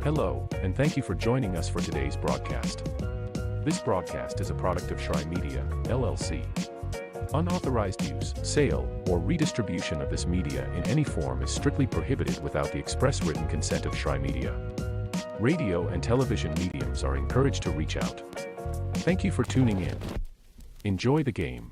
Hello, and thank you for joining us for today's broadcast. This broadcast is a product of Schray Media, LLC. Unauthorized use, sale, or redistribution of this media in any form is strictly prohibited without the express written consent of Schray Media. Radio and television mediums are encouraged to reach out. Thank you for tuning in. Enjoy the game.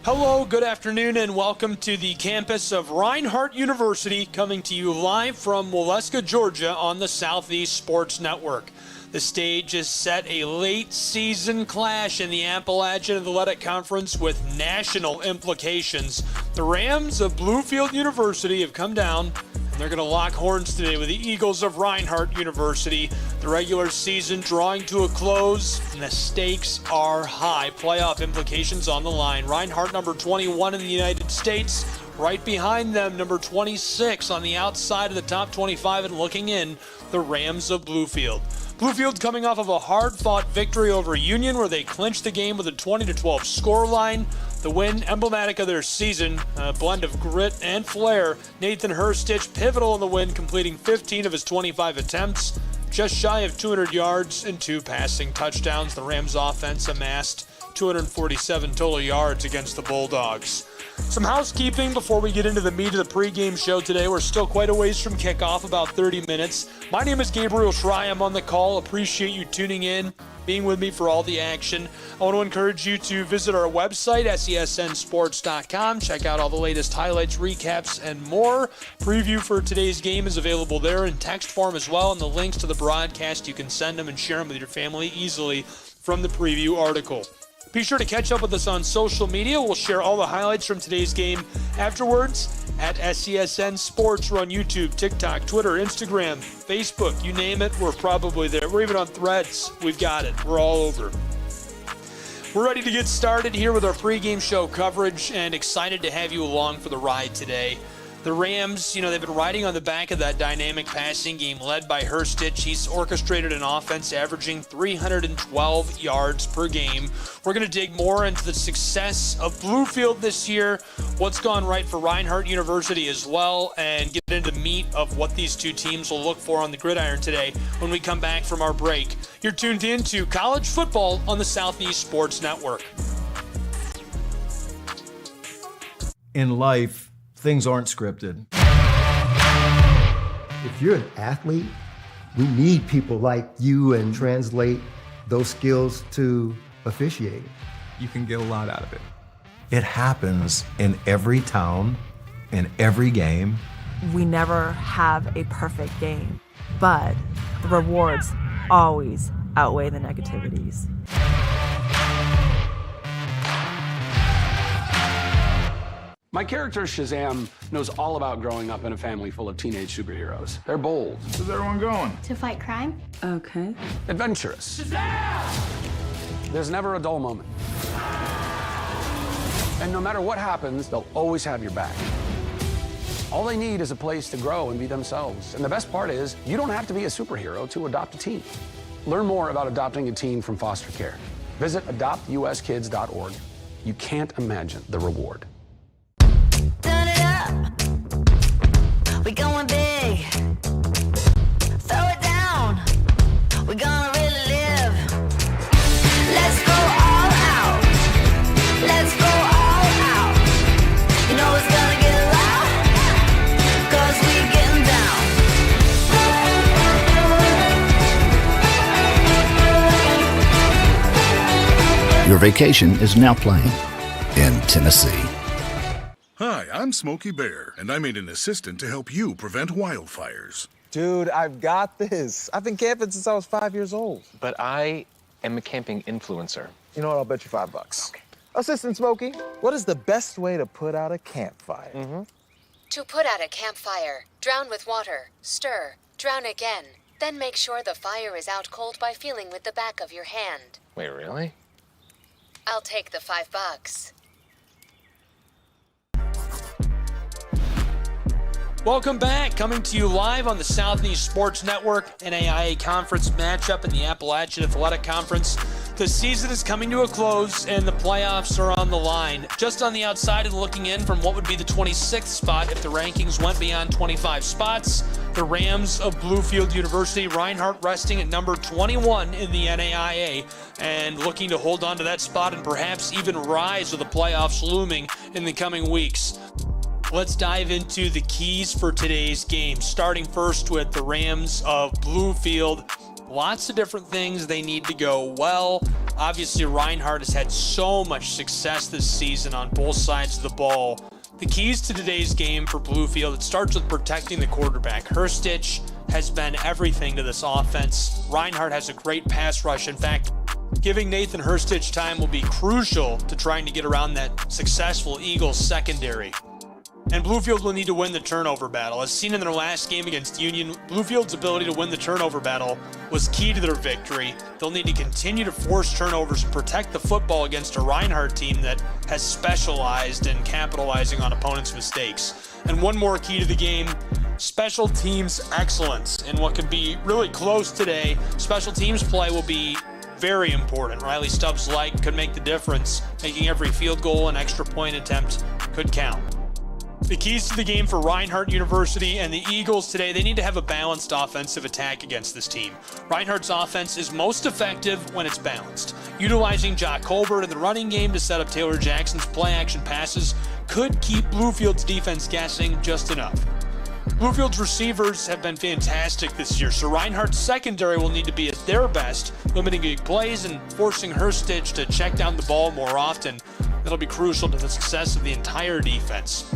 Hello, good afternoon, and welcome to the campus of Reinhardt University, coming to you live from Waleska, Georgia on the Southeast Sports Network. The stage is set, a late-season clash in the Appalachian Athletic Conference with national implications. The Rams of Bluefield University have come down, and they're going to lock horns today with the Eagles of Reinhardt University. The regular season drawing to a close, and the stakes are high. Playoff implications on the line. Reinhardt, number 21 in the United States. Right behind them, number 26 on the outside of the top 25 and looking in, the Rams of Bluefield. Bluefield coming off of a hard-fought victory over Union where they clinched the game with a 20-12 scoreline. The win emblematic of their season, a blend of grit and flair. Nathan Hurstich pivotal in the win, completing 15 of his 25 attempts. Just shy of 200 yards and 2 passing touchdowns. The Rams offense amassed 247 total yards against the Bulldogs. Some housekeeping before we get into the meat of the pregame show today. We're still quite a ways from kickoff, about 30 minutes. My name is Gabriel Schray. I'm on the call. Appreciate you tuning in, being with me for all the action. I want to encourage you to visit our website, sesnsports.com. Check out all the latest highlights, recaps, and more. Preview for today's game is available there in text form as well, and the links to the broadcast, you can send them and share them with your family easily from the preview article. Be sure to catch up with us on social media. We'll share all the highlights from today's game afterwards at SESN Sports. We're on YouTube, TikTok, Twitter, Instagram, Facebook, you name it, we're probably there. We're even on Threads. We've got it. We're all over. We're ready to get started here with our pregame show coverage and excited to have you along for the ride today. The Rams, they've been riding on the back of that dynamic passing game led by Hurstich. He's orchestrated an offense averaging 312 yards per game. We're going to dig more into the success of Bluefield this year, what's gone right for Reinhardt University as well, and get into meat of what these two teams will look for on the gridiron today when we come back from our break. You're tuned in to college football on the Southeast Sports Network. In life, things aren't scripted. If you're an athlete, we need people like you and translate those skills to officiating. You can get a lot out of it. It happens in every town, in every game. We never have a perfect game, but the rewards always outweigh the negativities. My character, Shazam, knows all about growing up in a family full of teenage superheroes. They're bold. Where's everyone going? To fight crime. Okay. Adventurous. Shazam! There's never a dull moment. And no matter what happens, they'll always have your back. All they need is a place to grow and be themselves. And the best part is, you don't have to be a superhero to adopt a teen. Learn more about adopting a teen from foster care. Visit adoptuskids.org. You can't imagine the reward. Turn it up. We going big. Throw it down. We gonna really live. Let's go all out. Let's go all out. You know it's gonna get loud. 'Cause we getting down. Your vacation is now playing in Tennessee. Hi, I'm Smokey Bear, and I made an assistant to help you prevent wildfires. Dude, I've got this. I've been camping since I was 5 years old. But I am a camping influencer. You know what? I'll bet you $5. Okay. Assistant Smokey, what is the best way to put out a campfire? To put out a campfire, drown with water, stir, drown again. Then make sure the fire is out cold by feeling with the back of your hand. Wait, really? I'll take the $5. Welcome back. Coming to you live on the Southeast Sports Network, NAIA Conference matchup in the Appalachian Athletic Conference. The season is coming to a close and the playoffs are on the line. Just on the outside and looking in from what would be the 26th spot if the rankings went beyond 25 spots, the Rams of Bluefield University, Reinhardt resting at number 21 in the NAIA and looking to hold on to that spot and perhaps even rise with the playoffs looming in the coming weeks. Let's dive into the keys for today's game, starting first with the Rams of Bluefield. Lots of different things they need to go well. Obviously, Reinhardt has had so much success this season on both sides of the ball. The keys to today's game for Bluefield, it starts with protecting the quarterback. Herstich has been everything to this offense. Reinhardt has a great pass rush. In fact, giving Nathan Herstich time will be crucial to trying to get around that successful Eagles secondary. And Bluefield will need to win the turnover battle. As seen in their last game against Union, Bluefield's ability to win the turnover battle was key to their victory. They'll need to continue to force turnovers and protect the football against a Reinhardt team that has specialized in capitalizing on opponents' mistakes. And one more key to the game, special teams excellence. In what could be really close today, special teams play will be very important. Riley Stubbs-Light could make the difference, making every field goal and extra point attempt could count. The keys to the game for Reinhardt University and the Eagles today, they need to have a balanced offensive attack against this team. Reinhardt's offense is most effective when it's balanced. Utilizing Jock Colbert in the running game to set up Taylor Jackson's play-action passes could keep Bluefield's defense guessing just enough. Bluefield's receivers have been fantastic this year, so Reinhardt's secondary will need to be at their best, limiting big plays and forcing Herstich to check down the ball more often. That'll be crucial to the success of the entire defense.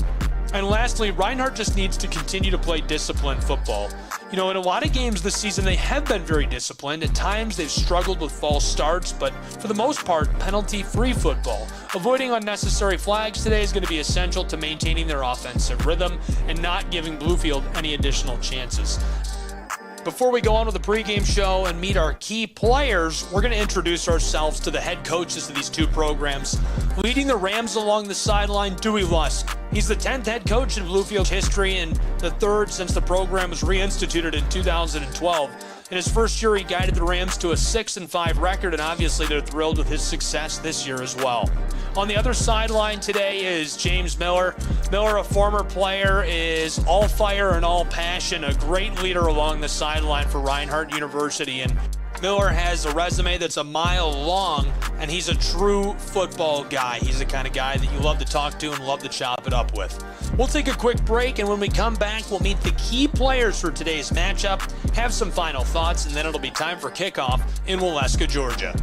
And lastly, Reinhardt just needs to continue to play disciplined football. You know, in a lot of games this season, they have been very disciplined. At times, they've struggled with false starts, but for the most part, penalty-free football. Avoiding unnecessary flags today is going to be essential to maintaining their offensive rhythm and not giving Bluefield any additional chances. Before we go on with the pregame show and meet our key players, we're going to introduce ourselves to the head coaches of these two programs. Leading the Rams along the sideline, Dewey Lusk. He's the 10th head coach in Bluefield's history and the third since the program was reinstituted in 2012. In his first year, he guided the Rams to a 6-5 record, and obviously they're thrilled with his success this year as well. On the other sideline today is James Miller. Miller, a former player, is all fire and all passion, a great leader along the sideline for Reinhardt University. And Miller has a resume that's a mile long, and he's a true football guy. He's the kind of guy that you love to talk to and love to chop it up with. We'll take a quick break, and when we come back, we'll meet the key players for today's matchup, have some final thoughts, and then it'll be time for kickoff in Waleska, Georgia.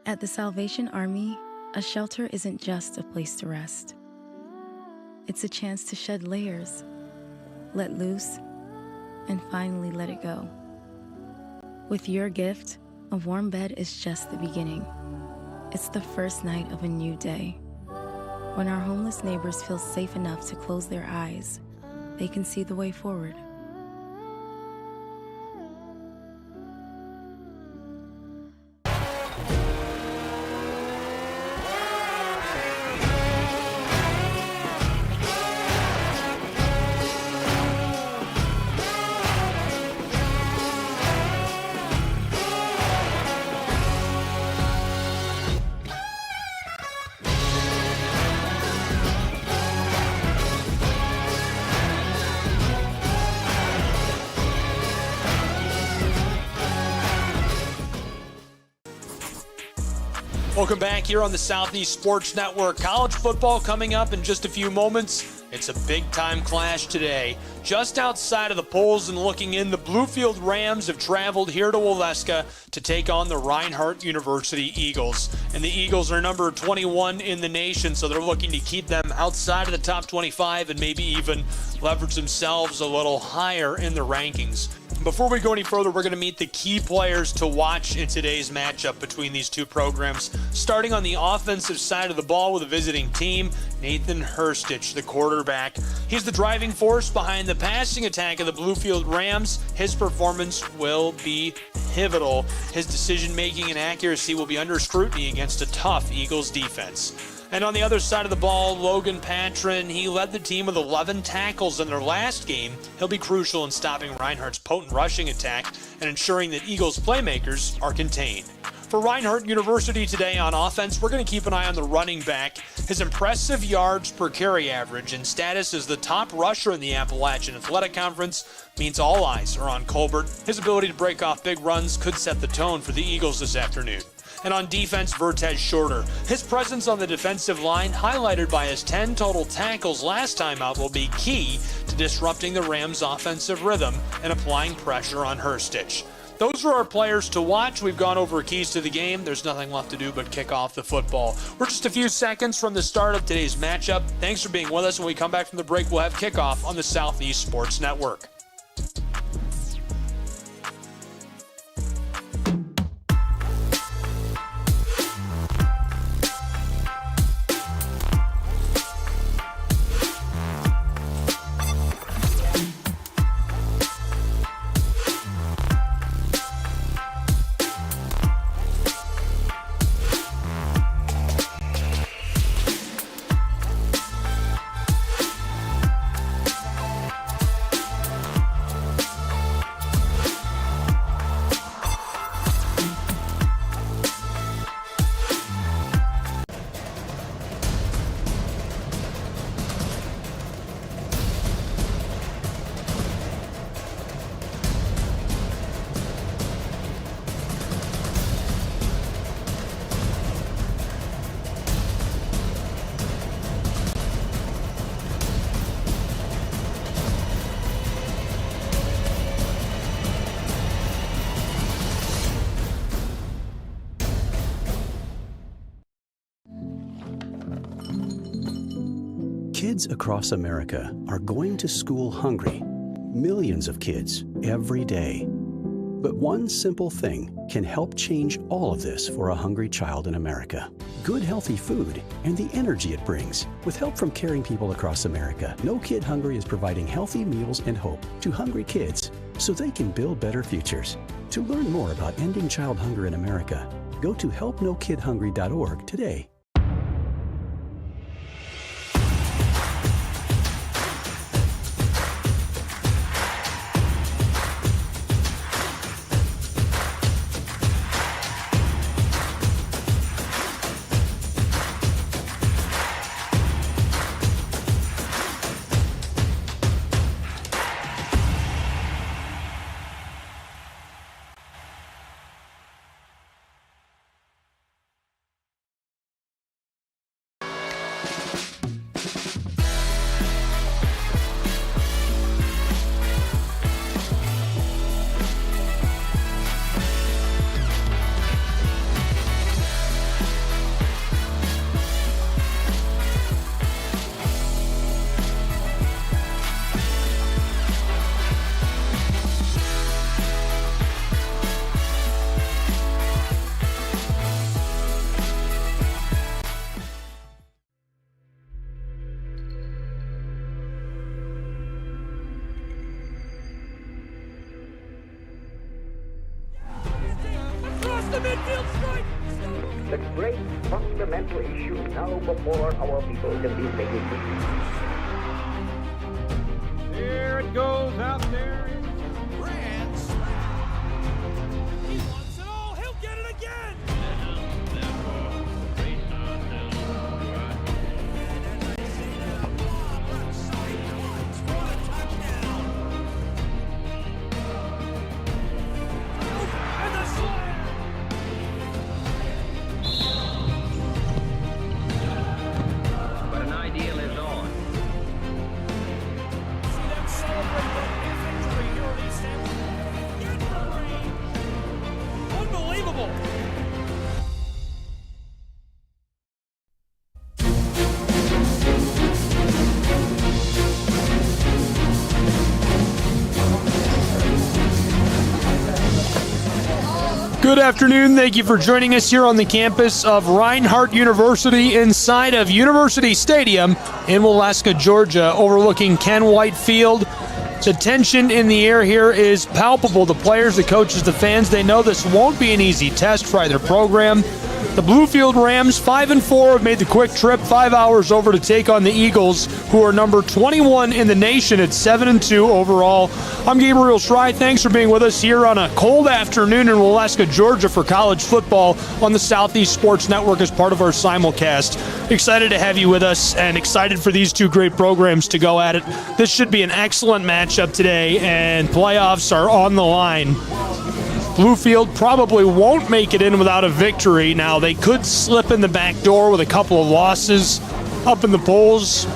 At the Salvation Army, a shelter isn't just a place to rest. It's a chance to shed layers, let loose, and finally let it go. With your gift, a warm bed is just the beginning. It's the first night of a new day. When our homeless neighbors feel safe enough to close their eyes, they can see the way forward. Welcome back here on the Southeast Sports Network. College football coming up in just a few moments. It's a big-time clash today. Just outside of the polls and looking in, the Bluefield Rams have traveled here to Waleska to take on the Reinhardt University Eagles. And the Eagles are number 21 in the nation, so they're looking to keep them outside of the top 25 and maybe even leverage themselves a little higher in the rankings. Before we go any further, we're going to meet the key players to watch in today's matchup between these two programs. Starting on the offensive side of the ball with a visiting team, Nathan Hurstich, the quarterback. He's the driving force behind the passing attack of the Bluefield Rams. His performance will be pivotal. His decision-making and accuracy will be under scrutiny against a tough Eagles defense. And on the other side of the ball, Logan Patron, he led the team with 11 tackles in their last game. He'll be crucial in stopping Reinhardt's potent rushing attack and ensuring that Eagles playmakers are contained. For Reinhardt University today on offense, we're going to keep an eye on the running back. His impressive yards per carry average and status as the top rusher in the Appalachian Athletic Conference means all eyes are on Colbert. His ability to break off big runs could set the tone for the Eagles this afternoon. And on defense, Vertez Shorter. His presence on the defensive line, highlighted by his 10 total tackles last time out, will be key to disrupting the Rams' offensive rhythm and applying pressure on Hurstich. Those are our players to watch. We've gone over keys to the game. There's nothing left to do but kick off the football. We're just a few seconds from the start of today's matchup. Thanks for being with us. When we come back from the break, we'll have kickoff on the Southeast Sports Network. Kids across America are going to school hungry. Millions of kids every day. But one simple thing can help change all of this for a hungry child in America. Good, healthy food and the energy it brings. With help from caring people across America, No Kid Hungry is providing healthy meals and hope to hungry kids so they can build better futures. To learn more about ending child hunger in America, go to helpnokidhungry.org today. The great fundamental issue now before our people can be taken. There it goes out there. Grand slam. He wants it all. He'll get it again. Good afternoon. Thank you for joining us here on the campus of Reinhardt University inside of University Stadium in Waleska, Georgia, overlooking Ken White Field. The tension in the air here is palpable. The players, the coaches, the fans, they know this won't be an easy test for either program. The Bluefield Rams, 5-4, have made the quick trip 5 hours over to take on the Eagles, who are number 21 in the nation at 7-2 overall. I'm Gabriel Schray. Thanks for being with us here on a cold afternoon in Waleska, Georgia for college football on the Southeast Sports Network as part of our simulcast. Excited to have you with us and excited for these two great programs to go at it. This should be an excellent matchup today, and playoffs are on the line. Bluefield probably won't make it in without a victory. Now, they could slip in the back door with a couple of losses up in the polls,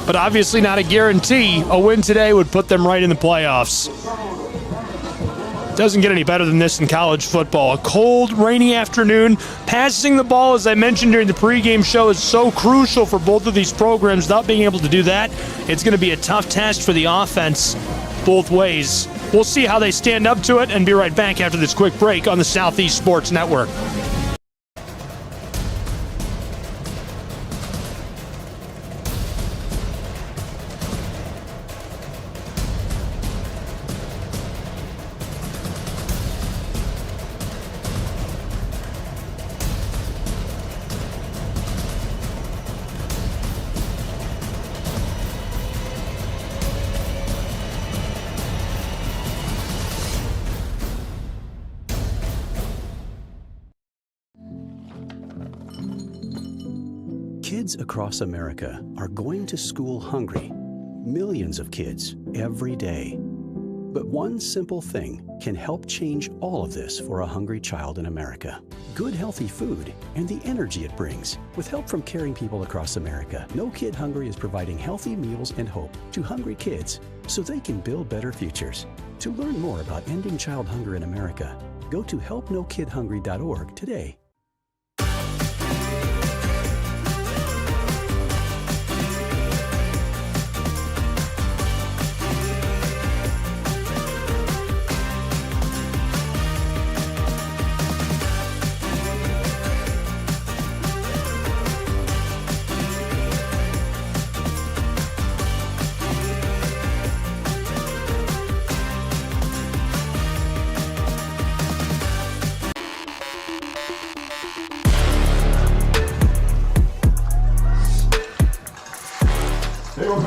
but obviously not a guarantee. A win today would put them right in the playoffs. Doesn't get any better than this in college football. A cold, rainy afternoon. Passing the ball, as I mentioned during the pregame show, is so crucial for both of these programs. Without being able to do that, it's going to be a tough test for the offense both ways. We'll see how they stand up to it and be right back after this quick break on the Southeast Sports Network. Kids across America are going to school hungry. Millions of kids every day. But one simple thing can help change all of this for a hungry child in America. Good healthy food and the energy it brings. With help from caring people across America, No Kid Hungry is providing healthy meals and hope to hungry kids so they can build better futures. To learn more about ending child hunger in America, go to helpnokidhungry.org today.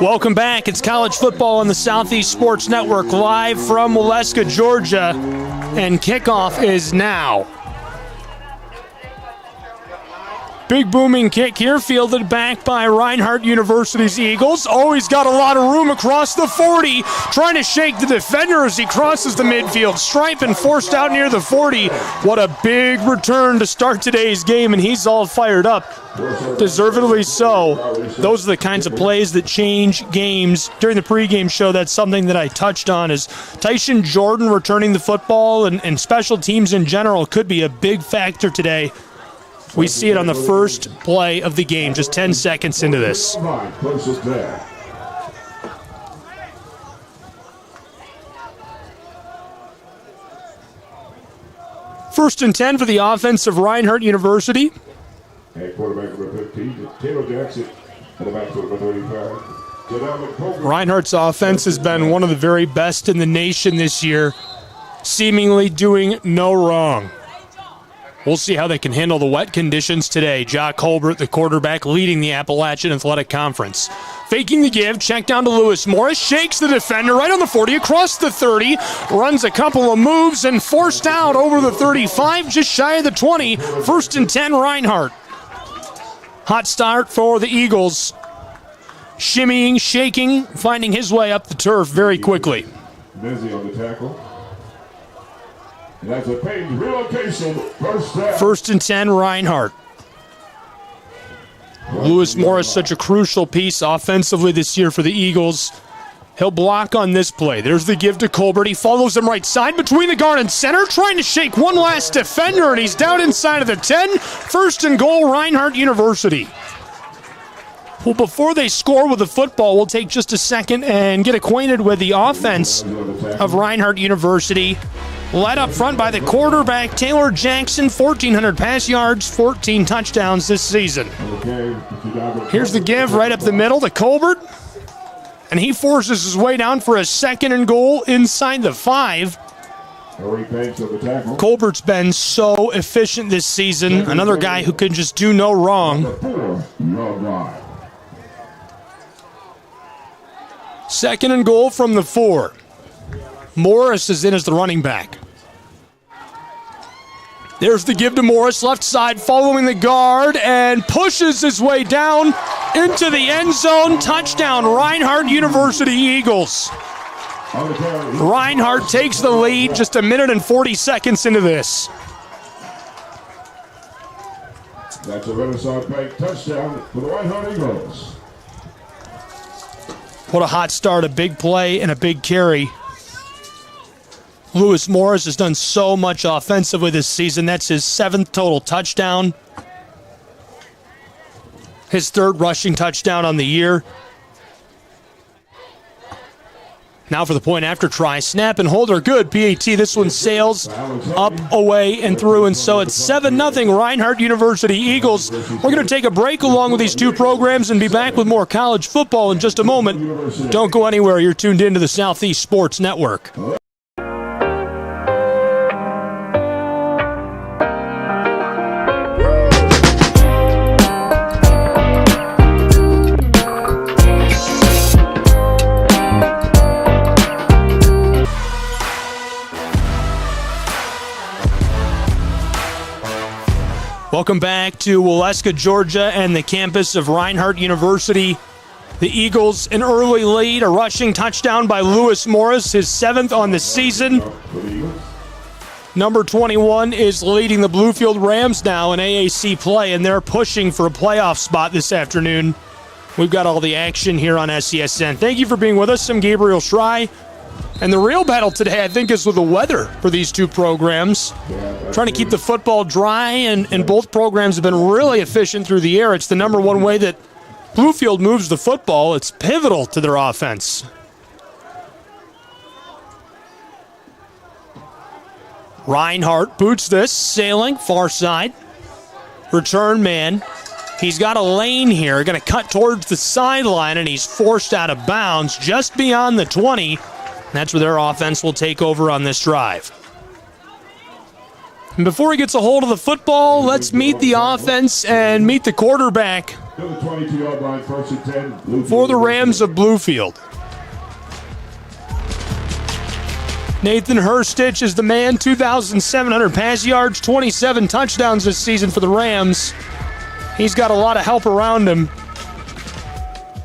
Welcome back. It's college football on the Southeast Sports Network, live from Waleska, Georgia, and kickoff is now. Big booming kick here, fielded back by Reinhardt University's Eagles. Oh, he's got a lot of room across the 40, trying to shake the defender as he crosses the midfield stripe and forced out near the 40. What a big return to start today's game, and he's all fired up. Deservedly so. Those are the kinds of plays that change games. During the pregame show, that's something that I touched on, is Tyson Jordan returning the football and special teams in general could be a big factor today. We see it on the first play of the game, just 10 seconds into this. First and 10 for the offense of Reinhardt University. Quarterback number 15, Taylor Jackson, and the back number 35. Reinhardt's offense has been one of the very best in the nation this year, seemingly doing no wrong. We'll see how they can handle the wet conditions today. Jock Colbert, the quarterback, leading the Appalachian Athletic Conference. Faking the give, check down to Lewis Morris, shakes the defender right on the 40, across the 30, runs a couple of moves and forced out over the 35, just shy of the 20. 1st and 10, Reinhardt. Hot start for the Eagles. Shimmying, shaking, finding his way up the turf very quickly. Busy on the tackle. And that's a Page relocation. First down. 1st and 10, Reinhardt. Lewis Morris, such a crucial piece offensively this year for the Eagles. He'll block on this play. There's the give to Colbert. He follows him right side between the guard and center, trying to shake one last defender, and he's down inside of the 10. 1st and goal, Reinhardt University. Well, before they score with the football, we'll take just a second and get acquainted with the offense of Reinhardt University. Led up front by the quarterback, Taylor Jackson, 1,400 pass yards, 14 touchdowns this season. Here's the give right up the middle to Colbert, and he forces his way down for a 2nd and goal inside the 5. Colbert's been so efficient this season, another guy who can just do no wrong. 2nd and goal from the 4. Morris is in as the running back. There's the give to Morris, left side, following the guard, and pushes his way down into the end zone. Touchdown, Reinhardt University Eagles. Reinhardt takes the lead just a minute and 40 seconds into this. That's a Renaissance Bank touchdown for the Reinhardt Eagles. What a hot start, a big play and a big carry. Lewis Morris has done so much offensively this season. That's his 7th total touchdown. His 3rd rushing touchdown on the year. Now for the point after try. Snap and hold are good. PAT, this one sails up, away, and through. And so it's 7-0 Reinhardt University Eagles. We're going to take a break along with these two programs and be back with more college football in just a moment. Don't go anywhere. You're tuned into the Southeast Sports Network. Welcome back to Waleska, Georgia, and the campus of Reinhardt University. The Eagles, an early lead, a rushing touchdown by Lewis Morris, his 7th on the season. Number 21 is leading the Bluefield Rams now in AAC play, and they're pushing for a playoff spot this afternoon. We've got all the action here on SESN. Thank you for being with us. I'm Gabriel Schray. And the real battle today, I think, is with the weather for these two programs. Trying to keep the football dry, and both programs have been really efficient through the air. It's the number one way that Bluefield moves the football. It's pivotal to their offense. Reinhardt boots this, sailing, far side. Return man. He's got a lane here, going to cut towards the sideline, and he's forced out of bounds just beyond the 20. That's where their offense will take over on this drive. And before he gets a hold of the football, let's meet the offense and meet the quarterback for the Rams of Bluefield. Nathan Herstich is the man, 2,700 pass yards, 27 touchdowns this season for the Rams. He's got a lot of help around him.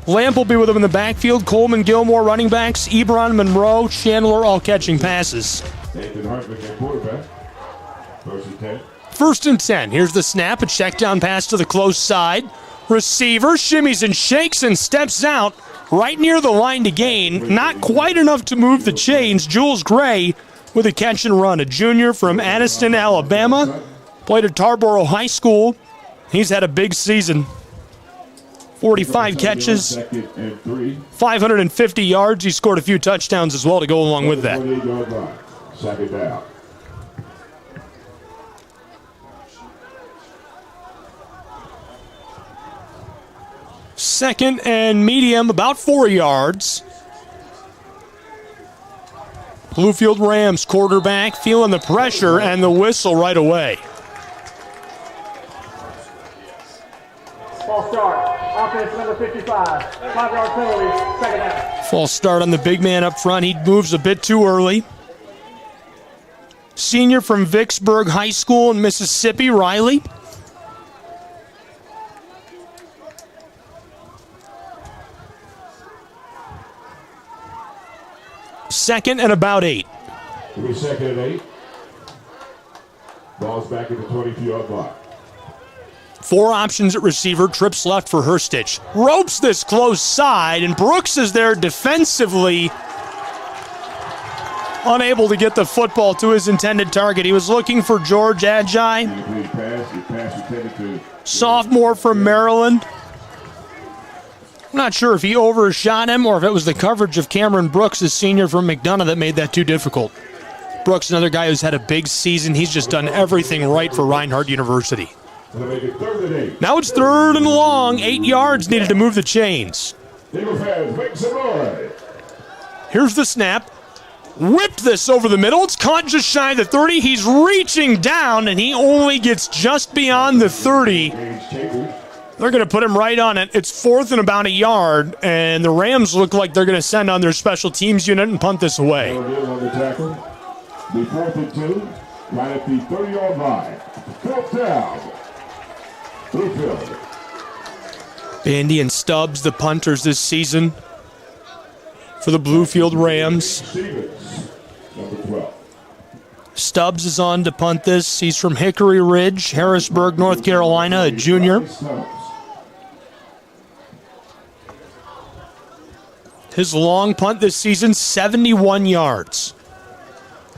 Lamp will be with him in the backfield. Coleman, Gilmore, running backs. Ebron, Monroe, Chandler, all catching passes. Nathan Hartman, quarterback. 1st and 10. Here's the snap. A check down pass to the close side. Receiver shimmies and shakes and steps out right near the line to gain. Not quite enough to move the chains. Jules Gray with a catch and run. A junior from Addiston, Alabama. Played at Tarboro High School. He's had a big season. 45 catches, 550 yards. He scored a few touchdowns as well to go along with that. Second and medium, about 4 yards. Bluefield Rams quarterback feeling the pressure and the whistle right away. False start. Offense number 55. 5-yard penalty. Second down. False start on the big man up front. He moves a bit too early. Senior from Vicksburg High School in Mississippi, Riley. Second and about 8. It'll be second and 8. Ball's back at the 22-yard line. 4 options at receiver, trips left for Herstich. Ropes this close side, and Brooks is there defensively, unable to get the football to his intended target. He was looking for George Adjai, sophomore from Maryland. I'm not sure if he overshot him or if it was the coverage of Cameron Brooks, his senior from McDonough, that made that too difficult. Brooks, another guy who's had a big season. He's just done everything right for Reinhardt University. Now it's third and long. 8 yards needed to move the chains. Here's the snap. Whipped this over the middle. It's caught just shy of the 30. He's reaching down, and he only gets just beyond the 30. They're going to put him right on it. It's fourth and about a yard, and the Rams look like they're going to send on their special teams unit and punt this away. The 4th and 2, right at the 30-yard line. 4th down. Bluefield. Bandy and Stubbs, the punters this season for the Bluefield Rams. Number 12. Stubbs is on to punt this. He's from Hickory Ridge, Harrisburg, North Carolina, a junior. His long punt this season, 71 yards.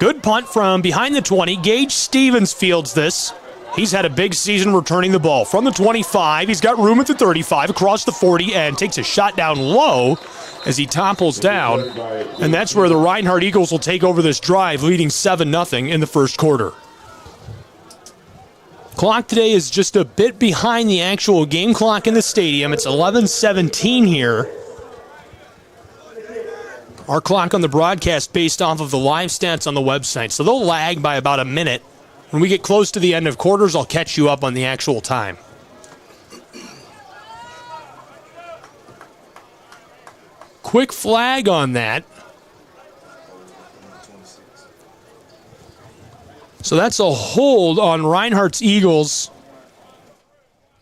Good punt from behind the 20. Gage Stevens fields this. He's had a big season returning the ball. From the 25, he's got room at the 35, across the 40, and takes a shot down low as he topples down. And that's where the Reinhardt Eagles will take over this drive, leading 7-0 in the first quarter. Clock today is just a bit behind the actual game clock in the stadium. It's 11:17 here. Our clock on the broadcast based off of the live stats on the website, so they'll lag by about a minute. When we get close to the end of quarters, I'll catch you up on the actual time. Quick flag on that. So that's a hold on Reinhardt's Eagles.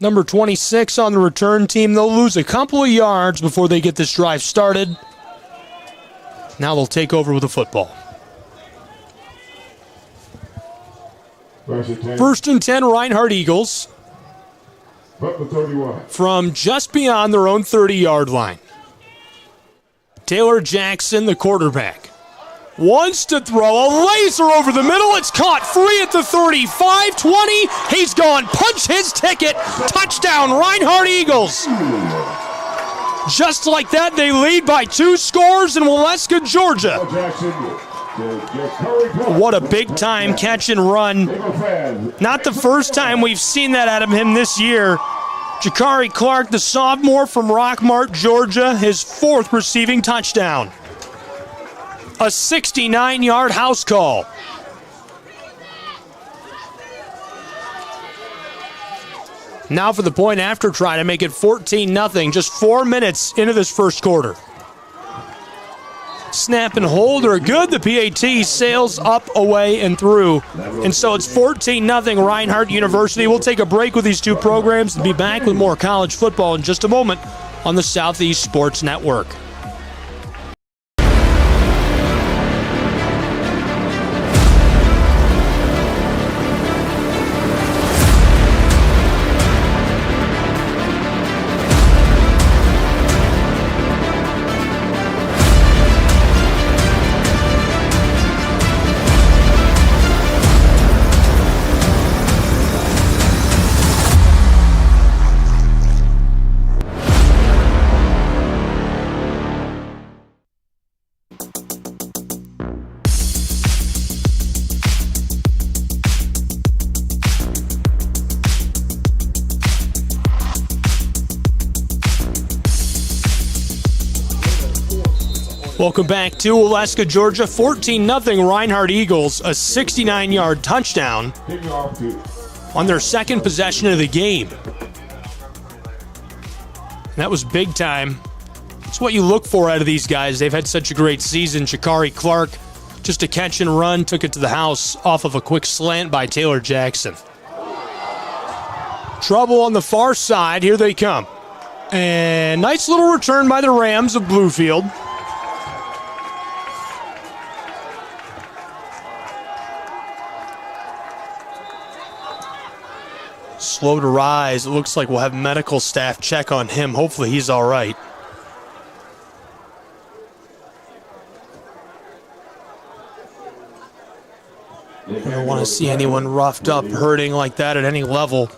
Number 26 on the return team. They'll lose a couple of yards before they get this drive started. Now they'll take over with the football. First and 10, Reinhardt Eagles. From just beyond their own 30-yard line. Taylor Jackson, the quarterback, wants to throw a laser over the middle. It's caught free at the 35, 20. He's gone. Punch his ticket. Touchdown, Reinhardt Eagles. Just like that, they lead by 2 scores in Waleska, Georgia. What a big-time catch and run. Not the first time we've seen that out of him this year. Jakari Clark, the sophomore from Rockmart, Georgia, his 4th receiving touchdown. A 69-yard house call. Now for the point after try to make it 14-0, just 4 minutes into this first quarter. Snap and hold are good. The PAT sails up, away, and through. And so it's 14-0 Reinhardt University. We'll take a break with these two programs and be back with more college football in just a moment on the Southeast Sports Network. Welcome back to Waleska, Georgia. 14-0 Reinhardt Eagles, a 69-yard touchdown on their second possession of the game. That was big time. It's what you look for out of these guys. They've had such a great season. Shakari Clark, just a catch and run, took it to the house off of a quick slant by Taylor Jackson. Trouble on the far side. Here they come. And nice little return by the Rams of Bluefield. Slow to rise. It looks like we'll have medical staff check on him. Hopefully he's all right. I don't want to see anyone roughed up, hurting like that at any level.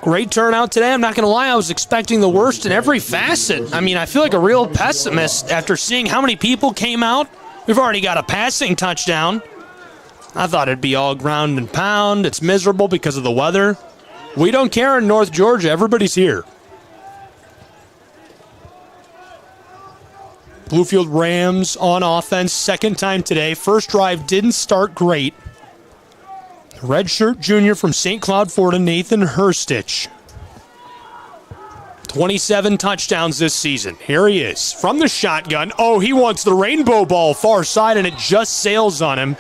Great turnout today. I'm not going to lie, I was expecting the worst in every facet. I mean, I feel like a real pessimist after seeing how many people came out. We've already got a passing touchdown. I thought it'd be all ground and pound. It's miserable because of the weather. We don't care in North Georgia. Everybody's here. Bluefield Rams on offense, second time today. First drive didn't start great. Redshirt junior from St. Cloud, Florida, Nathan Herstich. 27 touchdowns this season. Here he is from the shotgun. Oh, he wants the rainbow ball far side, and it just sails on him.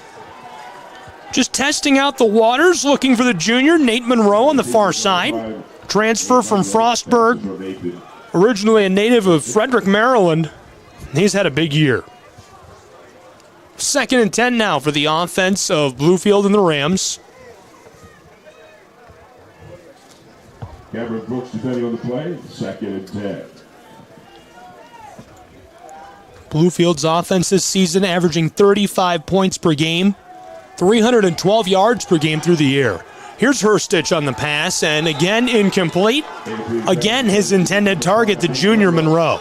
Just testing out the waters, looking for the junior, Nate Monroe on the far side. Transfer from Frostburg, originally a native of Frederick, Maryland. He's had a big year. 2nd and 10 now for the offense of Bluefield and the Rams. Gabriel Brooks depending on the play, 2nd and 10. Bluefield's offense this season averaging 35 points per game, 312 yards per game through the air. Here's Herstich on the pass, and again incomplete. Again his intended target, the junior Monroe.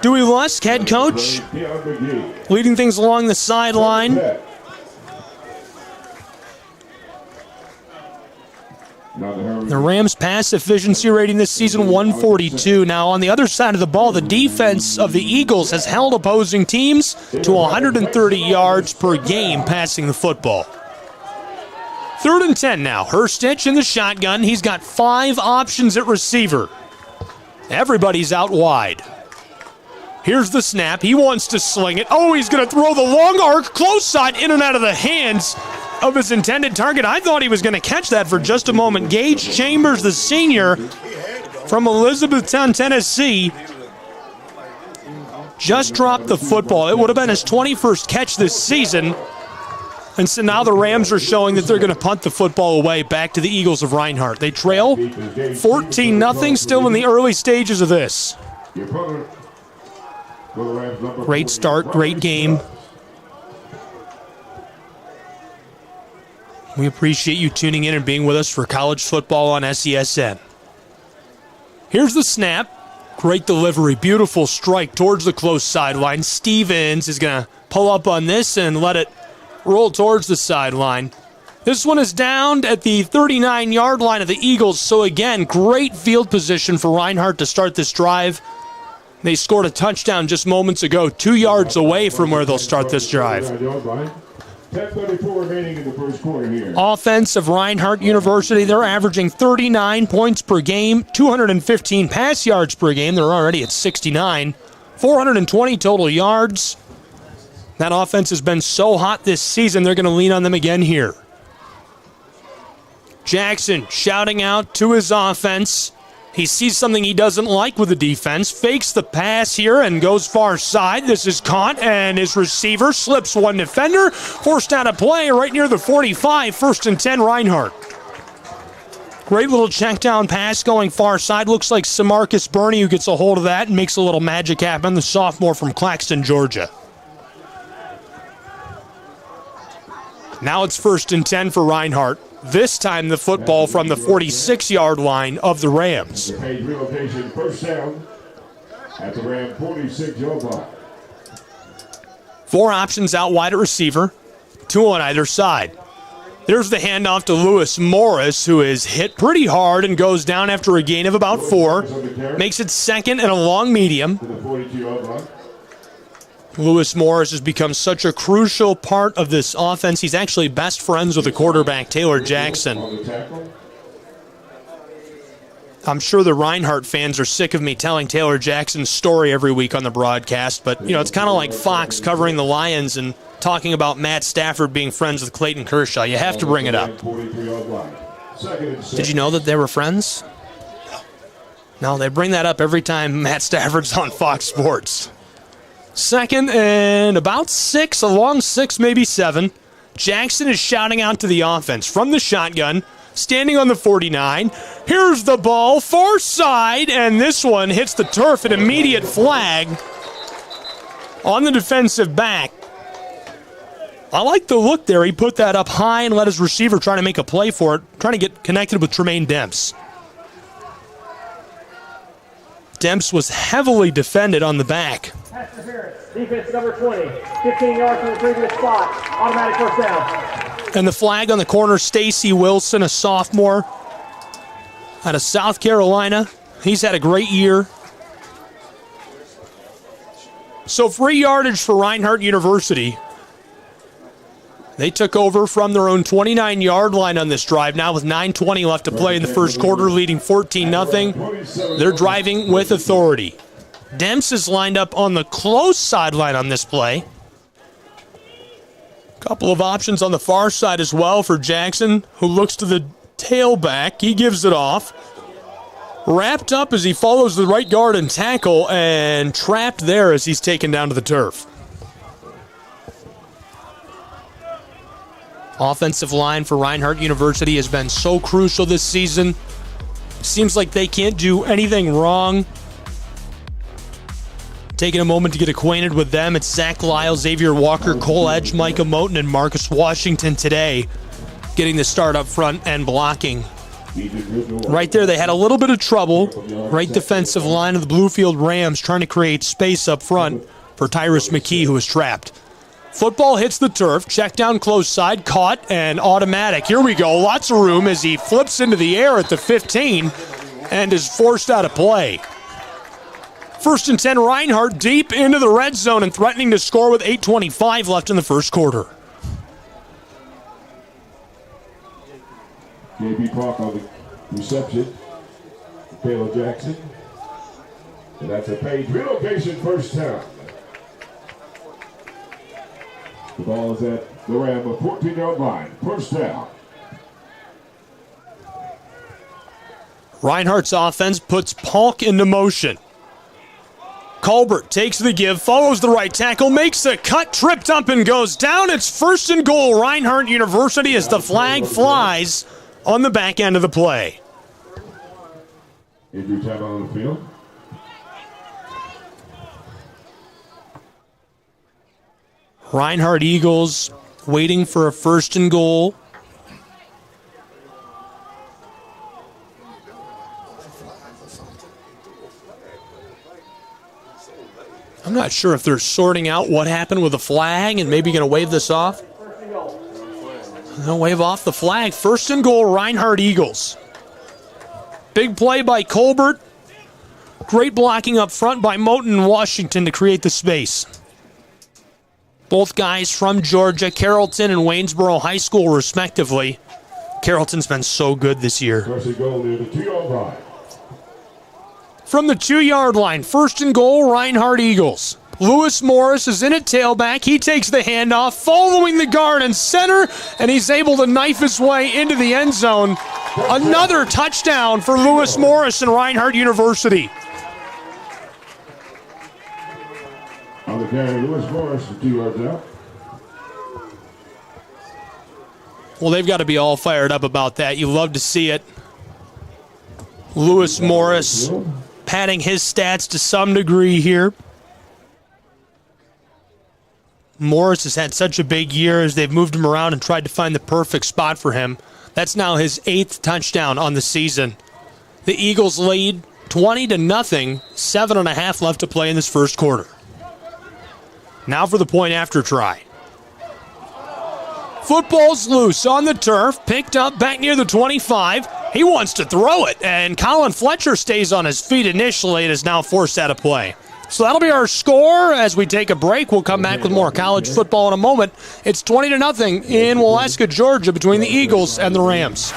Dewey Lusk, head coach, leading things along the sideline. The Rams' pass efficiency rating this season, 142. Now, on the other side of the ball, the defense of the Eagles has held opposing teams to 130 yards per game passing the football. 3rd and 10 now. Herstich in the shotgun. He's got 5 options at receiver. Everybody's out wide. Here's the snap. He wants to sling it. Oh, he's going to throw the long arc, close side, in and out of the hands of his intended target. I thought he was going to catch that for just a moment. Gage Chambers, the senior from Elizabethtown, Tennessee, just dropped the football. It would have been his 21st catch this season. And so now the Rams are showing that they're going to punt the football away back to the Eagles of Reinhardt. They trail 14-0, still in the early stages of this. Great start, great game. We appreciate you tuning in and being with us for college football on SESN. Here's the snap. Great delivery, beautiful strike towards the close sideline. Stevens is going to pull up on this and let it roll towards the sideline. This one is down at the 39-yard line of the Eagles. So again, great field position for Reinhardt to start this drive. They scored a touchdown just moments ago, 2 yards away from where they'll start this drive. 10:34 remaining in the first quarter here. Offense of Reinhardt University, they're averaging 39 points per game, 215 pass yards per game. They're already at 69, 420 total yards. That offense has been so hot this season, they're going to lean on them again here. Jackson shouting out to his offense. He sees something he doesn't like with the defense, fakes the pass here and goes far side. This is caught, and his receiver slips one defender, forced out of play right near the 45, 1st and 10 Reinhardt. Great little check down pass going far side. Looks like Samarcus Burney who gets a hold of that and makes a little magic happen, the sophomore from Claxton, Georgia. Now it's 1st and 10 for Reinhardt. This time the football from the 46-yard line of the Rams. Relocation, first down at the Ram 46-yard line. 4 options out wide at receiver, 2 on either side. There's the handoff to Lewis Morris, who is hit pretty hard and goes down after a gain of about 4. Makes it 2nd and a long medium. Lewis Morris has become such a crucial part of this offense. He's actually best friends with the quarterback, Taylor Jackson. I'm sure the Reinhardt fans are sick of me telling Taylor Jackson's story every week on the broadcast, but it's kind of like Fox covering the Lions and talking about Matt Stafford being friends with Clayton Kershaw. You have to bring it up. Did you know that they were friends? No, they bring that up every time Matt Stafford's on Fox Sports. 2nd and about 6, along 6, maybe 7. Jackson is shouting out to the offense from the shotgun, standing on the 49. Here's the ball, far side, and this one hits the turf, an immediate flag on the defensive back. I like the look there. He put that up high and let his receiver try to make a play for it, trying to get connected with Tremaine Demps. Demps was heavily defended on the back. Defense number 20, 15 yards from the previous spot, automatic first down. And the flag on the corner, Stacy Wilson, a sophomore out of South Carolina. He's had a great year. So free yardage for Reinhardt University. They took over from their own 29-yard line on this drive, now with 9:20 left to play in the first quarter, leading 14-0. They're driving with authority. Demps is lined up on the close sideline on this play. Couple of options on the far side as well for Jackson, who looks to the tailback. He gives it off. Wrapped up as he follows the right guard and tackle, and trapped there as he's taken down to the turf. Offensive line for Reinhardt University has been so crucial this season. Seems like they can't do anything wrong. Taking a moment to get acquainted with them, it's Zach Lyle, Xavier Walker, Cole Edge, Micah Moten, and Marcus Washington today getting the start up front and blocking. Right there, they had a little bit of trouble. Right defensive line of the Bluefield Rams trying to create space up front for Tyrus McKee, who was trapped. Football hits the turf, check down close side, caught, and automatic. Here we go, lots of room as he flips into the air at the 15 and is forced out of play. 1st and 10, Reinhardt deep into the red zone and threatening to score with 8:25 left in the first quarter. JB Park on the reception. Taylor Jackson. And that's a page relocation first down. The ball is at the Ram, a 14-yard line. First down. Reinhardt's offense puts Polk into motion. Colbert takes the give, follows the right tackle, makes the cut, tripped up and goes down. It's 1st and goal, Reinhardt University, as the flag flies on the back end of the play. Injury time on the field. Reinhardt Eagles waiting for a 1st and goal. I'm not sure if they're sorting out what happened with the flag and maybe going to wave this off. They'll wave off the flag. 1st and goal, Reinhardt Eagles. Big play by Colbert. Great blocking up front by Moten and Washington to create the space. Both guys from Georgia, Carrollton and Waynesboro High School, respectively. Carrollton's been so good this year. First and goal near the 2-yard line. From the 2-yard line, 1st and goal, Reinhardt Eagles. Lewis Morris is in at tailback. He takes the handoff, following the guard and center, and he's able to knife his way into the end zone. Another touchdown for Lewis Morris and Reinhardt University. On the carry, Lewis Morris, 2 yards out. Well, they've got to be all fired up about that. You love to see it. Lewis Morris padding his stats to some degree here. Morris has had such a big year as they've moved him around and tried to find the perfect spot for him. That's now his 8th touchdown on the season. The Eagles lead 20-0, 7.5 left to play in this first quarter. Now for the point after try. Football's loose on the turf, picked up back near the 25. He wants to throw it, and Colin Fletcher stays on his feet initially and is now forced out of play. So that'll be our score as we take a break. We'll come back with more college football in a moment. It's 20-0 in Waleska, Georgia, between the Eagles and the Rams.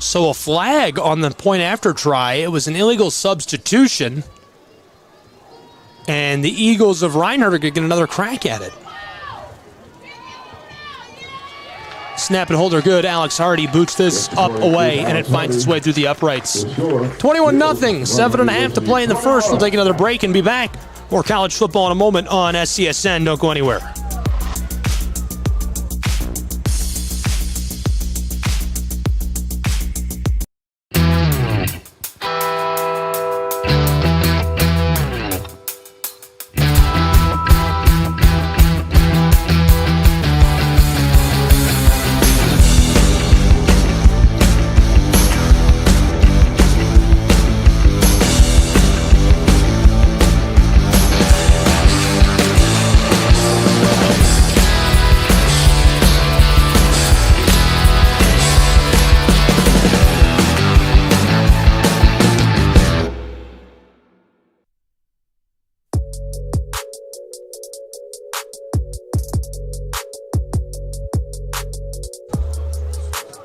So a flag on the point after try. It was an illegal substitution. And the Eagles of Reinhardt are going to get another crack at it. Snap and hold are good. Alex Hardy boots this up away, and it finds its way through the uprights. 21-0, 7.5 to play in the first. We'll take another break and be back. More college football in a moment on SCSN. Don't go anywhere.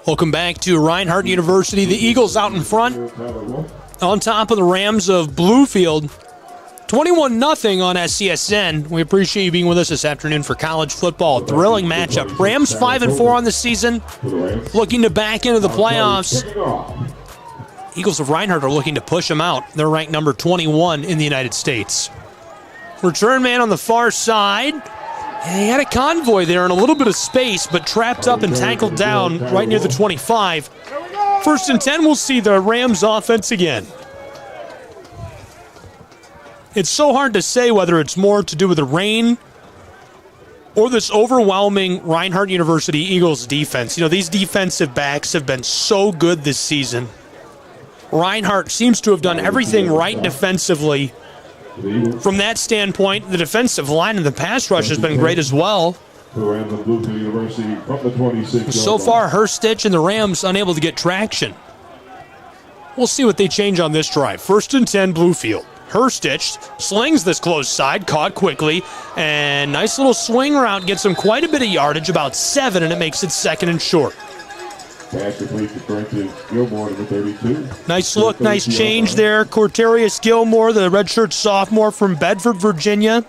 Welcome back to Reinhardt University. The Eagles out in front on top of the Rams of Bluefield. 21-0 on SCSN. We appreciate you being with us this afternoon for college football. Thrilling matchup. Rams 5-4 on the season, looking to back into the playoffs. Eagles of Reinhardt are looking to push them out. They're ranked number 21 in the United States. Return man on the far side. And he had a convoy there in a little bit of space, but trapped up and tackled down right near the 25. 1st and 10, we'll see the Rams offense again. It's so hard to say whether it's more to do with the rain or this overwhelming Reinhardt University Eagles defense. You know, these defensive backs have been so good this season. Reinhardt seems to have done everything right defensively. From that standpoint, the defensive line and the pass rush has been great as well. So far, Hurstich and the Rams unable to get traction. We'll see what they change on this drive. 1st and 10, Bluefield. Hurstich slings this close side, caught quickly, and nice little swing route gets him quite a bit of yardage, about 7, and it makes it 2nd and short. Nice look, nice change there. Corterius Gilmore, the redshirt sophomore from Bedford, Virginia.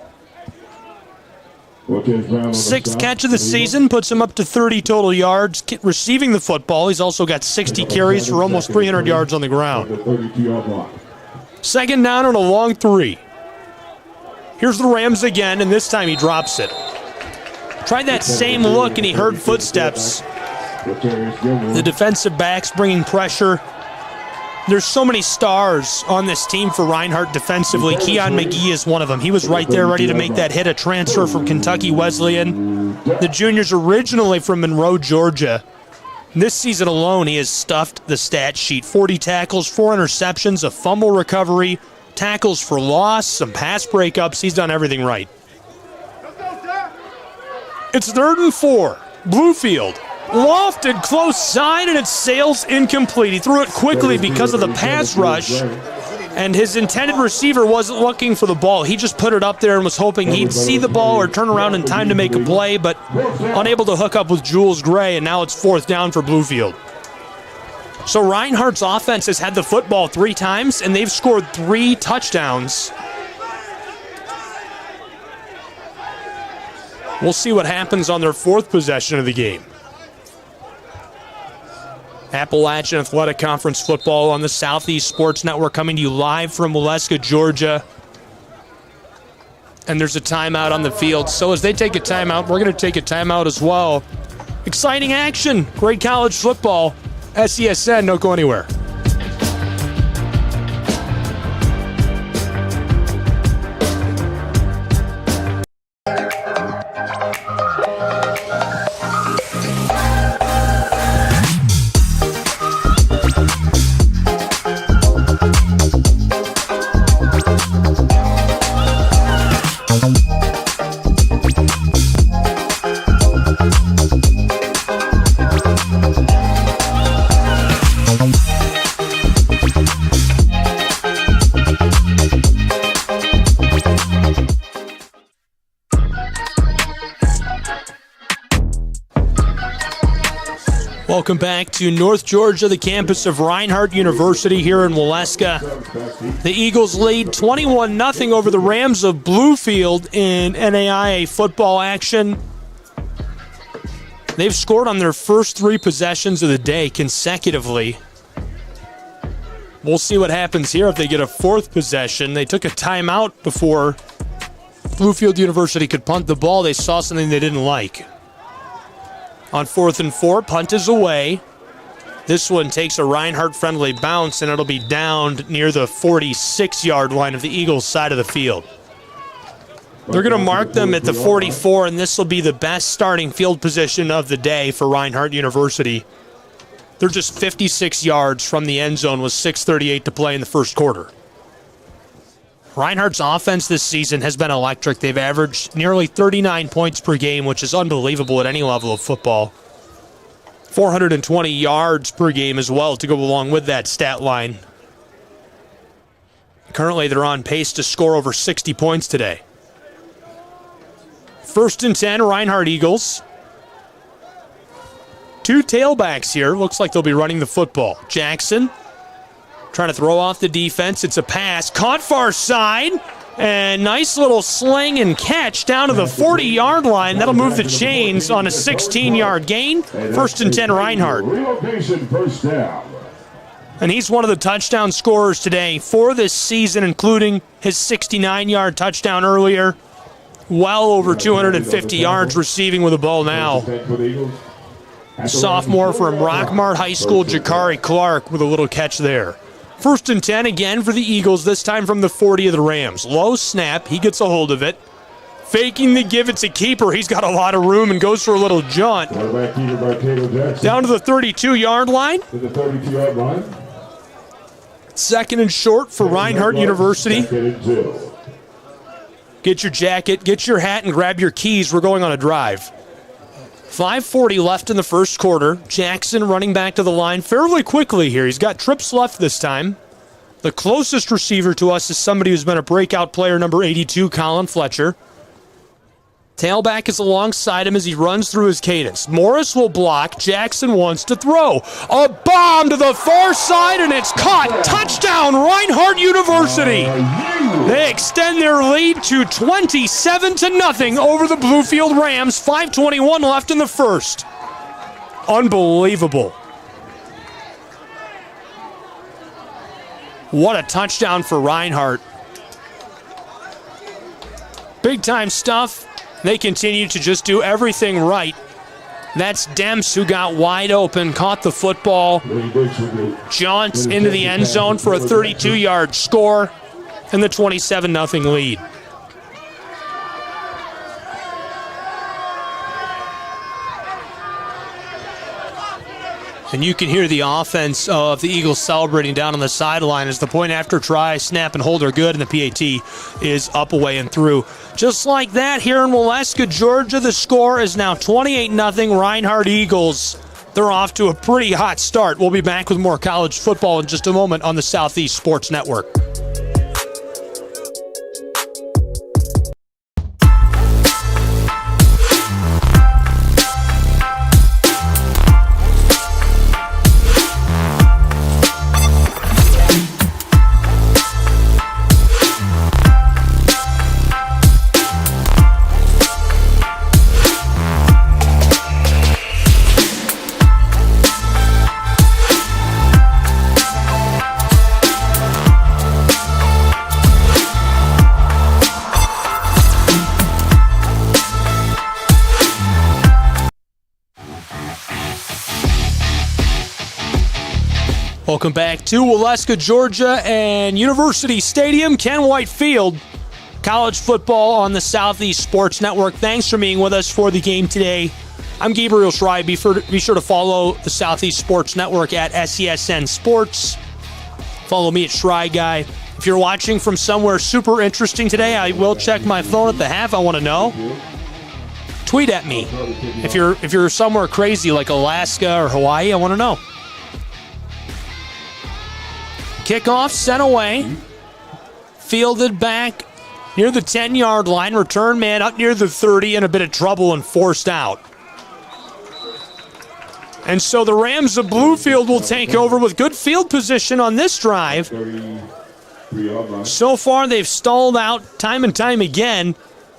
6th catch of the season, puts him up to 30 total yards. Receiving the football, he's also got 60 carries for almost 300 yards on the ground. 2nd down and a long 3. Here's the Rams again, and this time he drops it. Tried that same look, and he heard footsteps. The defensive backs bringing pressure. There's so many stars on this team for Reinhardt defensively. Keon McGee is one of them. He was right there ready to make that hit, a transfer from Kentucky Wesleyan. The junior's originally from Monroe, Georgia. This season alone, he has stuffed the stat sheet. 40 tackles, 4 interceptions, a fumble recovery, tackles for loss, some pass breakups. He's done everything right. It's 3rd and 4. Bluefield. Lofted close side, and it sails incomplete. He threw it quickly because of the pass rush, and his intended receiver wasn't looking for the ball. He just put it up there and was hoping he'd see the ball or turn around in time to make a play, but unable to hook up with Jules Gray, and now it's 4th down for Bluefield. So Reinhardt's offense has had the football 3 times, and they've scored 3 touchdowns. We'll see what happens on their 4th possession of the game. Appalachian Athletic Conference football on the Southeast Sports Network, coming to you live from Waleska, Georgia. And there's a timeout on the field. So as they take a timeout, we're going to take a timeout as well. Exciting action. Great college football. SESN, don't go anywhere. Welcome back to North Georgia, the campus of Reinhardt University here in Waleska. The Eagles lead 21-0 over the Rams of Bluefield in NAIA football action. They've scored on their first 3 possessions of the day consecutively. We'll see what happens here if they get a 4th possession. They took a timeout before Bluefield University could punt the ball. They saw something they didn't like. On 4th and 4, punt is away. This one takes a Reinhardt-friendly bounce, and it'll be downed near the 46-yard line of the Eagles' side of the field. They're going to mark them at the 44, and this will be the best starting field position of the day for Reinhardt University. They're just 56 yards from the end zone with 6:38 to play in the first quarter. Reinhardt's offense this season has been electric. They've averaged nearly 39 points per game, which is unbelievable at any level of football. 420 yards per game as well to go along with that stat line. Currently, they're on pace to score over 60 points today. 1st and 10, Reinhardt Eagles. 2 tailbacks here. Looks like they'll be running the football. Jackson trying to throw off the defense. It's a pass. Caught far side. And nice little sling and catch down to the 40-yard line. That'll move the chains on a 16-yard gain. 1st and 10, Reinhardt. And he's one of the touchdown scorers today for this season, including his 69-yard touchdown earlier. Well over 250 yards receiving with the ball now. Sophomore from Rockmart High School, Jakari Clark, with a little catch there. 1st and 10 again for the Eagles, this time from the 40 of the Rams. Low snap, he gets a hold of it. Faking the give, it's a keeper. He's got a lot of room and goes for a little jaunt. Down to the 32-yard line. 2nd and short for Reinhardt University. Get your jacket, get your hat, and grab your keys. We're going on a drive. 5:40 left in the first quarter. Jackson running back to the line fairly quickly here. He's got trips left this time. The closest receiver to us is somebody who's been a breakout player, number 82, Colin Fletcher. Tailback is alongside him as he runs through his cadence. Morris will block. Jackson wants to throw. A bomb to the far side, and it's caught. Touchdown, Reinhardt University. They extend their lead to 27-0 over the Bluefield Rams. 5:21 left in the first. Unbelievable. What a touchdown for Reinhardt. Big-time stuff. They continue to just do everything right. That's Demps who got wide open, caught the football, jaunts into the end zone for a 32-yard score, and the 27-0 lead. And you can hear the offense of the Eagles celebrating down on the sideline as the point after try, snap, and hold are good, and the PAT is up, away, and through. Just like that, here in Waleska, Georgia, the score is now 28-0 Reinhardt Eagles. They're off to a pretty hot start. We'll be back with more college football in just a moment on the Southeast Sports Network. Welcome back to Waleska, Georgia, and University Stadium, Ken White Field. College football on the Southeast Sports Network. Thanks for being with us for the game today. I'm Gabriel Schray. Be sure to follow the Southeast Sports Network at SESN Sports. Follow me at Schray Guy. If you're watching from somewhere super interesting today, I will check my phone at the half. I want to know. Tweet at me. If you're somewhere crazy like Alaska or Hawaii, I want to know. Kickoff sent away. Fielded back near the 10-yard line. Return man up near the 30 in a bit of trouble and forced out. And so the Rams of Bluefield will take over with good field position on this drive. So far, they've stalled out time and time again.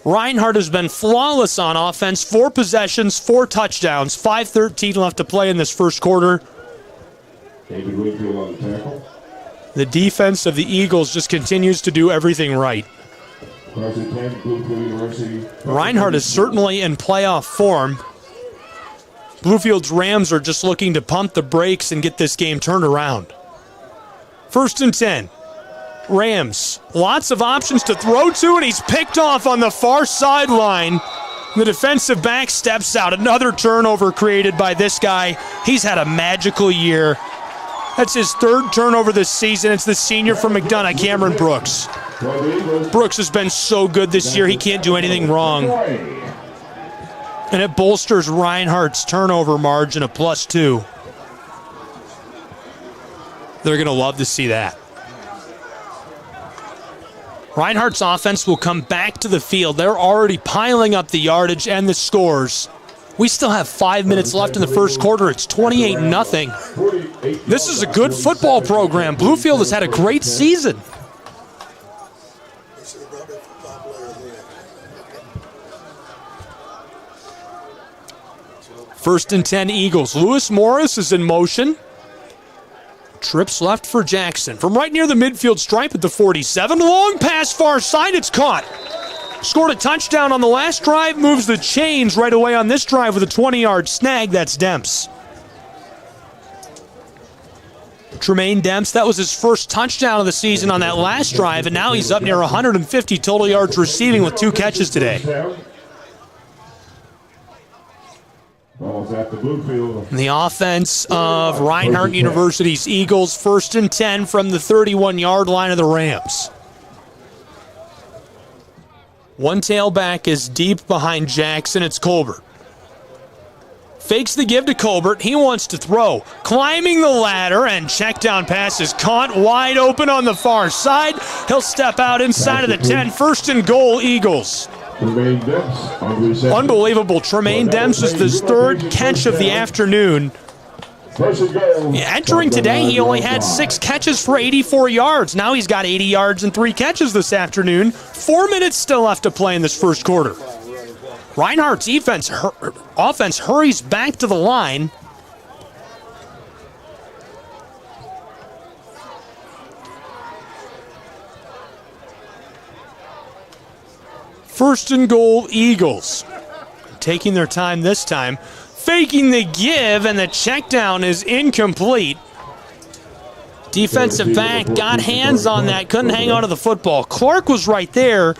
Reinhardt has been flawless on offense. 4 possessions, 4 touchdowns, 5:13 left to play in this first quarter. The defense of the Eagles just continues to do everything right. Reinhardt is certainly in playoff form. Bluefield's Rams are just looking to pump the brakes and get this game turned around. 1st and 10. Rams, lots of options to throw to, and he's picked off on the far sideline. The defensive back steps out. Another turnover created by this guy. He's had a magical year. That's his 3rd turnover this season. It's the senior from McDonough, Cameron Brooks. Brooks has been so good this year, he can't do anything wrong. And it bolsters Reinhardt's turnover margin of +2. They're going to love to see that. Reinhardt's offense will come back to the field. They're already piling up the yardage and the scores. We still have 5 minutes left in the first quarter. It's 28-0. This is a good football program. Bluefield has had a great season. First and 10 Eagles. Lewis Morris is in motion. Trips left for Jackson. From right near the midfield stripe at the 47. Long pass far side. It's caught. Scored a touchdown on the last drive. Moves the chains right away on this drive with a 20-yard snag. That's Demps. Tremaine Demps, that was his first touchdown of the season on that last drive, and now he's up near 150 total yards receiving with 2 catches today. The offense of Reinhardt University's Eagles, 1st and 10 from the 31-yard line of the Rams. One tailback is deep behind Jackson. It's Colbert. Fakes the give to Colbert. He wants to throw. Climbing the ladder, and check down pass is caught wide open on the far side. He'll step out inside of the 10. 1st and goal, Eagles. Unbelievable. Tremaine Demps is his 3rd catch of the afternoon. Entering today, he only had 6 catches for 84 yards. Now he's got 80 yards and 3 catches this afternoon. 4 minutes still left to play in this first quarter. Reinhardt's offense hurries back to the line. First and goal, Eagles. Taking their time this time. Faking the give, and the check down is incomplete. Defensive back got hands on that, couldn't hang on to the football. Clark was right there,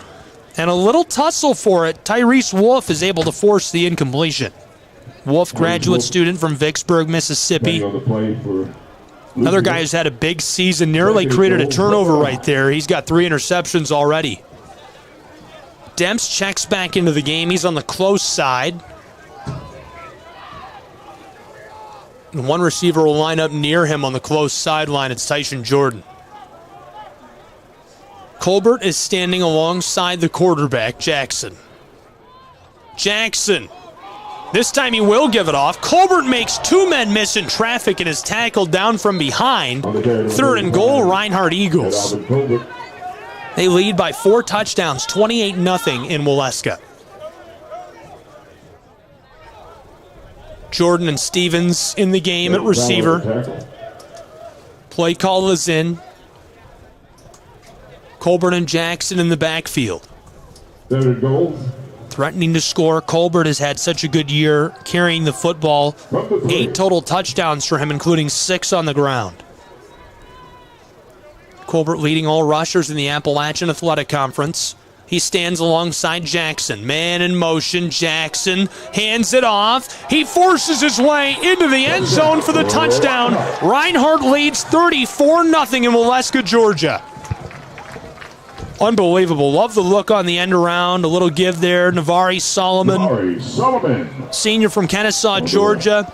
and a little tussle for it. Tyrese Wolf is able to force the incompletion. Wolf, graduate student from Vicksburg, Mississippi. Another guy who's had a big season, nearly created a turnover right there. He's got 3 interceptions already. Demps checks back into the game. He's on the close side. And one receiver will line up near him on the close sideline. It's Tyson Jordan. Colbert is standing alongside the quarterback, Jackson. Jackson. This time he will give it off. Colbert makes 2 men miss in traffic and is tackled down from behind. 3rd and goal, Reinhardt Eagles. They lead by 4 touchdowns, 28-0 in Waleska. Jordan and Stevens in the game at receiver. Play call is in. Colbert and Jackson in the backfield. Threatening to score. Colbert has had such a good year carrying the football. 8 total touchdowns for him, including 6 on the ground. Colbert leading all rushers in the Appalachian Athletic Conference. He stands alongside Jackson. Man in motion. Jackson hands it off. He forces his way into the end zone for the touchdown. Reinhardt leads 34-0 in Waleska, Georgia. Unbelievable. Love the look on the end around. A little give there. Navari Solomon. Senior from Kennesaw, Georgia.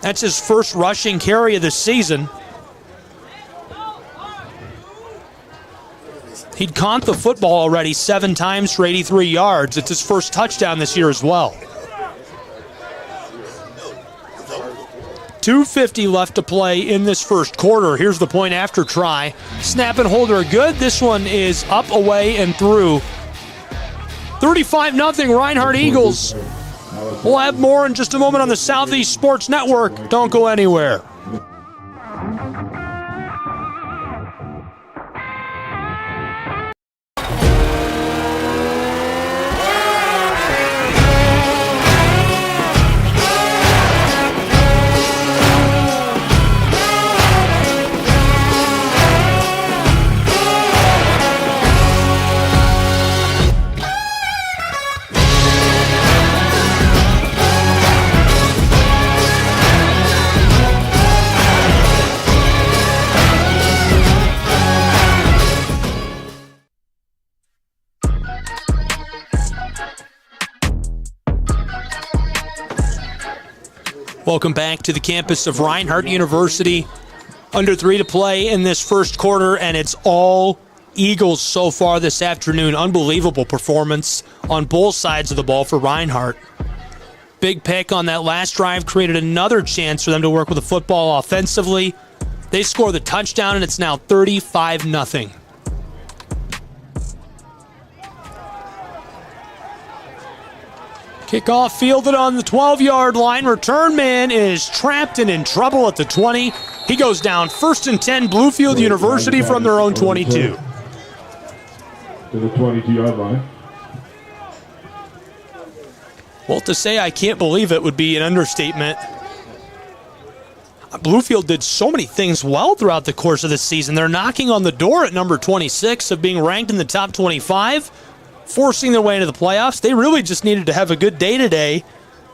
That's his first rushing carry of the season. He'd caught the football already 7 times for 83 yards. It's his first touchdown this year as well. 2:50 left to play in this first quarter. Here's the point after try. Snap and hold are good. This one is up, away, and through. 35-0 Reinhardt Eagles. We'll have more in just a moment on the Southeast Sports Network. Don't go anywhere. Welcome back to the campus of Reinhardt University. Under 3 to play in this first quarter, and it's all Eagles so far this afternoon. Unbelievable performance on both sides of the ball for Reinhardt. Big pick on that last drive created another chance for them to work with the football offensively. They score the touchdown, and it's now 35-0. Kickoff fielded on the 12-yard line. Return man is trapped and in trouble at the 20. He goes down 1st and 10, Bluefield University from their own 22. To the 22-yard line. Well, to say I can't believe it would be an understatement. Bluefield did so many things well throughout the course of the season. They're knocking on the door at number 26 of being ranked in the top 25. Forcing their way into the playoffs. They really just needed to have a good day today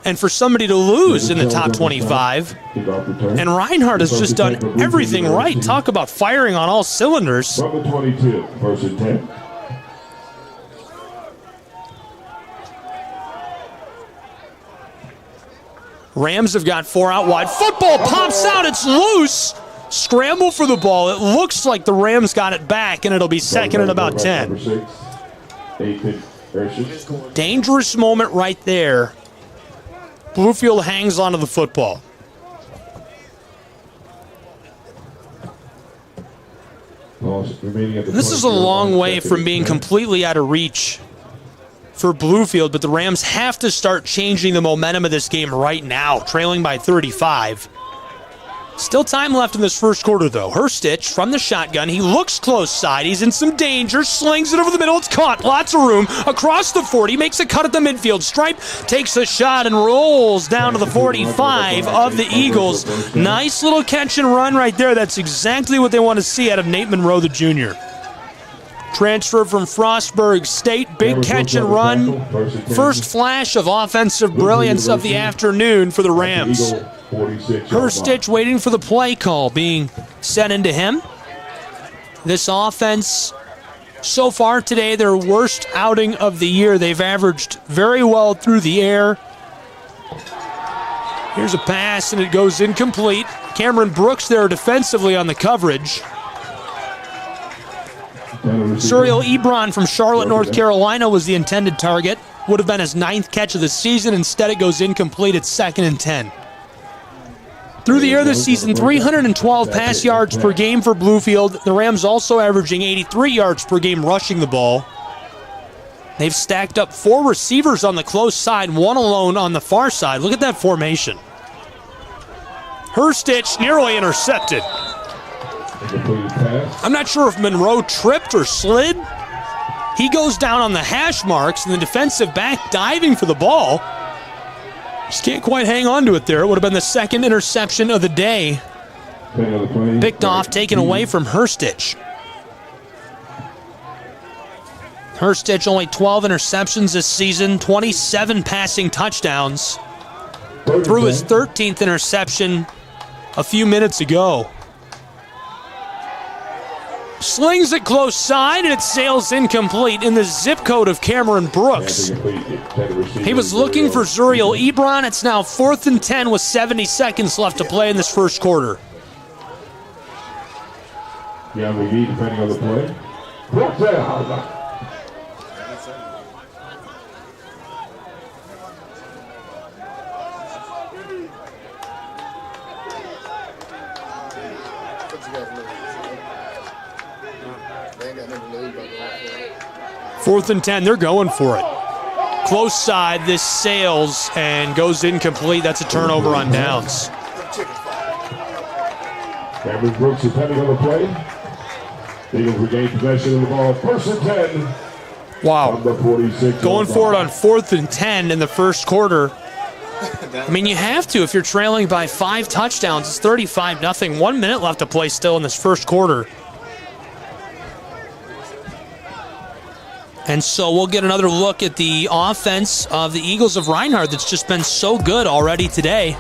and for somebody to lose in the top 25. And Reinhardt has just done everything right. Talk about firing on all cylinders. From the 22, 1st and 10. Rams have got 4 out wide. Football pops out. It's loose. Scramble for the ball. It looks like the Rams got it back, and it'll be second and about 10. Dangerous moment right there. Bluefield hangs onto the football. This is a long way from being completely out of reach for Bluefield, but the Rams have to start changing the momentum of this game right now, trailing by 35. Still time left in this first quarter, though. Hurstich from the shotgun. He looks close side. He's in some danger. Slings it over the middle. It's caught. Lots of room. Across the 40. Makes a cut at the midfield stripe. Takes a shot and rolls down to the 45 of the Eagles. Nice little catch and run right there. That's exactly what they want to see out of Nate Monroe, the junior. Transfer from Frostburg State. Big catch and run. First flash of offensive brilliance of the afternoon for the Rams. Hurstich waiting for the play call being sent into him. This offense, so far today, their worst outing of the year. They've averaged very well through the air. Here's a pass, and it goes incomplete. Cameron Brooks there defensively on the coverage. Suriel Ebron from Charlotte, North Carolina was the intended target. Would have been his 9th catch of the season. Instead, it goes incomplete. It's 2nd and 10. Through the air this season, 312 pass yards per game for Bluefield. The Rams also averaging 83 yards per game rushing the ball. They've stacked up 4 receivers on the close side, 1 alone on the far side. Look at that formation. Hurstich nearly intercepted. I'm not sure if Monroe tripped or slid. He goes down on the hash marks, and the defensive back diving for the ball. Just can't quite hang on to it there. It would have been the 2nd interception of the day. Picked off, taken away from Hurstich. Hurstich only 12 interceptions this season, 27 passing touchdowns. Threw his 13th interception a few minutes ago. Slings it close side, and it sails incomplete in the zip code of Cameron Brooks. He was looking for Zuriel Ebron. It's now 4th and 10 with 70 seconds left to play in this first quarter. Yeah, we need depending on the play. Brought down. Fourth and 10, they're going for it. Close side, this sails and goes incomplete. That's a turnover on downs. Cameron Brooks depending on the play. Eagles regain possession of the ball. 1st and 10. Wow. From the 46. Going for it on 4th and 10 in the first quarter. I mean, you have to if you're trailing by 5 touchdowns. It's 35-0. 1 minute left to play still in this first quarter. And so we'll get another look at the offense of the Eagles of Reinhardt that's just been so good already today.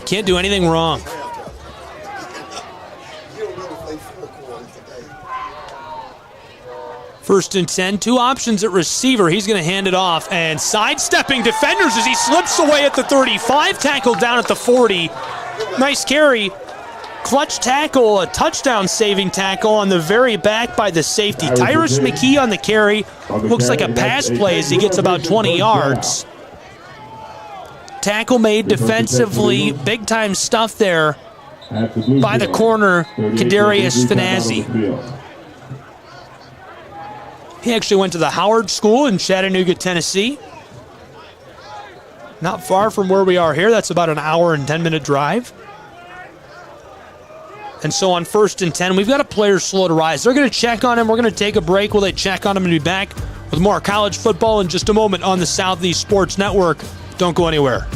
Can't do anything wrong. First and 10, 2 options at receiver. He's going to hand it off and sidestepping defenders as he slips away at the 35, tackled down at the 40. Nice carry. Clutch tackle, a touchdown-saving tackle on the very back by the safety. Tyrus McKee on the carry. Looks like a pass play as he gets about 20 yards. Tackle made defensively. Big-time stuff there by the corner, Kadarius Finazzi. He actually went to the Howard School in Chattanooga, Tennessee. Not far from where we are here. That's about an hour and 10-minute drive. And so on 1st and 10, we've got a player slow to rise. They're going to check on him. We're going to take a break while they check on him and be back with more college football in just a moment on the Southeast Sports Network. Don't go anywhere.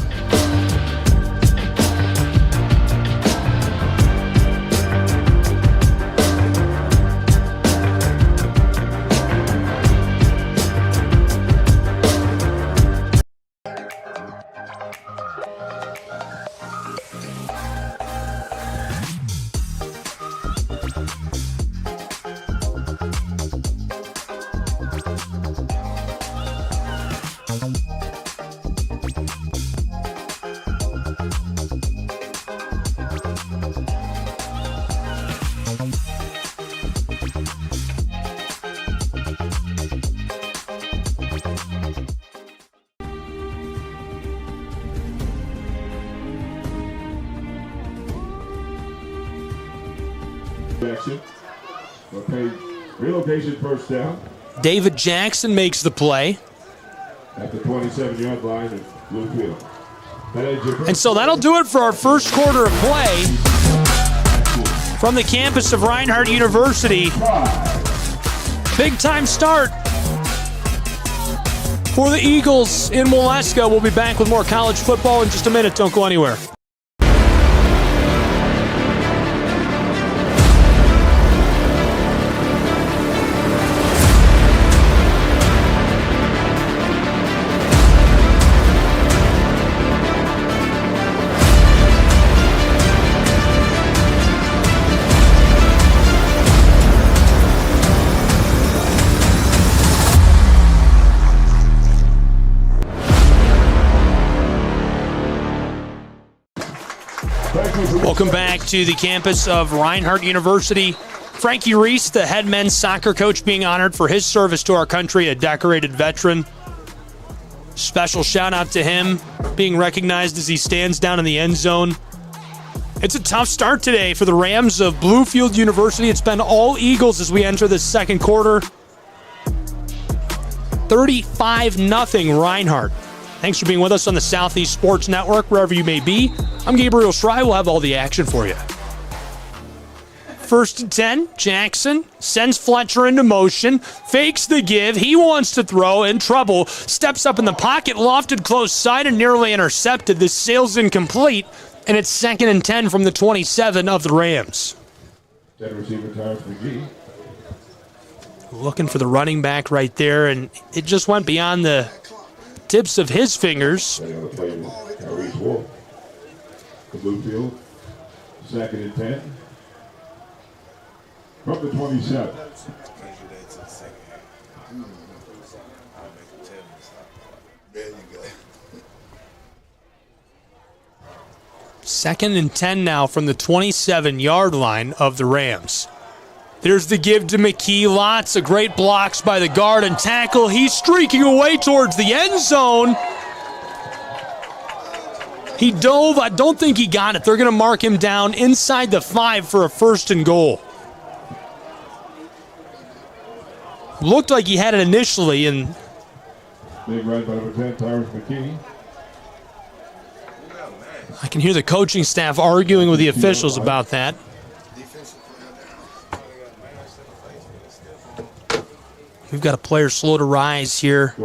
Okay, relocation first down. David Jackson makes the play. At the 27-yard line of Bluefield. And so that'll do it for our first quarter of play from the campus of Reinhardt University. Big time start for the Eagles in Waleska. We'll be back with more college football in just a minute. Don't go anywhere. Welcome back to the campus of Reinhardt University. Frankie Reese, the head men's soccer coach, being honored for his service to our country, a decorated veteran. Special shout out to him, being recognized as he stands down in the end zone. It's a tough start today for the Rams of Bluefield University. It's been all Eagles as we enter the second quarter. 35-0 Reinhardt. Thanks for being with us on the Southeast Sports Network, wherever you may be. I'm Gabriel Schray. We'll have all the action for you. 1st and 10, Jackson sends Fletcher into motion, fakes the give. He wants to throw, in trouble, steps up in the pocket, lofted close side, and nearly intercepted. This sails incomplete, and it's 2nd and 10 from the 27 of the Rams. Receiver Tyrus McKee. Looking for the running back right there, and it just went beyond the tips of his fingers. Bluefield, 2nd and 10. From the 27. There you go. 2nd and 10 now from the 27-yard line of the Rams. There's the give to McKee. Lots of great blocks by the guard and tackle. He's streaking away towards the end zone. He dove. I don't think he got it. They're going to mark him down inside the 5 for a 1st and goal. Looked like he had it initially, and big run by number 10, Tyrus McKee. I can hear the coaching staff arguing with the officials about that. We've got a player slow to rise here in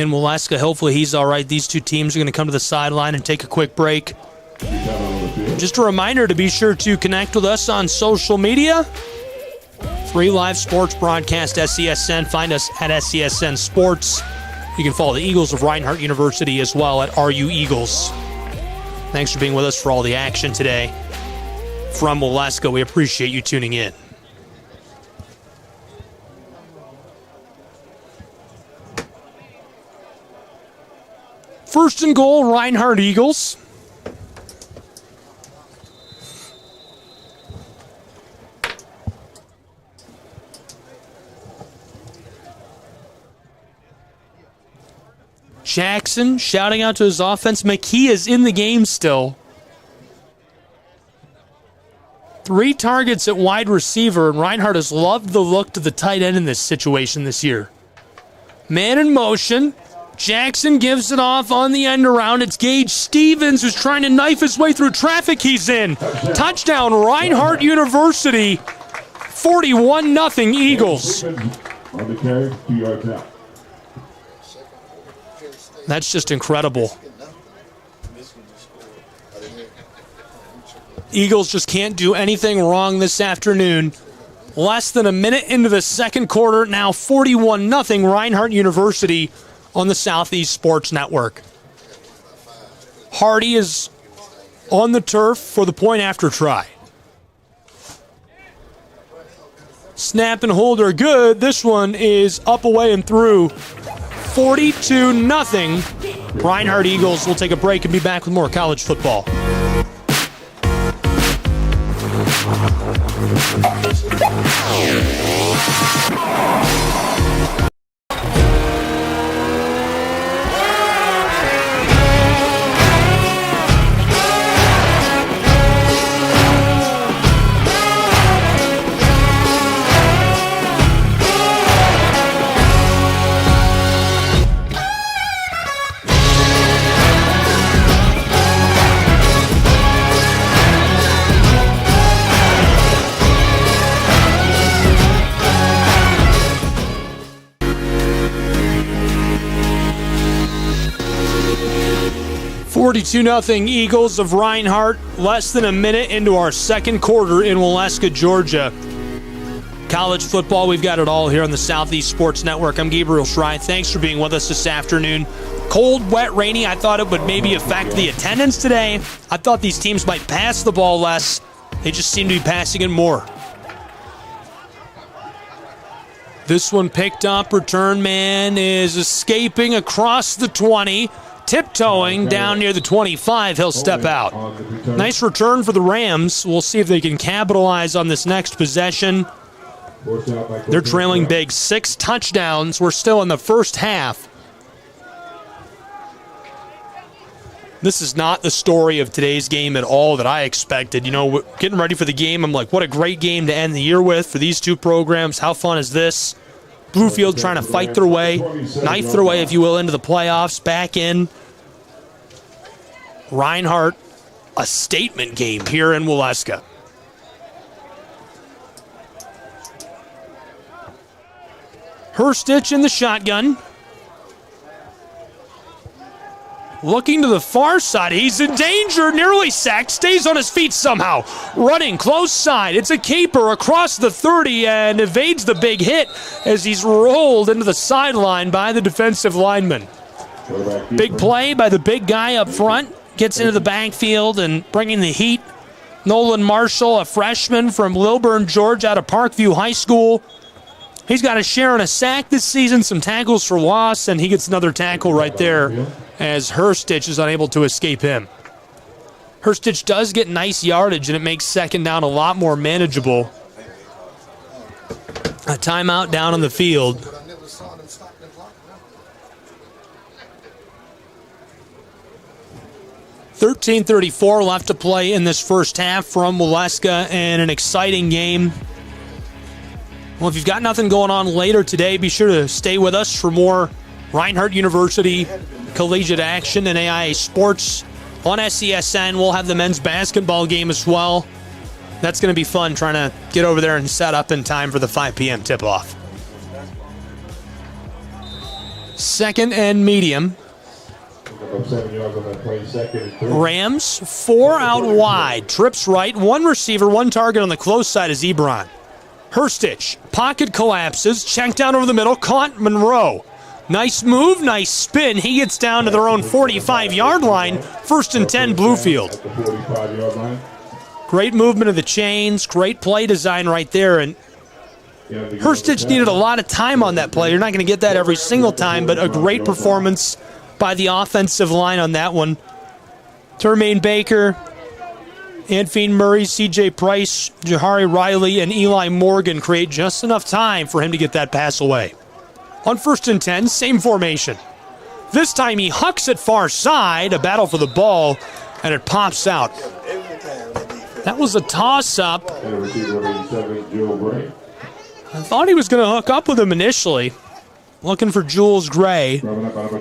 Waleska. Hopefully he's all right. These two teams are going to come to the sideline and take a quick break. Just a reminder to be sure to connect with us on social media. Free live sports broadcast, SCSN. Find us at SCSN Sports. You can follow the Eagles of Reinhardt University as well at RU Eagles. Thanks for being with us for all the action today from Waleska. We appreciate you tuning in. First and goal, Reinhardt Eagles. Jackson shouting out to his offense. McKee is in the game still. 3 targets at wide receiver, and Reinhardt has loved the look to the tight end in this situation this year. Man in motion. Jackson gives it off on the end around. It's Gage Stevens who's trying to knife his way through traffic. He's in. Touchdown, Reinhardt University. 41-0 Eagles. On the carry, 2 yards out. That's just incredible. Eagles just can't do anything wrong this afternoon. Less than a minute into the second quarter, now 41-0 Reinhardt University on the Southeast Sports Network. Hardy is on the turf for the point after try. Snap and hold are good. This one is up, away, and through. 42-0. Reinhardt Eagles will take a break and be back with more college football. $42-0 Eagles of Reinhardt. Less than a minute into our second quarter in Waleska, Georgia. College football, we've got it all here on the Southeast Sports Network. I'm Gabriel Schray. Thanks for being with us this afternoon. Cold, wet, rainy. I thought it would maybe affect the attendance today. I thought these teams might pass the ball less. They just seem to be passing it more. This one picked up. Return man is escaping across the 20. Tiptoeing down near the 25. He'll step out. Nice return for the Rams. We'll see if they can capitalize on this next possession. They're trailing big. 6 touchdowns. We're still in the first half. This is not the story of today's game at all that I expected. You know, getting ready for the game, I'm like, what a great game to end the year with for these two programs. How fun is this? Bluefield trying to fight their way, knife their way, if you will, into the playoffs, back in. Reinhardt, a statement game here in Waleska. Herstich in the shotgun. looking to the far side. He's in danger, nearly sacked, stays on his feet somehow. Running close side. It's a caper across the 30 and evades the big hit as he's rolled into the sideline by the defensive lineman. Big play by the big guy up front. Gets into the backfield and bringing the heat. Nolan Marshall, a freshman from Lilburn, Georgia, out of Parkview High School. He's got a share in a sack this season, some tackles for loss, and he gets another tackle right there as Herstich is unable to escape him. Herstich does get nice yardage, and it makes second down a lot more manageable. A timeout down on the field. 13:34 left to play in this first half from Waleska, and an exciting game. Well, if you've got nothing going on later today, be sure to stay with us for more Reinhardt University collegiate action and AIA sports on SESN. We'll have the men's basketball game as well. That's going to be fun, trying to get over there and set up in time for the 5 p.m. tip-off. Second and medium. Rams, 4 out wide. Trips right, 1 receiver, 1 target on the close side is Ebron. Herstich, pocket collapses, checked down over the middle, caught Monroe. Nice move, nice spin. He gets down to their own 45-yard line. 1st and 10, Bluefield. Great movement of the chains, great play design right there. And Herstich needed a lot of time on that play. You're not going to get that every single time, but a great performance by the offensive line on that one. Termaine Baker, Anfeen Murray, C.J. Price, Jahari Riley, and Eli Morgan create just enough time for him to get that pass away. On 1st and 10, same formation. This time he hucks it far side, a battle for the ball, and it pops out. That was a toss-up. I thought he was going to hook up with him initially. Looking for Jules Gray.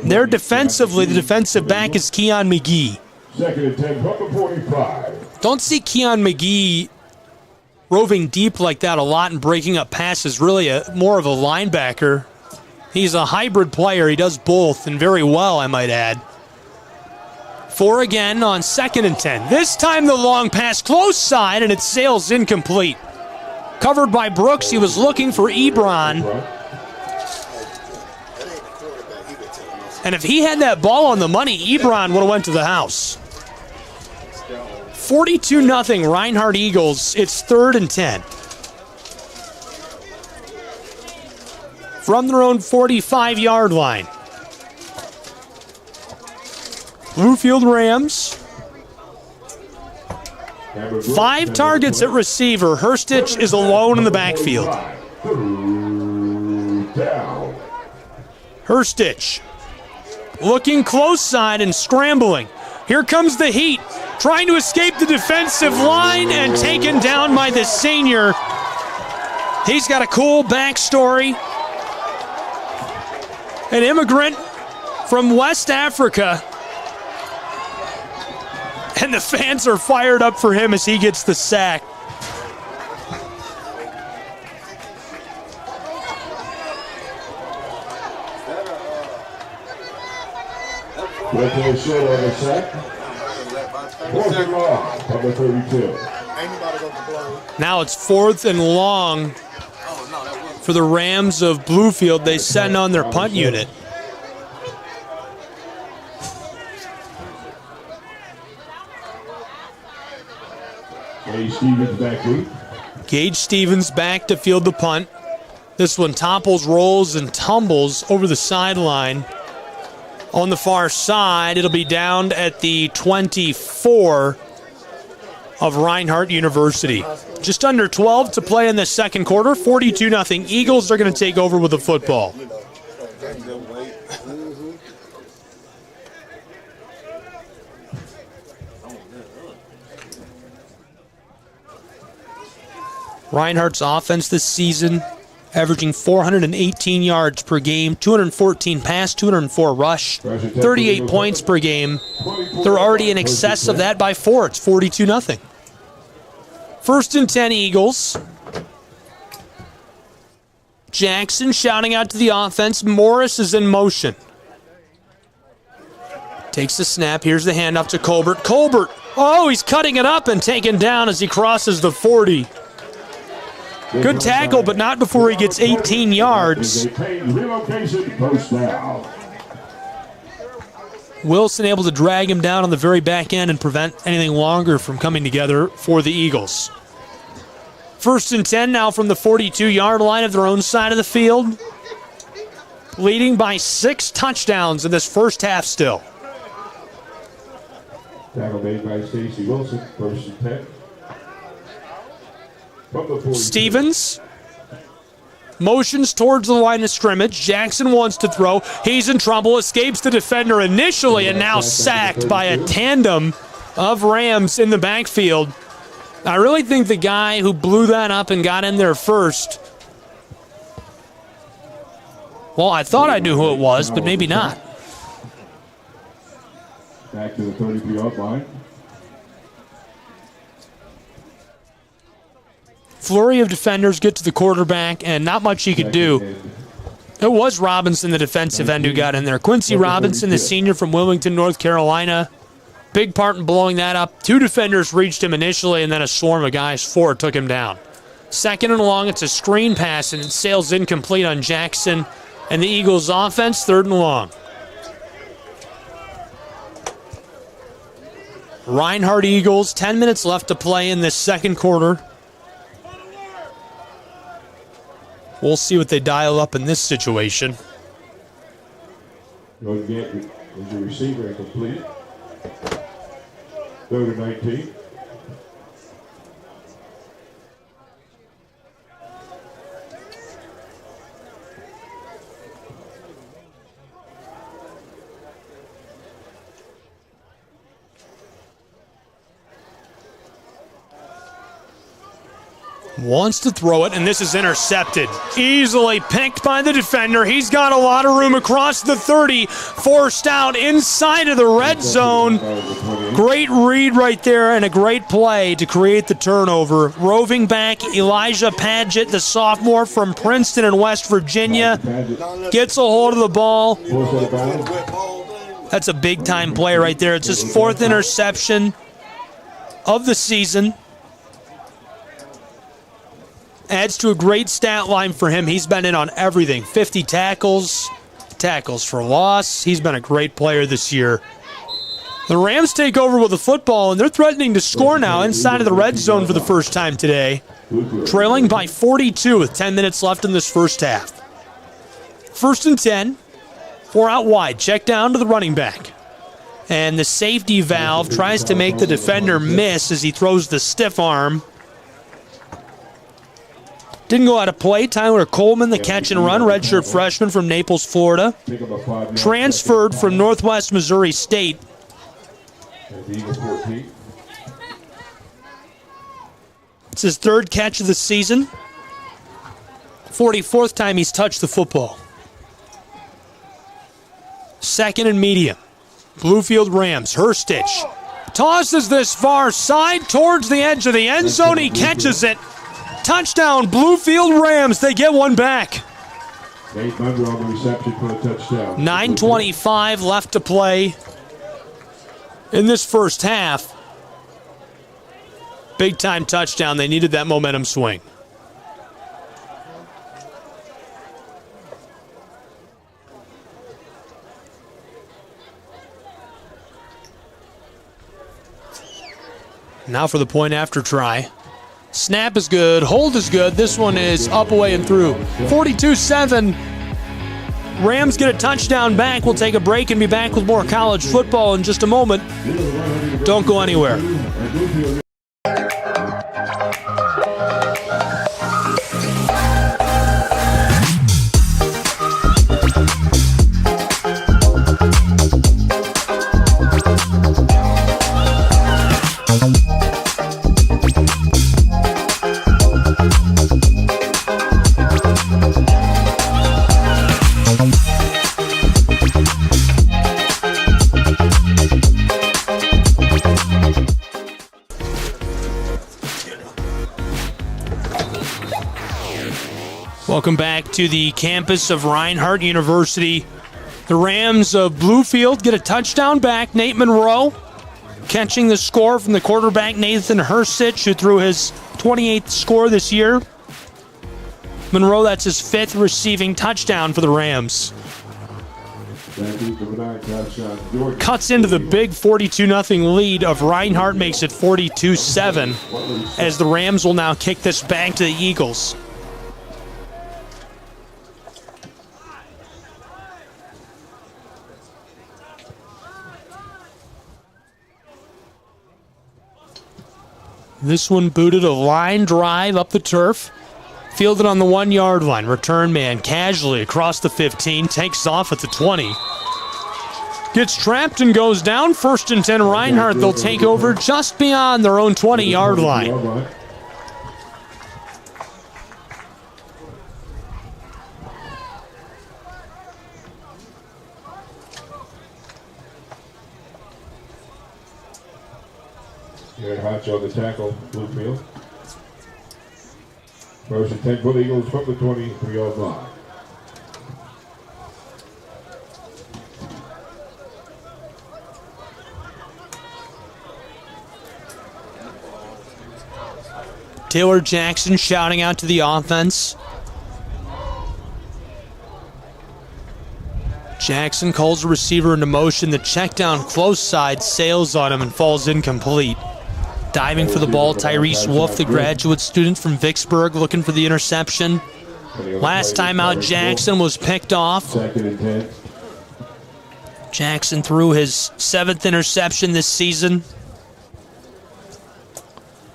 There defensively, the defensive back is Keon McGee. 2nd and 10, from the 45. Don't see Keon McGee roving deep like that a lot and breaking up passes. Really more of a linebacker. He's a hybrid player. He does both, and very well, I might add. 4 again on 2nd and 10. This time the long pass close side, and it sails incomplete. Covered by Brooks. He was looking for Ebron. And if he had that ball on the money, Ebron would have went to the house. 42-0 Reinhardt Eagles. It's 3rd and 10. From their own 45-yard line. Bluefield Rams. 5 targets at receiver. Herstich is alone in the backfield. Herstich looking close side and scrambling. Here comes the heat, trying to escape the defensive line and taken down by the senior. He's got a cool backstory. An immigrant from West Africa. And the fans are fired up for him as he gets the sack. Now it's 4th and long for the Rams of Bluefield. They send on their punt unit. Gage Stevens back to field the punt. This one topples, rolls, and tumbles over the sideline. On the far side, it'll be down at the 24 of Reinhardt University. Just under 12 to play in the second quarter. 42-0. Eagles are going to take over with the football. Reinhardt's offense this season averaging 418 yards per game, 214 pass, 204 rush, 38 points per game. They're already in excess of that by 4. It's 42-0. 1st and 10 Eagles. Jackson shouting out to the offense. Morris is in motion. Takes the snap. Here's the handoff to Colbert. Colbert, oh, he's cutting it up and taken down as he crosses the 40. Good tackle, but not before he gets 18 yards. Wilson able to drag him down on the very back end and prevent anything longer from coming together for the Eagles. 1st and 10 now from the 42-yard line of their own side of the field. Leading by 6 touchdowns in this first half still. Tackle made by Stacy Wilson, 1st and 10. Stevens motions towards the line of scrimmage. Jackson wants to throw. He's in trouble, escapes the defender initially, and now sacked by a tandem of Rams in the backfield. I really think the guy who blew that up and got in there first, well, I thought I knew who it was, but maybe not. Back to the 33-yard line. Flurry of defenders get to the quarterback, and not much he could do. It was Robinson, the defensive end, who got in there. Quincy Robinson, the senior from Wilmington, North Carolina. Big part in blowing that up. 2 defenders reached him initially, and then a swarm of guys, 4, took him down. 2nd and long, it's a screen pass, and it sails incomplete on Jackson and the Eagles' offense. 3rd and long. Reinhardt Eagles, 10 minutes left to play in this second quarter. We'll see what they dial up in this situation. Going to get the receiver incomplete. 3rd and 19. Wants to throw it, and this is intercepted. Easily picked by the defender. He's got a lot of room across the 30. Forced out inside of the red zone. Great read right there and a great play to create the turnover. Roving back, Elijah Padgett, the sophomore from Princeton in West Virginia, gets a hold of the ball. That's a big-time play right there. It's his 4th interception of the season. Adds to a great stat line for him. He's been in on everything. 50 tackles, tackles for loss. He's been a great player this year. The Rams take over with the football, and they're threatening to score now inside of the red zone for the first time today. Trailing by 42 with 10 minutes left in this first half. 1st and 10. 4 out wide. Check down to the running back. And the safety valve tries to make the defender miss as he throws the stiff arm. Didn't go out of play. Tyler Coleman, the catch and run, redshirt freshman from Naples, Florida. Transferred from Northwest Missouri State. It's his 3rd catch of the season. 44th time he's touched the football. 2nd and medium. Bluefield Rams. Hurstich tosses this far side towards the edge of the end zone. He catches it. Touchdown, Bluefield Rams. They get one back. 9:25 left to play in this first half. Big-time touchdown. They needed that momentum swing. Now for the point after try. Snap is good. Hold is good. This one is up, away, and through. 42-7. Rams get a touchdown back. We'll take a break and be back with more college football in just a moment. Don't go anywhere. Welcome back to the campus of Reinhardt University. The Rams of Bluefield get a touchdown back. Nate Monroe catching the score from the quarterback Nathan Hersich, who threw his 28th score this year. Monroe, that's his 5th receiving touchdown for the Rams. Cuts into the big 42-0 lead of Reinhardt, makes it 42-7, as the Rams will now kick this back to the Eagles. This one booted a line drive up the turf. Fielded on the 1-yard line. Return man casually across the 15. Takes off at the 20. Gets trapped and goes down. 1st and 10 Reinhardt. They'll take over just beyond their own 20-yard line. Here, Hodge on the tackle, Bluefield. First and 10 for the Eagles from the 23-yard line. Taylor Jackson shouting out to the offense. Jackson calls the receiver into motion. The check down close side sails on him and falls incomplete. Diving for the ball, Tyrese Wolf, the graduate student from Vicksburg, looking for the interception. Last time out, Jackson was picked off. Jackson threw his 7th interception this season.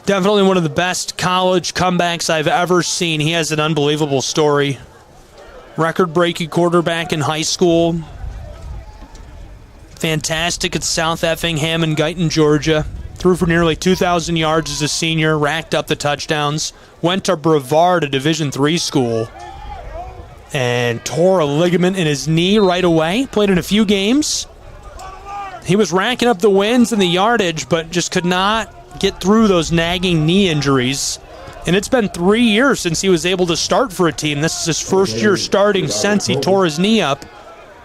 Definitely one of the best college comebacks I've ever seen. He has an unbelievable story. Record-breaking quarterback in high school. Fantastic at South Effingham and Guyton, Georgia. Threw for nearly 2,000 yards as a senior, racked up the touchdowns. Went to Brevard, a Division III school, and tore a ligament in his knee right away. Played in a few games. He was racking up the wins and the yardage, but just could not get through those nagging knee injuries. And it's been 3 years since he was able to start for a team. This is his first year starting since he tore his knee up.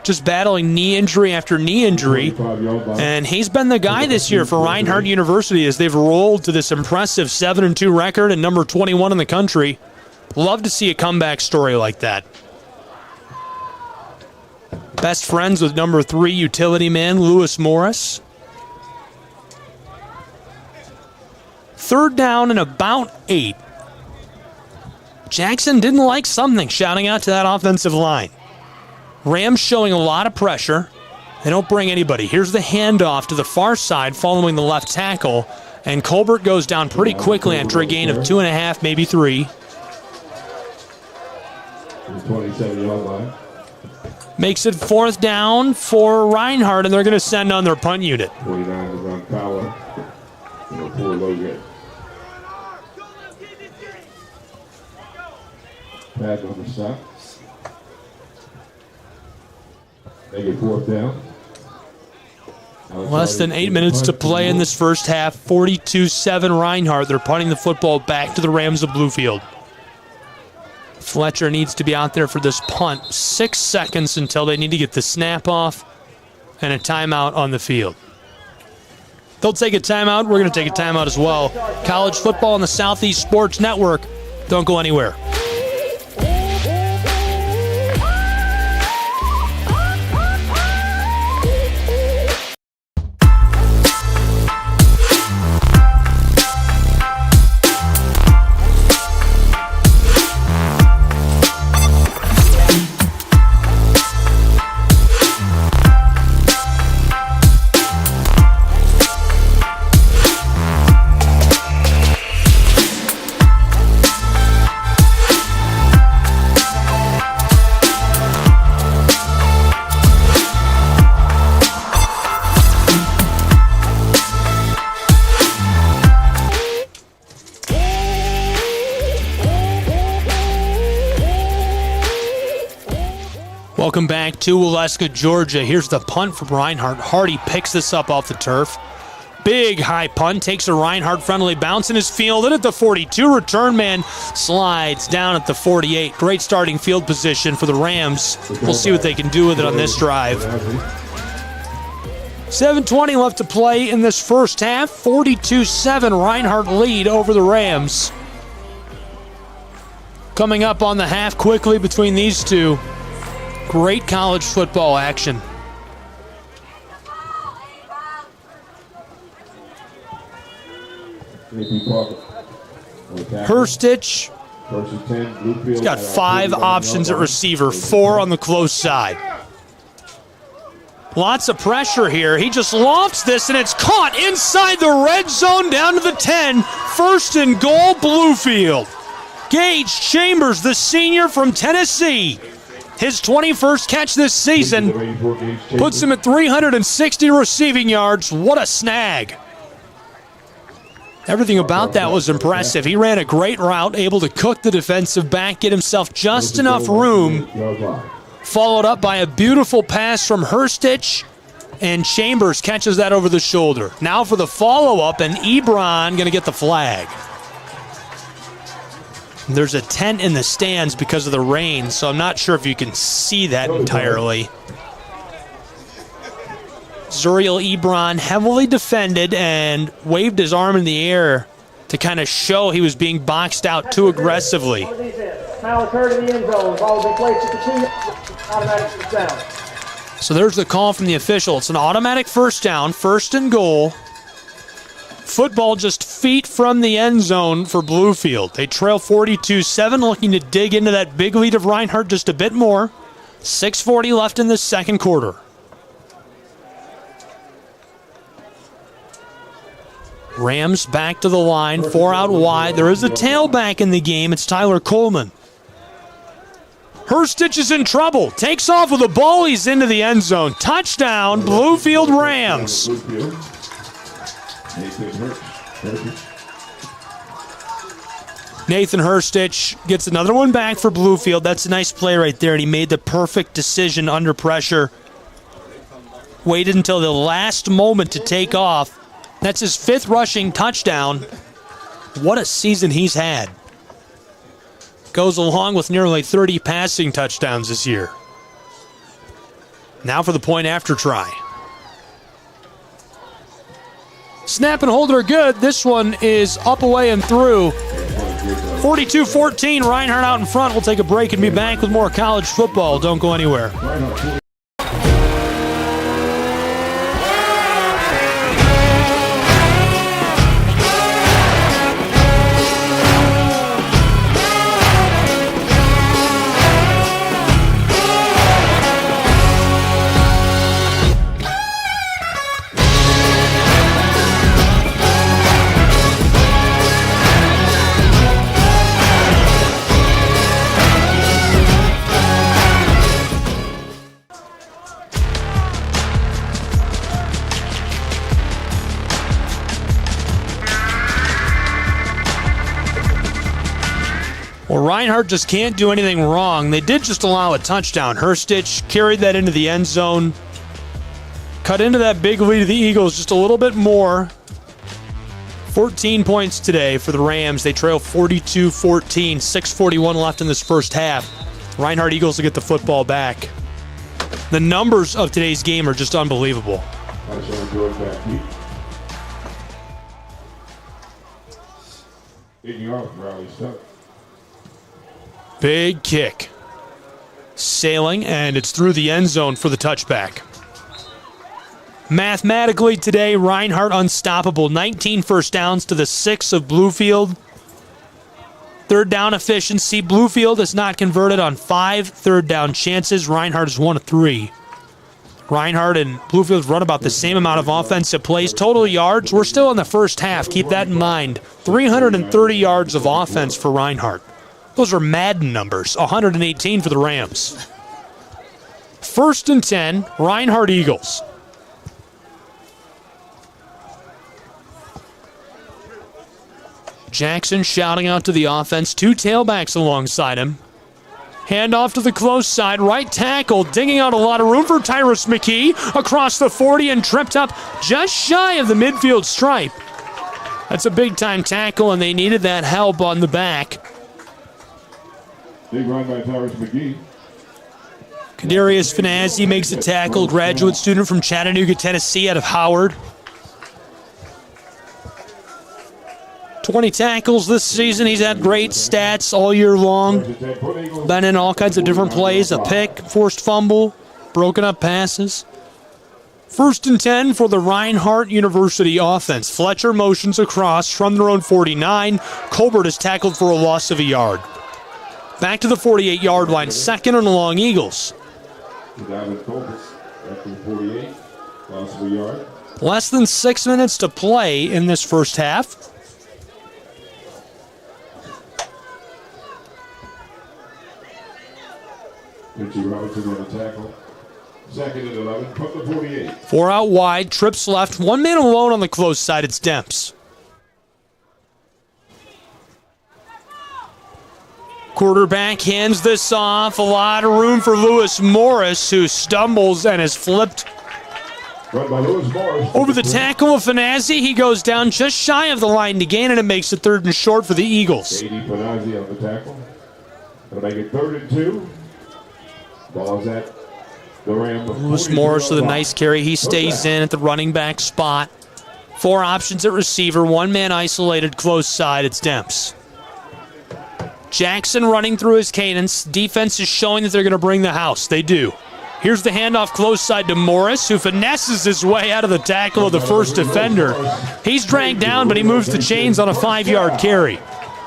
Just battling knee injury after knee injury. And he's been the guy this year for Reinhardt University as they've rolled to this impressive 7-2 record and number 21 in the country. Love to see a comeback story like that. Best friends with number 3 utility man Lewis Morris. 3rd down and about 8. Jackson didn't like something, shouting out to that offensive line. Rams showing a lot of pressure. They don't bring anybody. Here's the handoff to the far side following the left tackle. And Colbert goes down pretty quickly after a gain of 2.5, maybe 3. 27-yard line. Makes it 4th down for Reinhardt, and they're going to send on their punt unit. 49 is on power. Number 4 Logan. Pass on the stop. Make it 4th down. Less than 8 minutes to play in this first half. 42-7 Reinhardt. They're punting the football back to the Rams of Bluefield. Fletcher needs to be out there for this punt. 6 seconds until they need to get the snap off and a timeout on the field. They'll take a timeout. We're going to take a timeout as well. College football on the Southeast Sports Network. Don't go anywhere. Welcome back to Waleska, Georgia. Here's the punt from Reinhardt. Hardy picks this up off the turf. Big high punt, takes a Reinhardt friendly bounce and is fielded at the 42. Return man slides down at the 48. Great starting field position for the Rams. We'll see what they can do with it on this drive. 7:20 left to play in this first half. 42-7 Reinhardt lead over the Rams. Coming up on the half quickly between these two. Great college football action. Herstich, he's got 5 options at receiver, 4 on the close side. Lots of pressure here. He just lofts this, and it's caught inside the red zone down to the 10. First and goal, Bluefield. Gage Chambers, the senior from Tennessee. His 21st catch this season puts him at 360 receiving yards. What a snag. Everything about that was impressive. He ran a great route, able to cook the defensive back, get himself just enough room. Followed up by a beautiful pass from Herstich, and Chambers catches that over the shoulder. Now for the follow-up, and Ebron going to get the flag. There's a tent in the stands because of the rain, so I'm not sure if you can see that entirely. Zuriel Ebron heavily defended and waved his arm in the air to kind of show he was being boxed out too aggressively. Foul occurred in the end zone. Ball will be placed at the 2. Automatic first down. So there's the call from the official. It's an automatic first down, first and goal. Football just feet from the end zone for Bluefield. They trail 42-7, looking to dig into that big lead of Reinhardt just a bit more. 6:40 left in the second quarter. Rams back to the line, 4 out wide. There is a tailback in the game. It's Tyler Coleman. Herstich is in trouble. Takes off with the ball. He's into the end zone. Touchdown, Bluefield Rams. Nathan Herstich gets another one back for Bluefield. That's a nice play right there, and he made the perfect decision under pressure. Waited until the last moment to take off. That's his 5th rushing touchdown. What a season he's had. Goes along with nearly 30 passing touchdowns this year. Now for the point after try. Snap and hold are good. This one is up, away, and through. 42-14, Reinhardt out in front. We'll take a break and be back with more college football. Don't go anywhere. Well, Reinhardt just can't do anything wrong. They did just allow a touchdown. Herstich carried that into the end zone. Cut into that big lead of the Eagles just a little bit more. 14 points today for the Rams. They trail 42-14. 6:41 left in this first half. Reinhardt Eagles will get the football back. The numbers of today's game are just unbelievable. Big kick. Sailing, and it's through the end zone for the touchback. Mathematically today, Reinhardt unstoppable. 19 first downs to the 6 of Bluefield. Third down efficiency. Bluefield has not converted on 5 third down chances. Reinhardt is 1 of 3. Reinhardt and Bluefield run about the same amount of offensive plays. Total yards, we're still in the first half. Keep that in mind. 330 yards of offense for Reinhardt. Those are Madden numbers. 118 for the Rams. First and 10, Reinhardt Eagles. Jackson shouting out to the offense. 2 tailbacks alongside him. Handoff to the close side, right tackle, digging out a lot of room for Tyrus McKee, across the 40 and tripped up just shy of the midfield stripe. That's a big-time tackle, and they needed that help on the back. Big run by Tyrus McKee. Kadarius Finazzi makes a tackle, graduate student from Chattanooga, Tennessee, out of Howard. 20 tackles this season. He's had great stats all year long. Been in all kinds of different plays. A pick, forced fumble, broken up passes. 1st and 10 for the Reinhardt University offense. Fletcher motions across from their own 49. Colbert is tackled for a loss of a yard. Back to the 48-yard line. 2nd and long, Eagles. Less than 6 minutes to play in this first half. Robinson on the tackle. 2nd and 11 from the 48. 4 out wide, trips left, 1 man alone on the close side. It's Demps. Quarterback hands this off. A lot of room for Lewis Morris, who stumbles and is flipped over the tackle of Finazzi. He goes down just shy of the line to gain, and it makes it 3rd and short for the Eagles. Finazzi on the tackle. That'll make it 3rd and 2. Ball's at the Ram. Lewis Morris with a nice carry. He stays in at the running back spot. 4 options at receiver. 1 man isolated close side. It's Demps. Jackson running through his cadence. Defense is showing that they're going to bring the house. They do. Here's the handoff close side to Morris, who finesses his way out of the tackle of the first defender. He's dragged down, but he moves the chains on a 5-yard carry.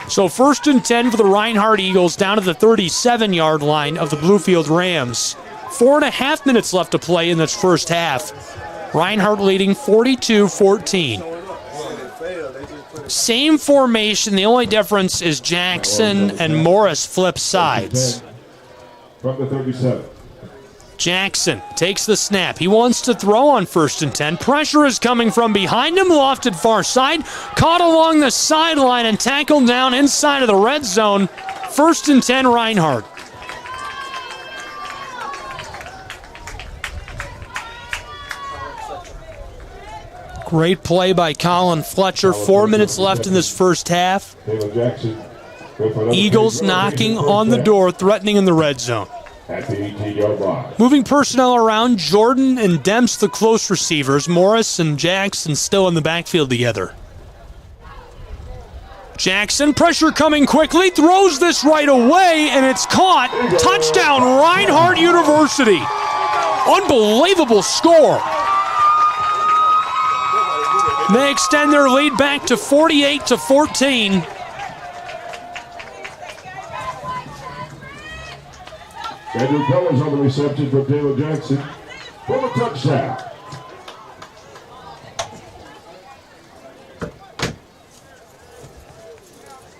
So 1st and 10 for the Reinhardt Eagles down to the 37-yard line of the Bluefield Rams. 4.5 minutes left to play in this first half. Reinhardt leading 42-14. Same formation. The only difference is Jackson and Morris flip sides. From the 37. Jackson takes the snap. He wants to throw on 1st and 10. Pressure is coming from behind him. Lofted far side. Caught along the sideline and tackled down inside of the red zone. 1st and 10, Reinhardt. Great play by Colin Fletcher. 4 minutes left in this first half. Eagles knocking on the door, threatening in the red zone. At the 18-yard line. Moving personnel around, Jordan and Demps the close receivers. Morris and Jackson still in the backfield together. Jackson, pressure coming quickly, throws this right away, and it's caught. Touchdown, Reinhardt University. Unbelievable score. They extend their lead back to 48-14. Andrew Pellers on the reception from Taylor Jackson for a touchdown.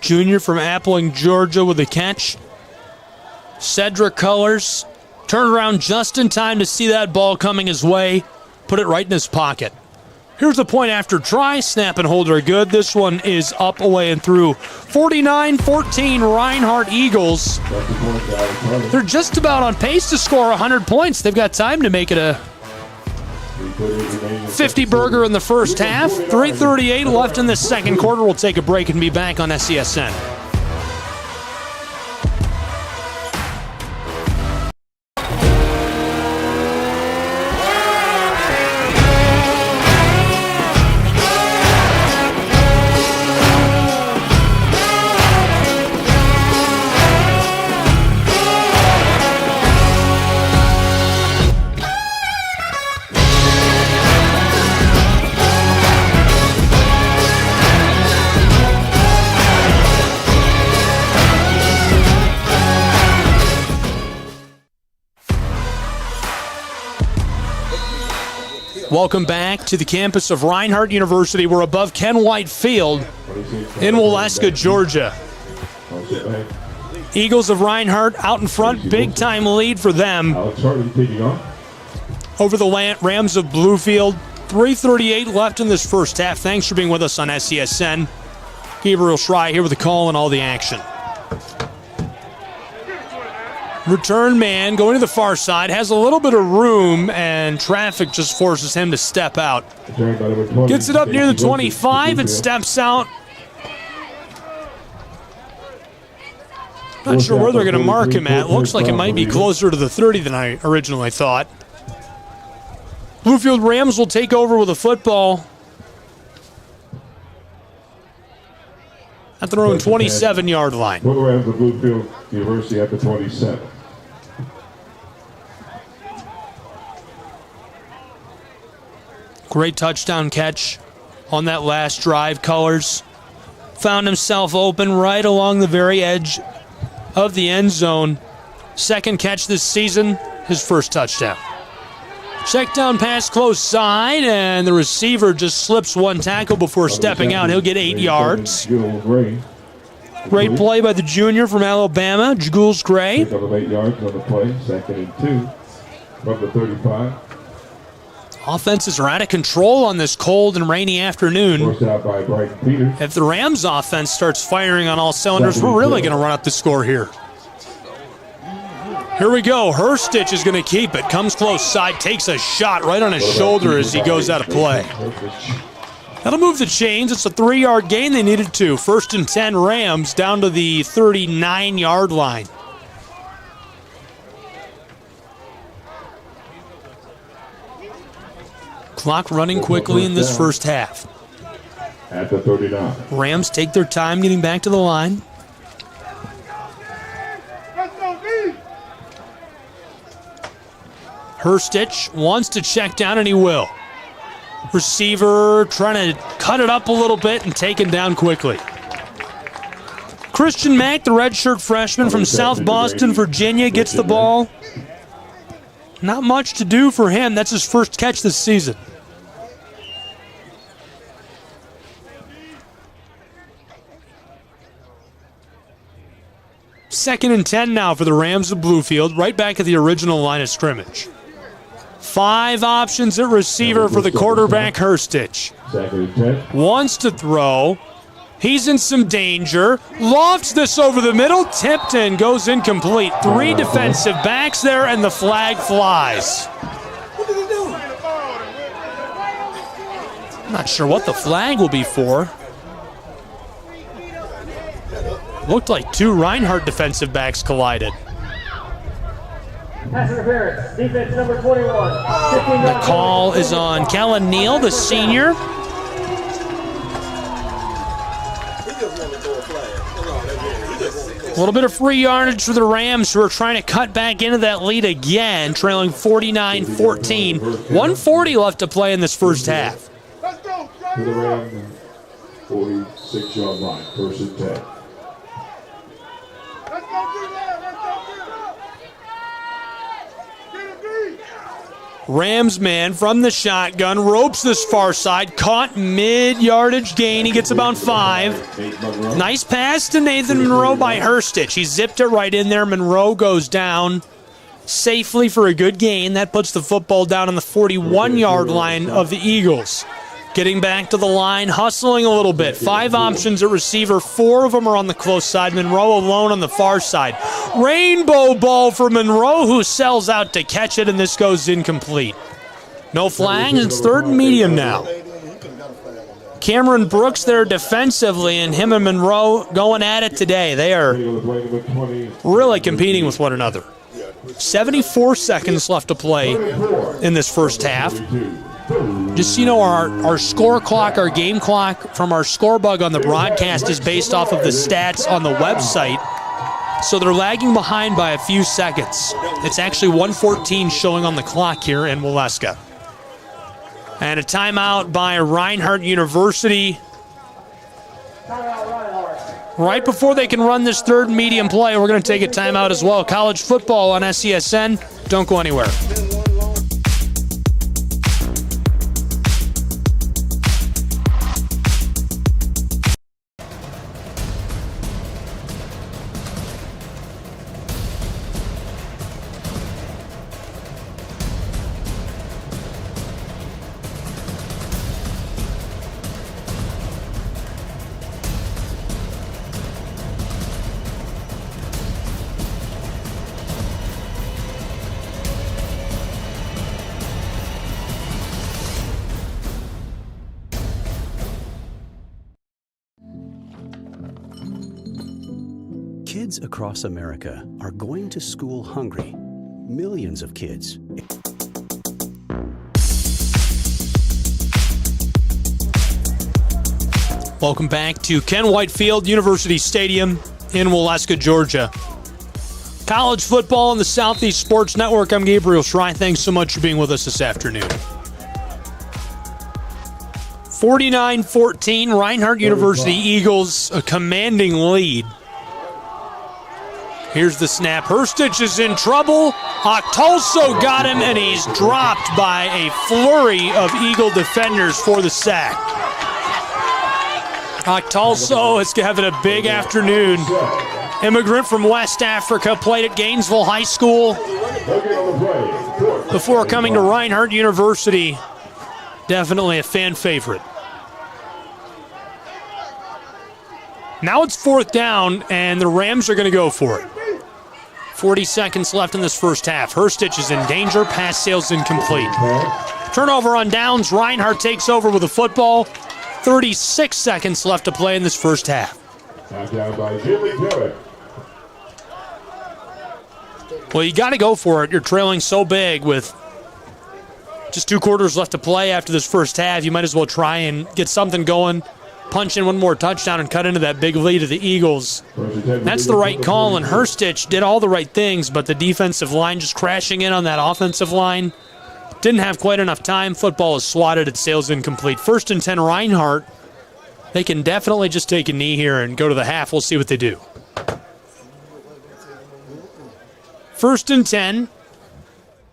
Junior from Appling, Georgia with a catch. Cedric Cullors turned around just in time to see that ball coming his way. Put it right in his pocket. Here's the point after try. Snap and hold are good. This one is up, away, and through. 49-14 Reinhardt Eagles. They're just about on pace to score 100 points. They've got time to make it a 50-burger in the first half. 3:38 left in the second quarter. We'll take a break and be back on SESN. Welcome back to the campus of Reinhardt University. We're above Ken White Field in Waleska, Georgia. Eagles of Reinhardt out in front, big-time lead for them over the Rams of Bluefield. 3:38 left in this first half. Thanks for being with us on SESN. Gabriel Schray here with the call and all the action. Return man going to the far side, has a little bit of room, and traffic just forces him to step out. Gets it up near the 25 and steps out. Not sure where they're going to mark him at. Looks like it might be closer to the 30 than I originally thought. Bluefield Rams will take over with a football at their own 27-yard line. For the Rams of Bluefield University at the 27. Great touchdown catch on that last drive. Colors found himself open right along the very edge of the end zone. Second catch this season, his first touchdown. Check down pass close side, and the receiver just slips one tackle before stepping out. He'll get 8 yards. Great play by the junior from Alabama, Jules Schray. 8 yards on the play, 2nd and 2 from the 35. Offenses are out of control on this cold and rainy afternoon. Forced out by Brighton Peters. If the Rams offense starts firing on all cylinders, we're really going to run up the score here. Here we go. Hurstich is going to keep it. Comes close side, takes a shot right on his shoulder as he goes out of play. That'll move the chains. It's a 3-yard gain. They needed 2. 1st and 10 Rams down to the 39-yard line. Clock running quickly in this first half. At the 39. Rams take their time getting back to the line. Hurstich wants to check down, and he will. Receiver trying to cut it up a little bit and taken down quickly. Christian Mack, the redshirt freshman from South Boston, Virginia, gets the ball. Not much to do for him. That's his first catch this season. Second and 10 now for the Rams of Bluefield, right back at the original line of scrimmage. 5 options at receiver for the quarterback, Hurstich. Wants to throw. He's in some danger. Lofts this over the middle. Tipped and goes incomplete. 3 defensive backs there, and the flag flies. Not sure what the flag will be for. Looked like 2 Reinhardt defensive backs collided. Pass interference, defense number 21. The call is on Kellen Neal, the senior. A little bit of free yardage for the Rams, who are trying to cut back into that lead again, trailing 49-14. 1:40 left to play in this first half. To the Rams, 46-yard line, 1st and 10. Rams man from the shotgun ropes this far side, caught mid-yardage gain. He gets about 5. Nice pass to Nathan Monroe by Hurstich. He zipped it right in there. Monroe goes down safely for a good gain. That puts the football down on the 41-yard line of the Eagles. Getting back to the line, hustling a little bit. 5 options at receiver. 4 of them are on the close side. Monroe alone on the far side. Rainbow ball for Monroe, who sells out to catch it, and this goes incomplete. No flags. It's 3rd and medium now. Cameron Brooks there defensively, and him and Monroe going at it today. They are really competing with one another. 74 seconds left to play in this first half. Just so you know, our score clock, our game clock from our score bug on the broadcast is based off of the stats on the website. So they're lagging behind by a few seconds. It's actually 1:14 showing on the clock here in Waleska. And a timeout by Reinhardt University. Right before they can run this 3rd and medium play, we're going to take a timeout as well. College football on SESN. Don't go anywhere. Kids across America are going to school hungry. Millions of kids. Welcome back to Ken Whitefield University Stadium in Waleska, Georgia. College football on the Southeast Sports Network. I'm Gabriel Schray. Thanks so much for being with us this afternoon. 49-14, Reinhardt University Eagles, a commanding lead. Here's the snap. Herstich is in trouble. Octolso got him, and he's dropped by a flurry of Eagle defenders for the sack. Octolso is having a big afternoon. Immigrant from West Africa, played at Gainesville High School before coming to Reinhardt University. Definitely a fan favorite. Now it's 4th down, and the Rams are going to go for it. 40 seconds left in this first half. Herstich is in danger. Pass sails incomplete. Turnover on downs. Reinhardt takes over with the football. 36 seconds left to play in this first half. Well, you got to go for it. You're trailing so big with just 2 quarters left to play after this first half. You might as well try and get something going. Punch in one more touchdown and cut into that big lead of the Eagles. That's the right call, and Herstich did all the right things, but the defensive line just crashing in on that offensive line. Didn't have quite enough time. Football is swatted. It sails incomplete. 1st and 10 Reinhardt. They can definitely just take a knee here and go to the half. We'll see what they do. 1st and 10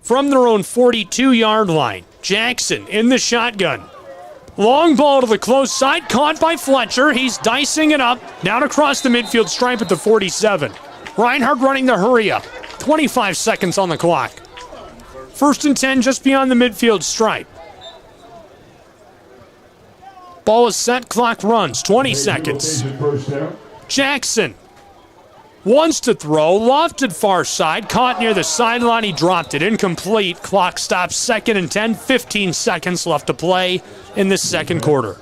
from their own 42-yard line. Jackson in the shotgun. Long ball to the close side, caught by Fletcher. He's dicing it up, down across the midfield stripe at the 47. Reinhardt running the hurry up. 25 seconds on the clock. 1st and 10 just beyond the midfield stripe. Ball is set, clock runs, 20 seconds. Jackson wants to throw, lofted far side, caught near the sideline, he dropped it, incomplete. Clock stops, 2nd and 10, 15 seconds left to play in this second quarter.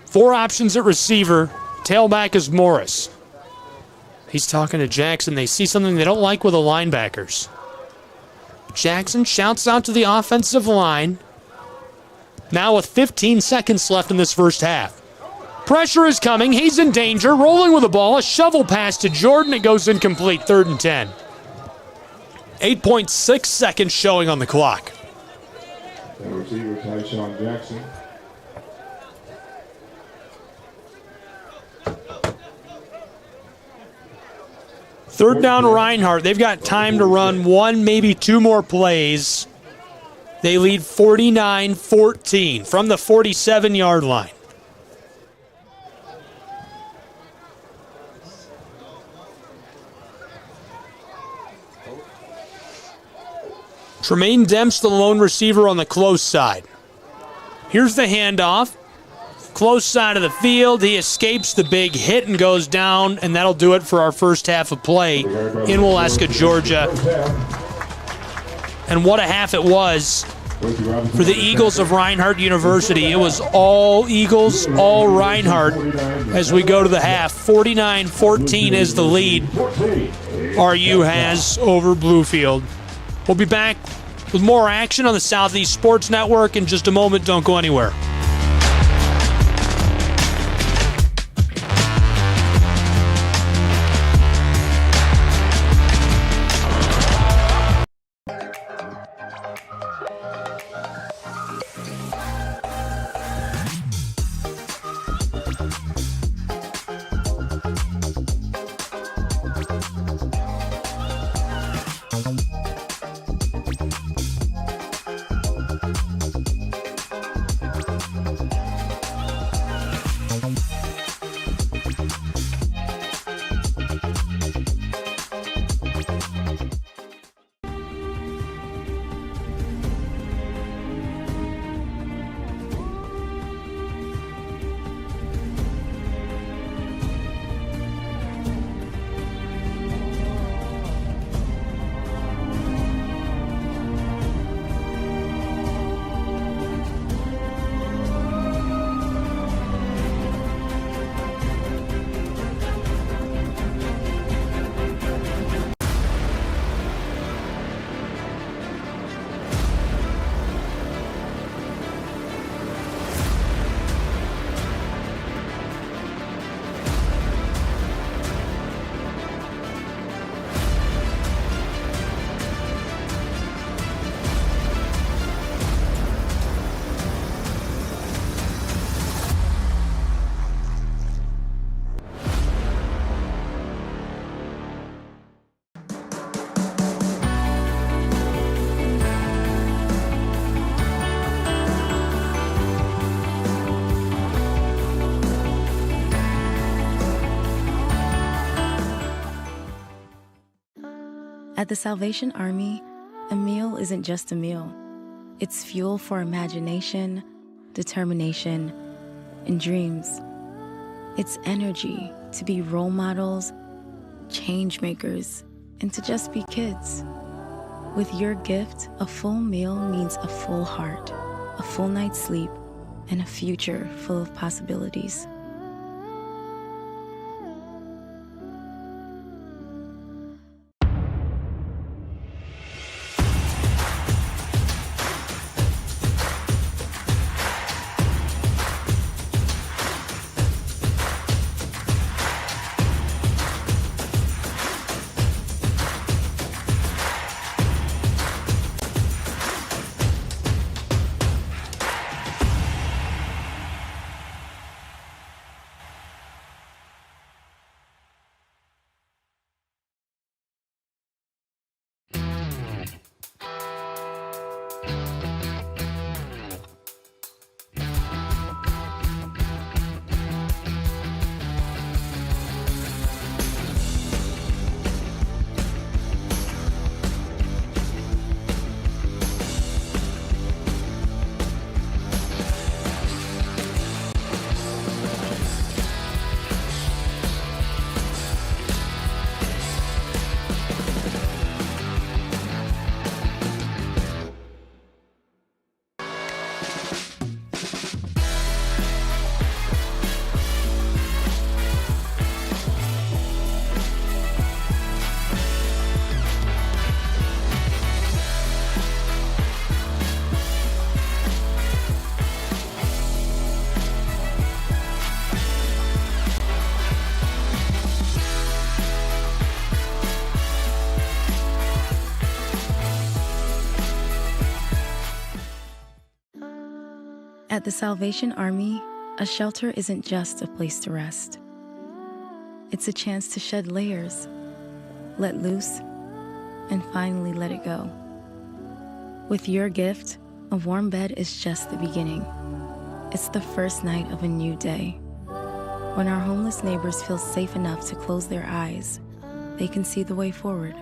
Four options at receiver. Tailback is Morris. He's talking to Jackson. They see something they don't like with the linebackers. Jackson shouts out to the offensive line. Now with 15 seconds left in this first half. Pressure is coming. He's in danger. Rolling with the ball. A shovel pass to Jordan. It goes incomplete. 3rd and 10. 8.6 seconds showing on the clock. The receiver, Tyshawn Jackson. Third down, Reinhardt. They've got time to run 1, maybe 2 more plays. They lead 49-14 from the 47-yard line. Tremaine Demps, the lone receiver on the close side. Here's the handoff. Close side of the field. He escapes the big hit and goes down, and that'll do it for our first half of play in Waleska, Georgia. And what a half it was for the Eagles of Reinhardt University. It was all Eagles, all Reinhardt as we go to the half. 49-14 is the lead RU has over Bluefield. We'll be back with more action on the Southeast Sports Network in just a moment. Don't go anywhere. At the Salvation Army, a meal isn't just a meal. It's fuel for imagination, determination, and dreams. It's energy to be role models, change makers, and to just be kids. With your gift, a full meal means a full heart, a full night's sleep, and a future full of possibilities. At the Salvation Army, a shelter isn't just a place to rest. It's a chance to shed layers, let loose, and finally let it go. With your gift, a warm bed is just the beginning. It's the first night of a new day. When our homeless neighbors feel safe enough to close their eyes, they can see the way forward.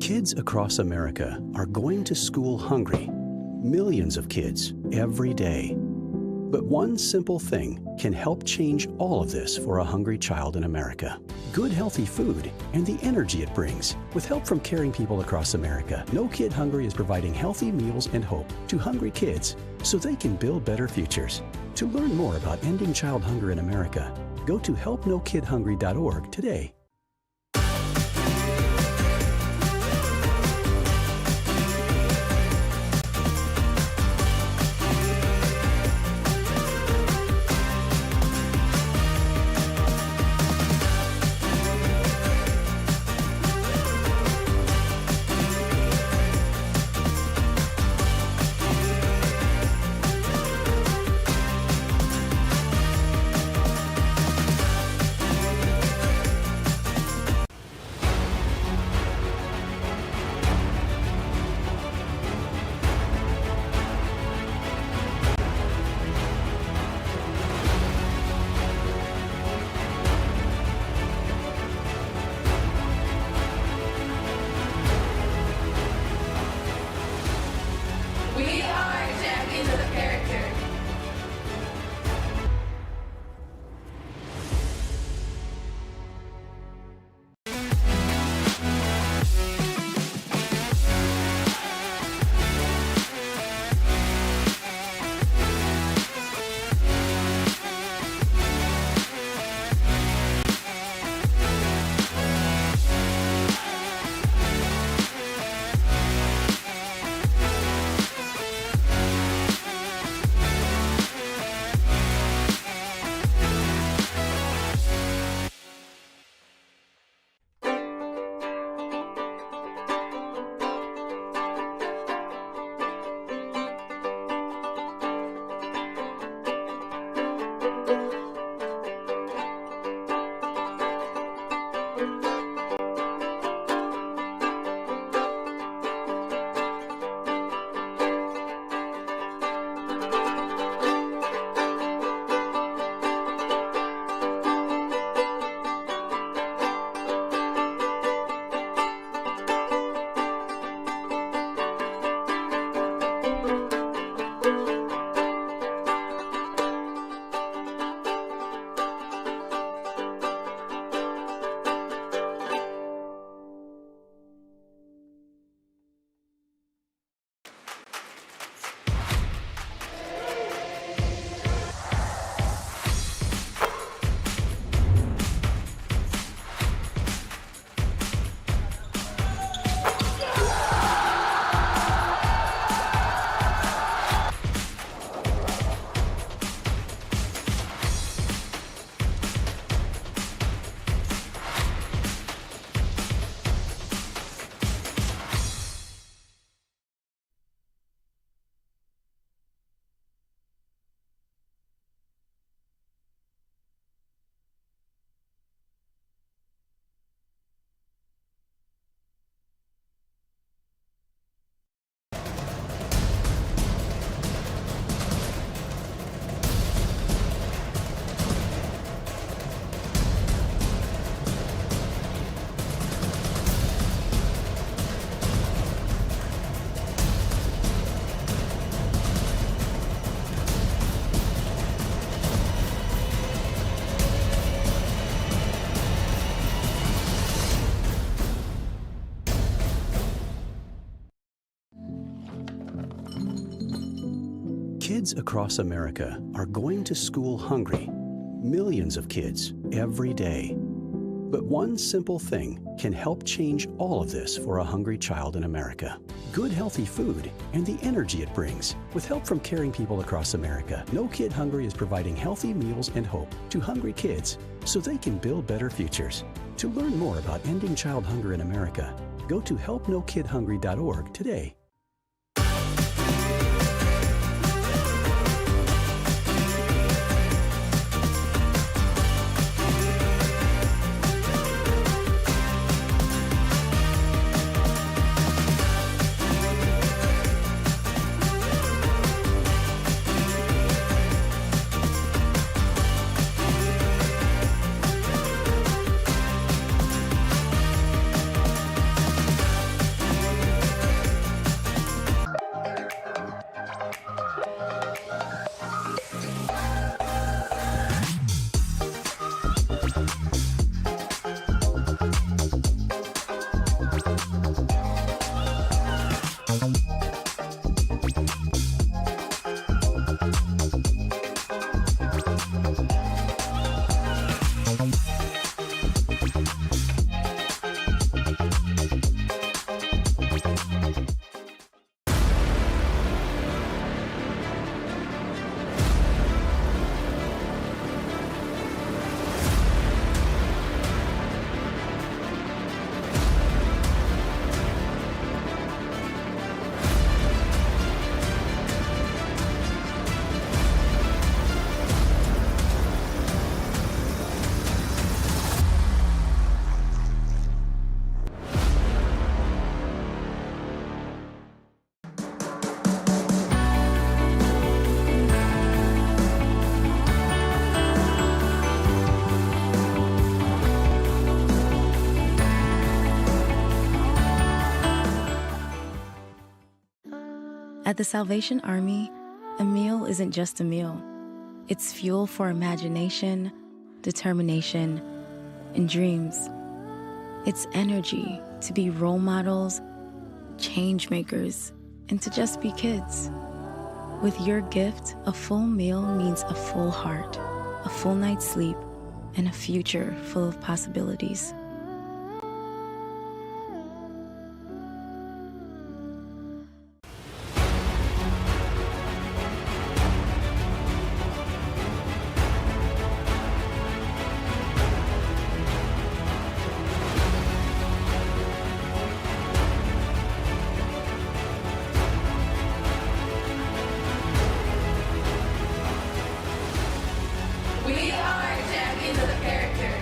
Kids across America are going to school hungry. Millions of kids every day. But one simple thing can help change all of this for a hungry child in America. Good healthy food and the energy it brings. With help from caring people across America, No Kid Hungry is providing healthy meals and hope to hungry kids so they can build better futures. To learn more about ending child hunger in America, go to helpnokidhungry.org today. Kids across America are going to school hungry. Millions of kids every day. But one simple thing can help change all of this for a hungry child in America. Good healthy food and the energy it brings. With help from caring people across America, No Kid Hungry is providing healthy meals and hope to hungry kids so they can build better futures. To learn more about ending child hunger in America, go to helpnokidhungry.org today. At the Salvation Army, a meal isn't just a meal. It's fuel for imagination, determination, and dreams. It's energy to be role models, change makers, and to just be kids. With your gift, a full meal means a full heart, a full night's sleep, and a future full of possibilities. We are champions of character.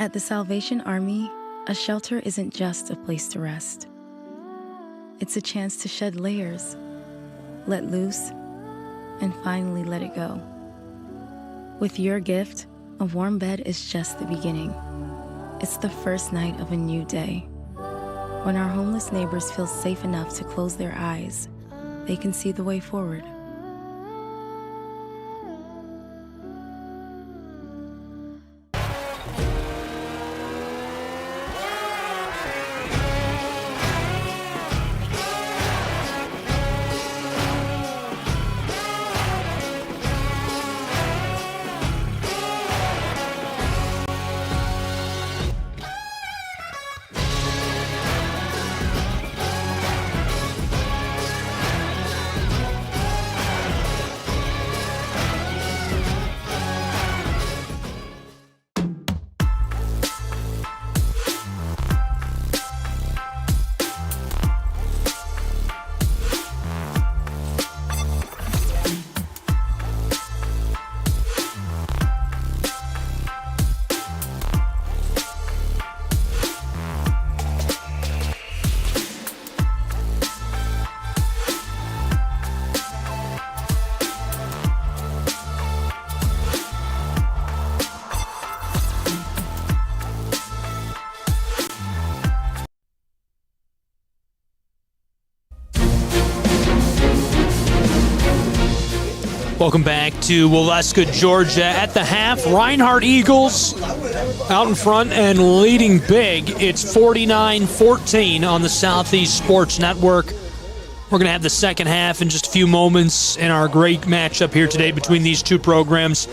At the Salvation Army, a shelter isn't just a place to rest. It's a chance to shed layers, let loose, and finally let it go. With your gift, a warm bed is just the beginning. It's the first night of a new day. When our homeless neighbors feel safe enough to close their eyes, they can see the way forward. Welcome back to Waleska, Georgia. At the half, Reinhardt Eagles out in front and leading big. It's 49-14 on the Southeast Sports Network. We're going to have the second half in just a few moments in our great matchup here today between these two programs.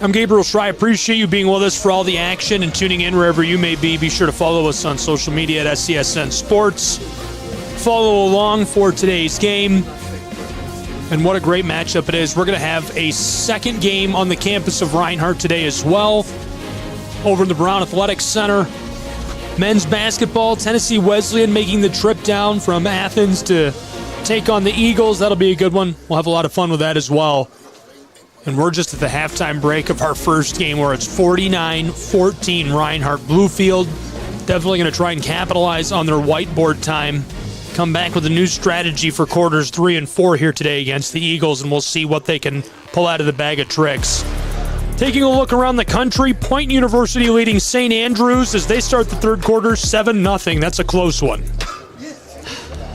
I'm Gabriel Schray. I appreciate you being with us for all the action and tuning in wherever you may be. Be sure to follow us on social media at SCSN Sports. Follow along for today's game. And what a great matchup it is. We're going to have a second game on the campus of Reinhardt today as well. Over in the Brown Athletics Center. Men's basketball, Tennessee Wesleyan making the trip down from Athens to take on the Eagles. That'll be a good one. We'll have a lot of fun with that as well. And we're just at the halftime break of our first game where it's 49-14 Reinhardt Bluefield. Definitely going to try and capitalize on their whiteboard time. Come back with a new strategy for quarters 3 and 4 here today against the Eagles, and we'll see what they can pull out of the bag of tricks. Taking a look around the country, Point University leading St. Andrews as they start the third quarter 7-0. That's a close one.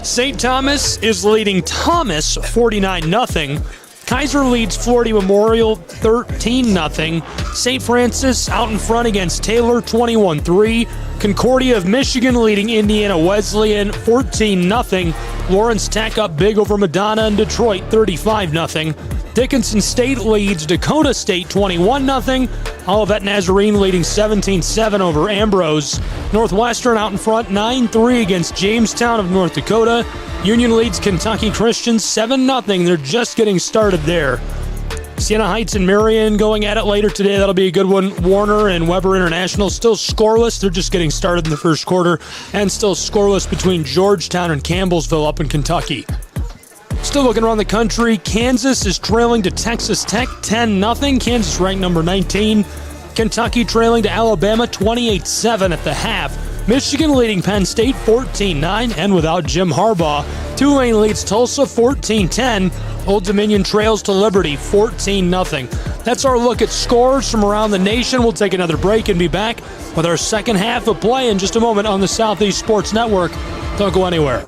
St. Thomas is leading Thomas 49-0. Kaiser leads Florida Memorial 13-0. St. Francis out in front against Taylor 21-3. Concordia of Michigan leading Indiana Wesleyan 14-0. Lawrence Tech up big over Madonna and Detroit 35-0. Dickinson State leads Dakota State 21-0. Olivet Nazarene leading 17-7 over Ambrose. Northwestern out in front 9-3 against Jamestown of North Dakota. Union leads Kentucky Christian 7-0. They're just getting started there. Siena Heights and Marion going at it later today. That'll be a good one. Warner and Weber International still scoreless. They're just getting started in the first quarter. And still scoreless between Georgetown and Campbellsville up in Kentucky. Still looking around the country, Kansas is trailing to Texas Tech 10-0. Kansas ranked number 19. Kentucky trailing to Alabama 28-7 at the half. Michigan leading Penn State 14-9 and without Jim Harbaugh. Tulane leads Tulsa 14-10. Old Dominion trails to Liberty 14-0. That's our look at scores from around the nation. We'll take another break and be back with our second half of play in just a moment on the Southeast Sports Network. Don't go anywhere.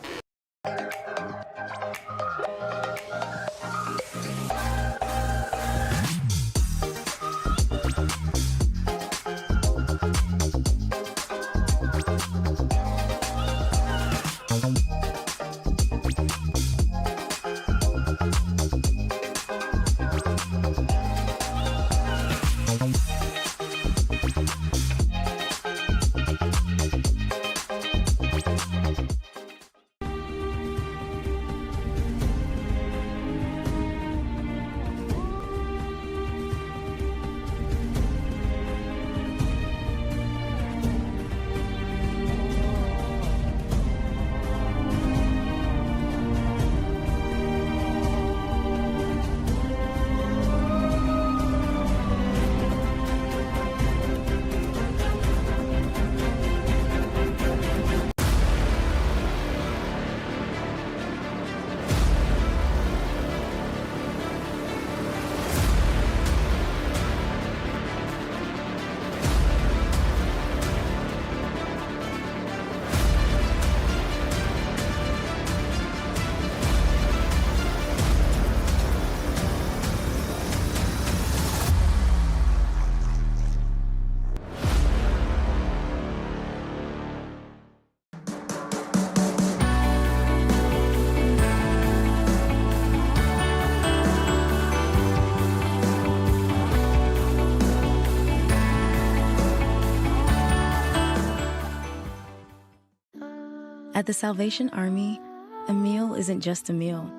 At the Salvation Army, a meal isn't just a meal.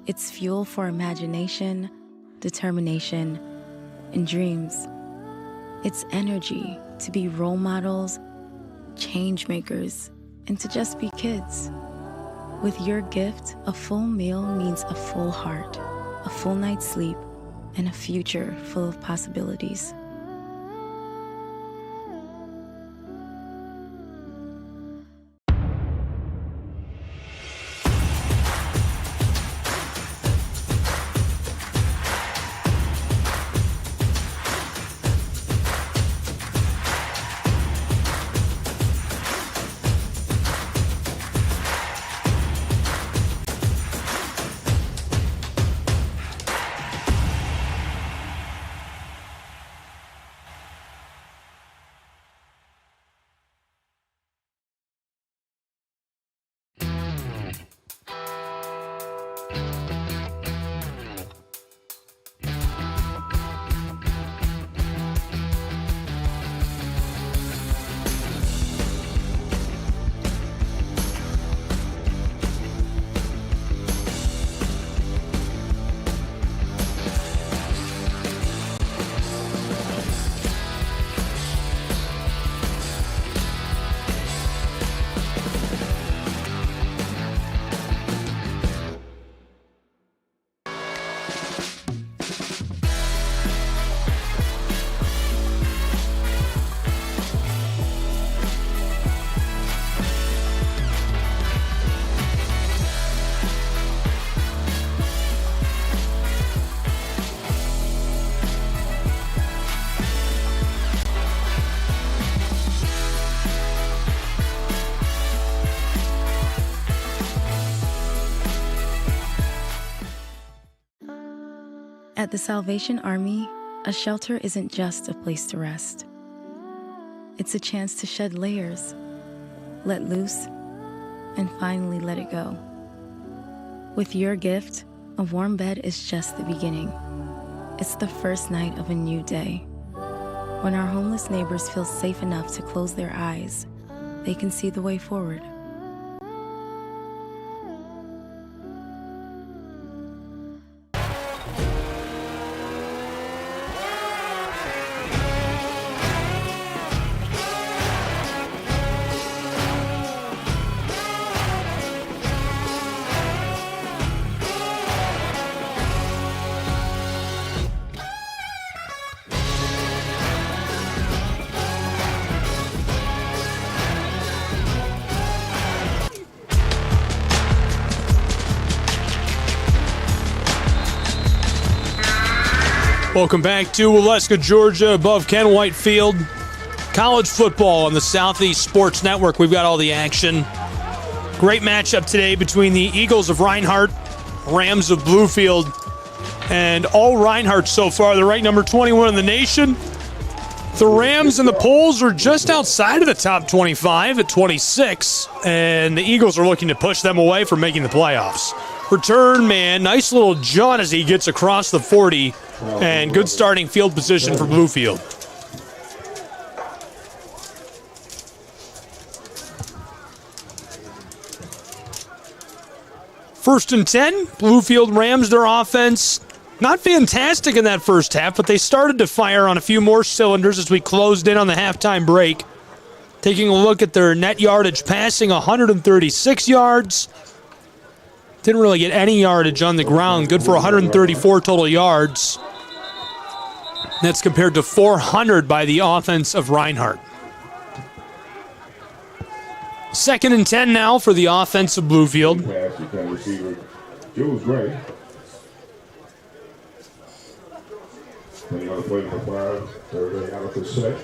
It's fuel for imagination, determination, and dreams. It's energy to be role models, change makers, and to just be kids. With your gift, a full meal means a full heart, a full night's sleep, and a future full of possibilities. At the Salvation Army, a shelter isn't just a place to rest. It's a chance to shed layers, let loose, and finally let it go. With your gift, a warm bed is just the beginning. It's the first night of a new day. When our homeless neighbors feel safe enough to close their eyes, they can see the way forward. Welcome back to Waleska, Georgia, above Ken White Field. College football on the Southeast Sports Network. We've got all the action. Great matchup today between the Eagles of Reinhardt, Rams of Bluefield, and all Reinhardt so far. They're ranked number 21 in the nation. The Rams in the polls are just outside of the top 25 at 26, and the Eagles are looking to push them away from making the playoffs. Return man, nice little jaunt as he gets across the 40, and good starting field position for Bluefield. First and 10, Bluefield Rams, their offense. Not fantastic in that first half, but they started to fire on a few more cylinders as we closed in on the halftime break. Taking a look at their net yardage passing, 136 yards. Didn't really get any yardage on the ground. Good for 134 total yards. That's compared to 400 by the offense of Reinhardt. Second and 10 now for the offense of Bluefield. Receiver Jules Gray. Playing on the play for 5. Third out of the set.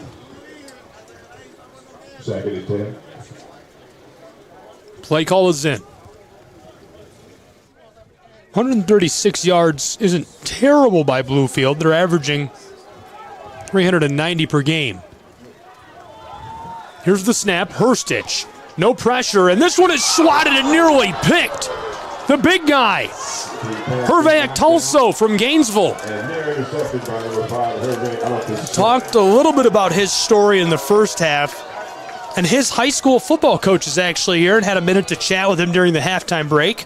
Second and 10. Play call is in. 136 yards isn't terrible by Bluefield. They're averaging 390 per game. Here's the snap. Herstich. No pressure, and this one is swatted and nearly picked. The big guy, Hervé Tulso from Gainesville. Talked a little bit about his story in the first half. And his high school football coach is actually here and had a minute to chat with him during the halftime break.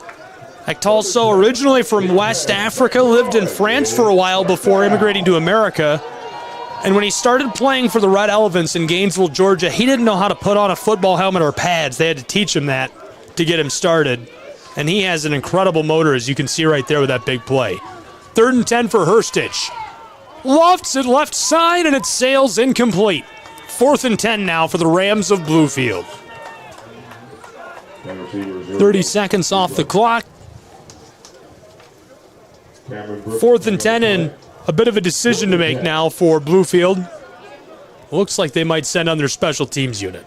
Actalso, originally from West Africa, lived in France for a while before immigrating to America. And when he started playing for the Red Elephants in Gainesville, Georgia, he didn't know how to put on a football helmet or pads. They had to teach him that to get him started. And he has an incredible motor, as you can see right there with that big play. 3rd and 10 for Herstich. Lofts it left side, and it sails incomplete. 4th and 10 now for the Rams of Bluefield. 30 seconds off the clock. 4th and 10, and a bit of a decision to make now for Bluefield. Looks like they might send on their special teams unit.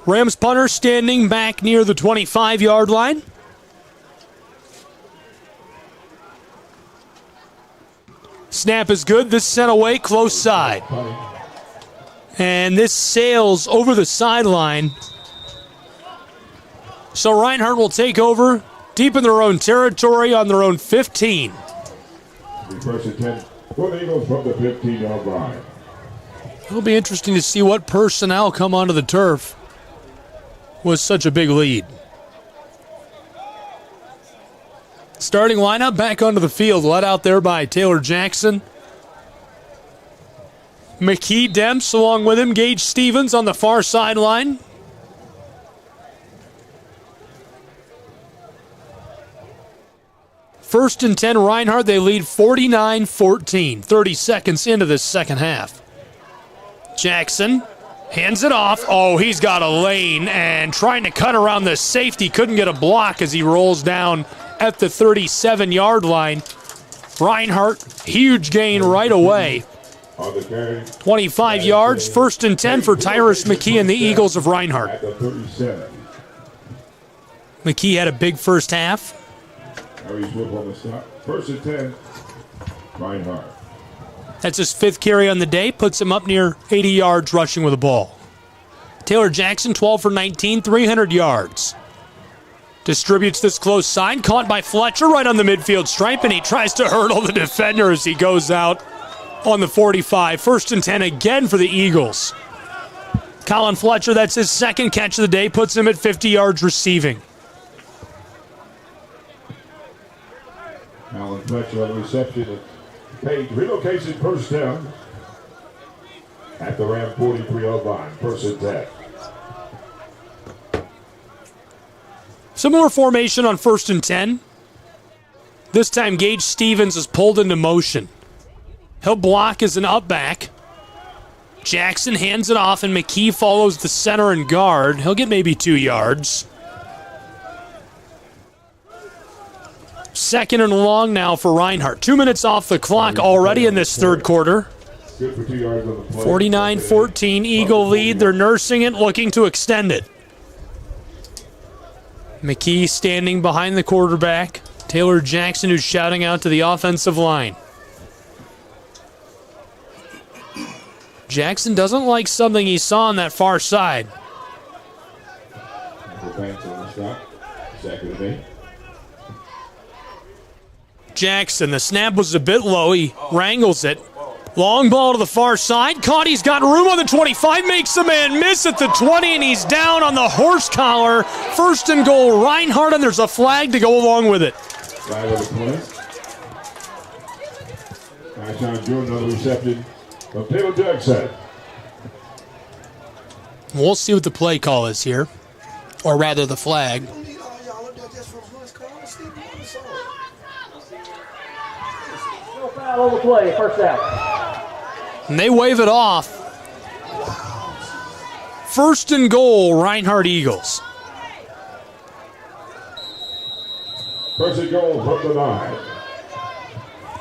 Rams punter standing back near the 25-yard line. Snap is good. This sent away close side. And this sails over the sideline. So Reinhardt will take over deep in their own territory on their own 15. First and 10 for the Eagles from the 15-yard line. It'll be interesting to see what personnel come onto the turf with such a big lead. Starting lineup back onto the field, led out there by Taylor Jackson. McKee Demps along with him, Gage Stevens on the far sideline. First and 10, Reinhardt, they lead 49-14, 30 seconds into this second half. Jackson hands it off. Oh, he's got a lane and trying to cut around the safety. Couldn't get a block as he rolls down at the 37-yard line. Reinhardt, huge gain right away. 25 yards, 1st and 10 for Tyrus McKee and the Eagles of Reinhardt. McKee had a big first half. First and 10, Reinhardt. That's his 5th carry on the day, puts him up near 80 yards rushing with the ball. Taylor Jackson, 12 for 19, 300 yards. Distributes this close side, caught by Fletcher right on the midfield stripe, and he tries to hurdle the defender as he goes out on the 45. 1st and 10 again for the Eagles. Colin Fletcher, that's his 2nd catch of the day, puts him at 50 yards receiving. Colin Fletcher on the reception. Page relocation first down at the Ram 43-yard line. 1st and 10. Similar formation on 1st and 10. This time Gage Stevens is pulled into motion. He'll block as an up back. Jackson hands it off and McKee follows the center and guard. He'll get maybe 2 yards. 2nd and long now for Reinhardt. 2 minutes off the clock already in this 3rd quarter. 49-14, Eagle lead. They're nursing it, looking to extend it. McKee standing behind the quarterback. Taylor Jackson, who's shouting out to the offensive line. Jackson doesn't like something he saw on that far side. Jackson, the snap was a bit low. He wrangles it. Long ball to the far side. Caught. He's got room on the 25. Makes the man miss at the 20, and he's down on the horse collar. 1st and goal, Reinhardt, and there's a flag to go along with it. Flag on the play. Tyson Jordan, another reception from Taylor Jackson. We'll see what the play call is here, or rather the flag. Over play, 1st down. And they wave it off. 1st and goal, Reinhardt Eagles. 1st and goal from the 9.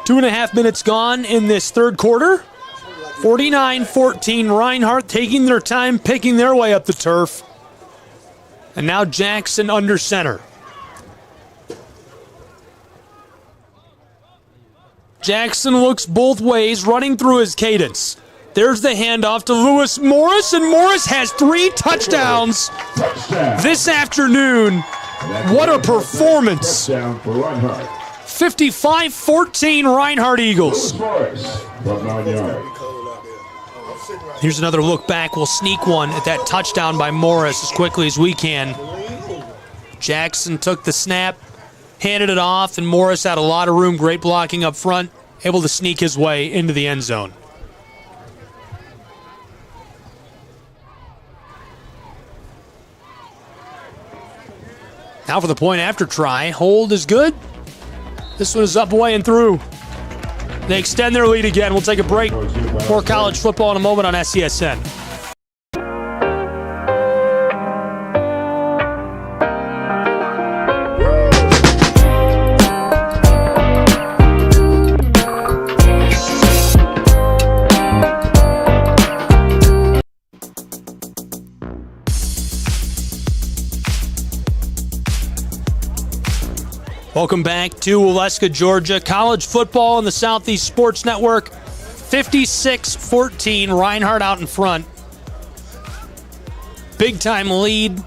2.5 minutes gone in this 3rd quarter. 49-14, Reinhardt taking their time, picking their way up the turf. And now Jackson under center. Jackson looks both ways, running through his cadence. There's the handoff to Lewis Morris, and Morris has 3 touchdowns this afternoon. What a performance. 55-14 Reinhardt Eagles. Here's another look back. We'll sneak one at that touchdown by Morris as quickly as we can. Jackson took the snap, handed it off, and Morris had a lot of room. Great blocking up front, able to sneak his way into the end zone. Now for the point after try. Hold is good. This one is up, away, and through. They extend their lead again. We'll take a break. More college football in a moment on SESN. Welcome back to Waleska, Georgia. College football in the Southeast Sports Network. 56-14, Reinhardt out in front. Big time lead,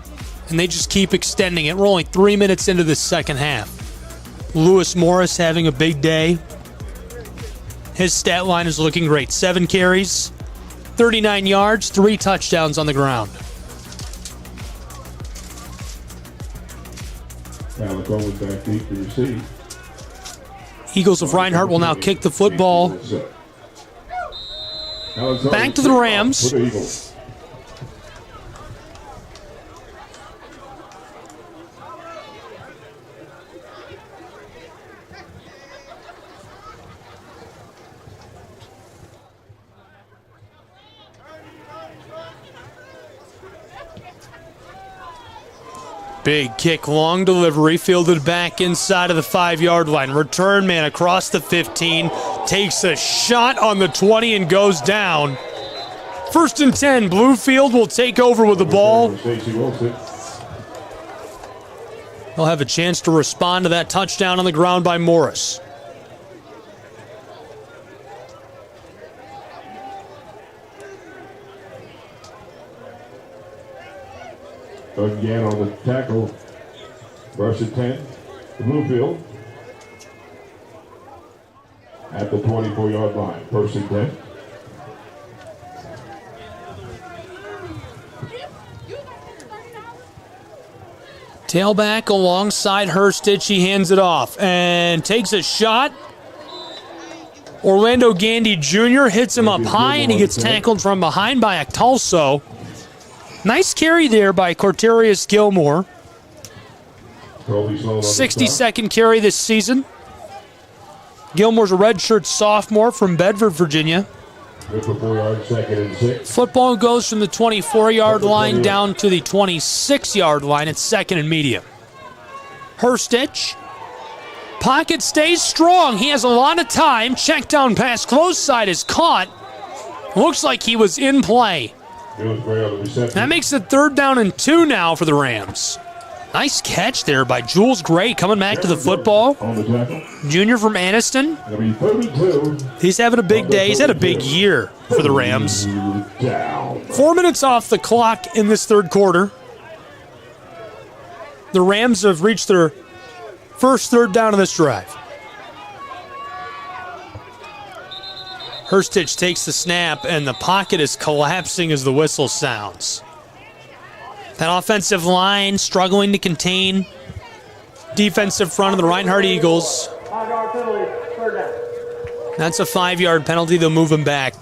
and they just keep extending it. We're only 3 minutes into the second half. Lewis Morris having a big day. His stat line is looking great. 7 carries, 39 yards, 3 touchdowns on the ground. Eagles of Reinhardt will now kick the football back to the Rams. Big kick, long delivery, fielded back inside of the 5-yard line. Return man across the 15, takes a shot on the 20 and goes down. 1st and 10, Bluefield will take over with the ball. They'll have a chance to respond to that touchdown on the ground by Morris. Again on the tackle, first and 10, Bluefield at the 24-yard line, 1st and 10. Tailback alongside Hurstich, he hands it off and takes a shot. Orlando Gandy Jr. hits him up high, and he gets tackled from behind by Actalso. Nice carry there by Corterius Gilmore. 62nd carry this season. Gilmore's a redshirt sophomore from Bedford, Virginia. Football goes from the 24-yard line down to the 26-yard line. It's 2nd and medium. Hurstich. Pocket stays strong. He has a lot of time. Check down pass close side is caught. Looks like he was in play. That makes it 3rd down and 2 now for the Rams. Nice catch there by Jules Gray coming back to the football. Junior from Anniston. He's having a big day. He's had a big year for the Rams. 4 minutes off the clock in this 3rd quarter. The Rams have reached their first 3rd down of this drive. Hurstich takes the snap, and the pocket is collapsing as the whistle sounds. That offensive line struggling to contain defensive front of the Reinhardt Eagles. That's a 5-yard penalty. They'll move him back.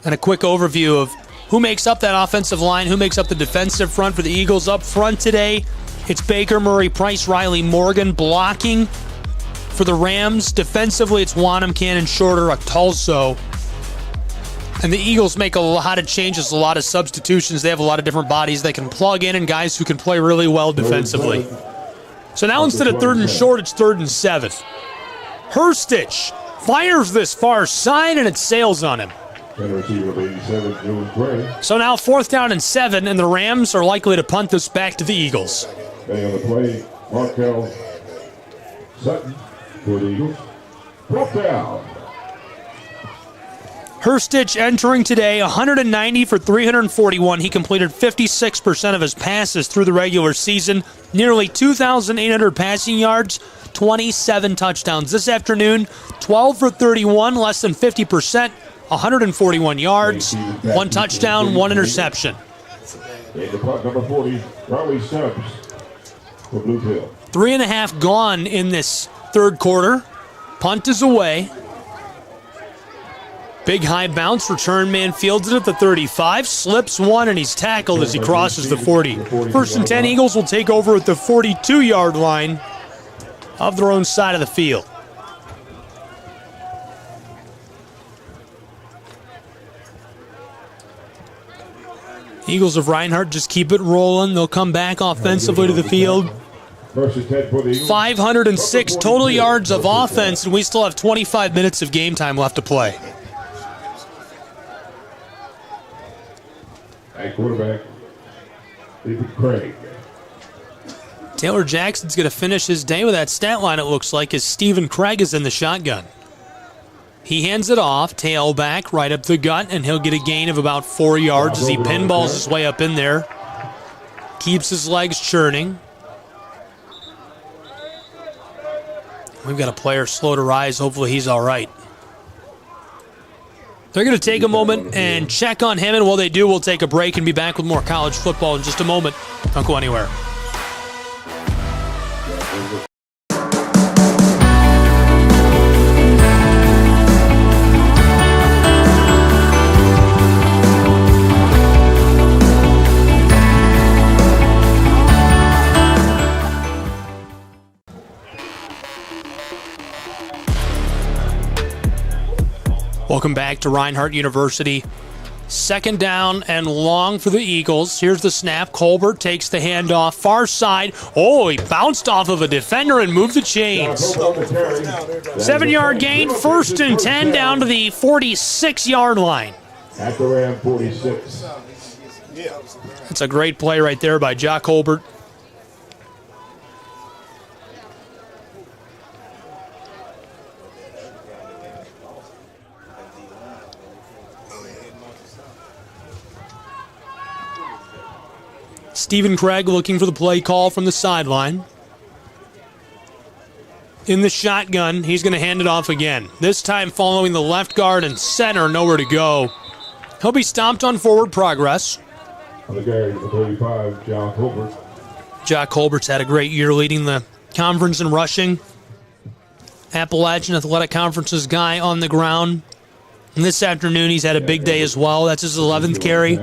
And a quick overview of who makes up that offensive line, who makes up the defensive front for the Eagles. Up front today, it's Baker, Murray, Price, Riley, Morgan blocking for the Rams. Defensively, it's Wanham, Cannon, Shorter, Actalso. And the Eagles make a lot of changes, a lot of substitutions. They have a lot of different bodies they can plug in and guys who can play really well defensively. So now instead of 3rd and short, it's 3rd and 7. Hurstich fires this far side, and it sails on him. So now 4th down and 7, and the Rams are likely to punt this back to the Eagles. On the play, Markel Sutton for the Eagles. 4th down. Herstich entering today, 190 for 341. He completed 56% of his passes through the regular season, nearly 2,800 passing yards, 27 touchdowns. This afternoon, 12 for 31, less than 50%, 141 yards, 1 touchdown, 1 interception. In the punt, number 40, Riley Stubbs for Bluefield. 3.5 gone in this third quarter. Punt is away. Big high bounce, return man fields it at the 35, slips one, and he's tackled as he crosses the 40. First and 10, Eagles will take over at the 42-yard line of their own side of the field. Eagles of Reinhardt just keep it rolling. They'll come back offensively to the field. 506 total yards of offense, and we still have 25 minutes of game time left to play. At quarterback, David Craig. Taylor Jackson's going to finish his day with that stat line, it looks like, as Stephen Craig is in the shotgun. He hands it off, tailback, right up the gut, and he'll get a gain of about 4 yards as he pinballs his way up in there. Keeps his legs churning. We've got a player slow to rise. Hopefully he's all right. They're going to take a moment and check on him, and while they do, we'll take a break and be back with more college football in just a moment. Don't go anywhere. Welcome back to Reinhardt University. Second down and long for the Eagles. Here's the snap. Colbert takes the handoff. Far side. Oh, he bounced off of a defender and moved the chains. 7-yard gain. First and 10 down to the 46-yard line. At the Ram 46. That's a great play right there by Jock Colbert. Stephen Craig looking for the play call from the sideline. In the shotgun, he's going to hand it off again. This time following the left guard and center, nowhere to go. He'll be stopped on forward progress. On the carry, the 35, John Colbert. Jock Colbert's had a great year leading the conference in rushing. Appalachian Athletic Conference's guy on the ground. And this afternoon, he's had a big day as well. That's his 11th carry.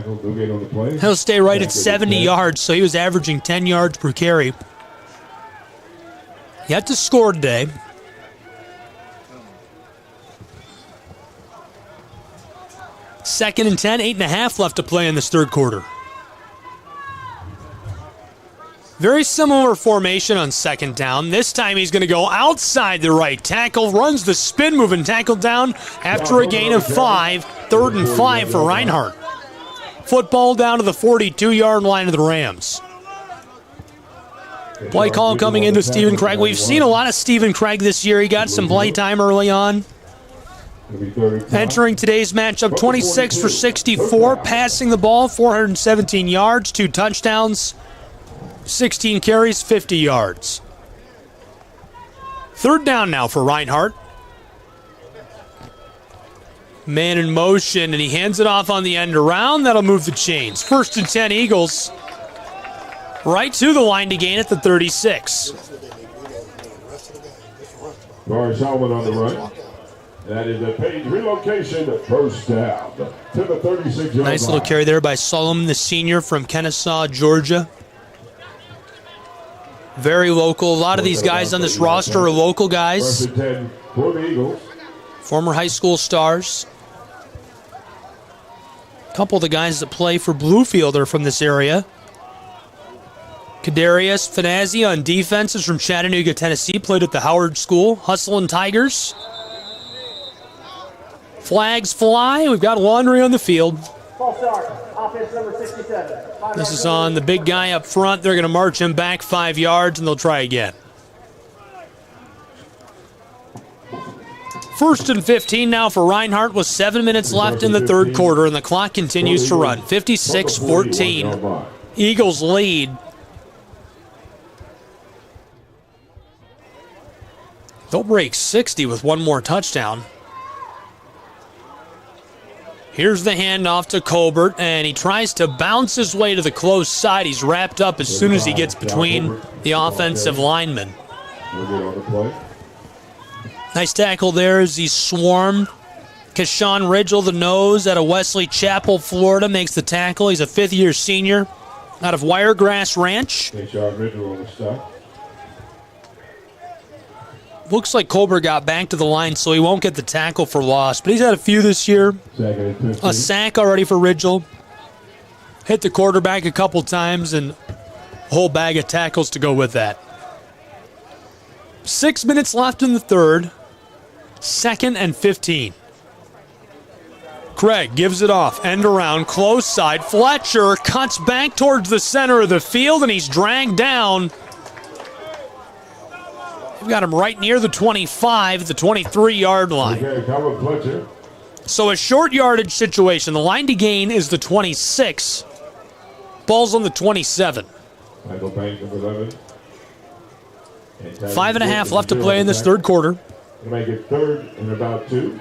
He'll stay right at 70 yards, so he was averaging 10 yards per carry. Yet to score today. Second and 10, 8.5 left to play in this third quarter. Very similar formation on second down. This time he's going to go outside the right tackle, runs the spin move and tackle down after a gain of 5. 3rd and 5 for Reinhardt. Football down to the 42-yard line of the Rams. Play call coming into Stephen Craig. We've seen a lot of Stephen Craig this year. He got some play time early on. Entering today's matchup, 26 for 64, passing the ball, 417 yards, 2 touchdowns. 16 carries, 50 yards. Third down now for Reinhardt. Man in motion, and he hands it off on the end around. That'll move the chains. First and 10 Eagles. Right to the line to gain at the 36. Lawrence Hellman on the run. That is a page relocation, first down to the 36-yard line. Nice little carry there by Solomon, the senior from Kennesaw, Georgia. Very local. A lot of these guys on this roster are local guys. Former high school stars. A couple of the guys that play for Bluefield are from this area. Kadarius Finazzi on defense is from Chattanooga, Tennessee. Played at the Howard School. Hustling Tigers. Flags fly. We've got laundry on the field. False start. Offense number 67. This is on the big guy up front. They're going to march him back 5 yards, and they'll try again. First and 15 now for Reinhardt with 7 minutes left in the third quarter, and the clock continues to run. 56-14. Eagles lead. They'll break 60 with one more touchdown. Here's the handoff to Colbert, and he tries to bounce his way to the close side. He's wrapped up as soon as he gets between the offensive linemen. Nice tackle there as he swarmed. Keshawn Ridgel, the nose out of Wesley Chapel, Florida, makes the tackle. He's a fifth-year senior out of Wiregrass Ranch. Looks like Colbert got back to the line, so he won't get the tackle for loss. But he's had a few this year. A sack already for Ridgel. Hit the quarterback a couple times, and a whole bag of tackles to go with that. 6 minutes left in the third. 2nd and 15. Craig gives it off. End around, close side. Fletcher cuts back towards the center of the field, and he's dragged down. We've got him right near the 25, the 23-yard line. So a short yardage situation. The line to gain is the 26. Ball's on the 27. 5.5 left to play in this third quarter. Make it 3rd and about 2.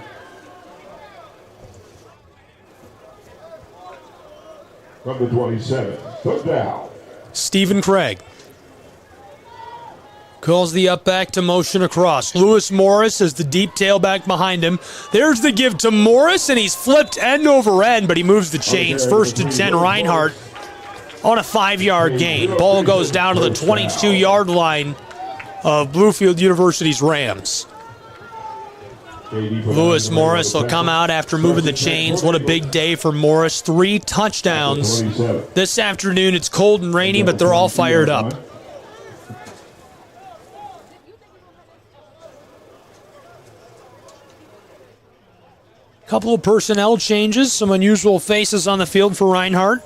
From the 27. Put down. Stephen Craig calls the up back to motion across. Lewis Morris is the deep tailback behind him. There's the give to Morris, and he's flipped end over end, but he moves the chains. 1st and 10, Reinhardt on a 5-yard gain. Ball goes down to the 22-yard line of Bluefield University's Rams. Lewis Morris will come out after moving the chains. What a big day for Morris. 3 touchdowns. This afternoon it's cold and rainy, but they're all fired up. Couple of personnel changes, some unusual faces on the field for Reinhardt.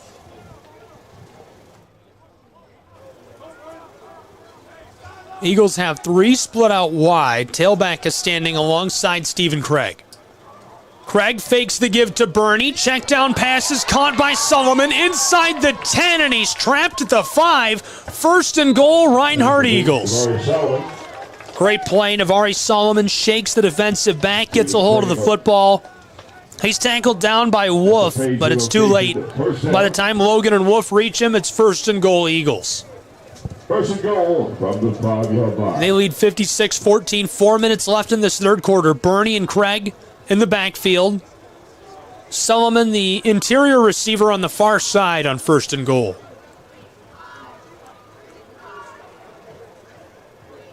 Eagles have 3 split out wide. Tailback is standing alongside Stephen Craig. Craig fakes the give to Burney. Check down pass is caught by Solomon inside the 10, and he's trapped at the 5. 1st and goal, Reinhardt Eagles. Great play. Navari Solomon shakes the defensive back, gets a hold of the football. He's tackled down by Wolf, but it's too late. By the time Logan and Wolf reach him, it's 1st and goal Eagles. 1st and goal from the 5-yard line. They lead 56-14, 4 minutes left in this third quarter. Burney and Craig in the backfield. Solomon, the interior receiver on the far side on 1st and goal.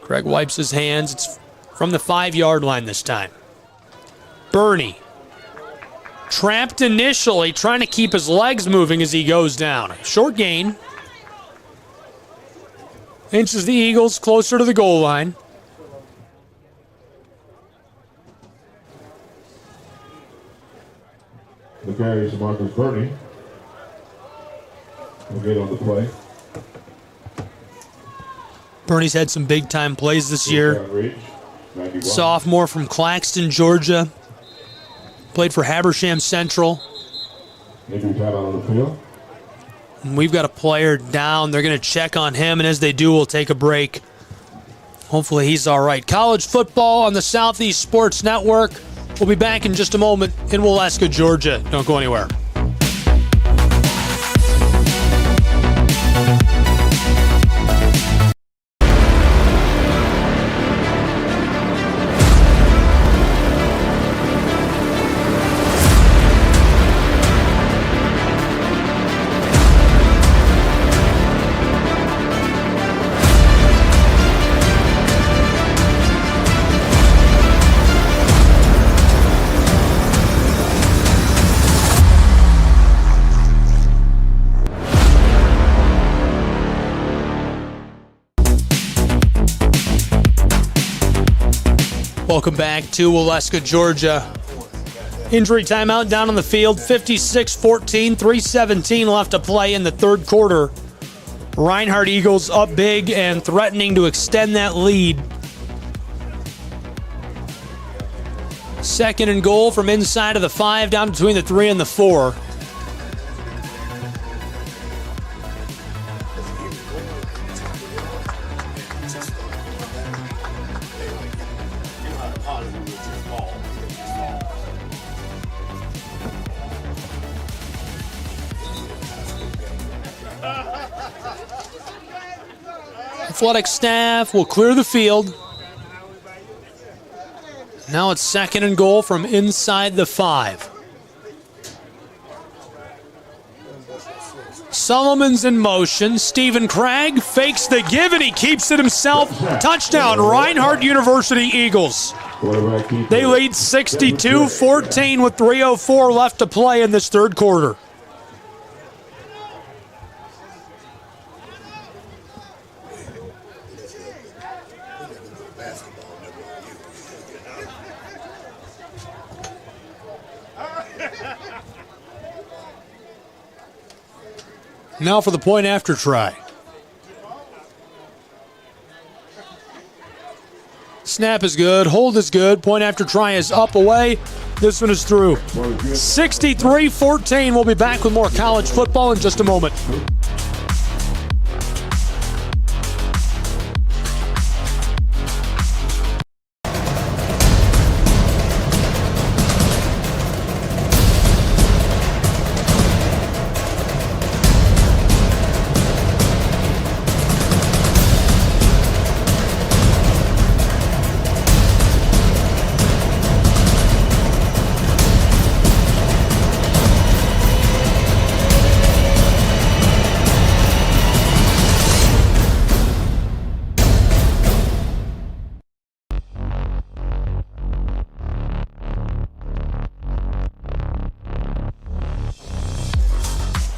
Craig wipes his hands. It's from the 5-yard line this time. Burney. Trapped initially, trying to keep his legs moving as he goes down. Short gain. Inches the Eagles closer to the goal line. The carry is Marcus Burney. We'll get on the play. Burney's had some big-time plays this year. Sophomore from Claxton, Georgia. Played for Habersham Central. And we've got a player down. They're going to check on him, and as they do, we'll take a break. Hopefully he's all right. College football on the Southeast Sports Network. We'll be back in just a moment in Waleska, Georgia. Don't go anywhere. Welcome back to Waleska, Georgia. Injury timeout down on the field, 56-14, 3:17 left to play in the third quarter. Reinhardt Eagles up big and threatening to extend that lead. Second and goal from inside of the 5, down between the 3 and the 4. Athletic staff will clear the field. Now it's second and goal from inside the 5. Solomon's in motion. Stephen Craig fakes the give and he keeps it himself. Touchdown, Reinhardt University Eagles. They lead 62-14 with 3:04 left to play in this third quarter. Now for the point after try. Snap is good. Hold is good. Point after try is up, away. This one is through. 63-14. We'll be back with more college football in just a moment.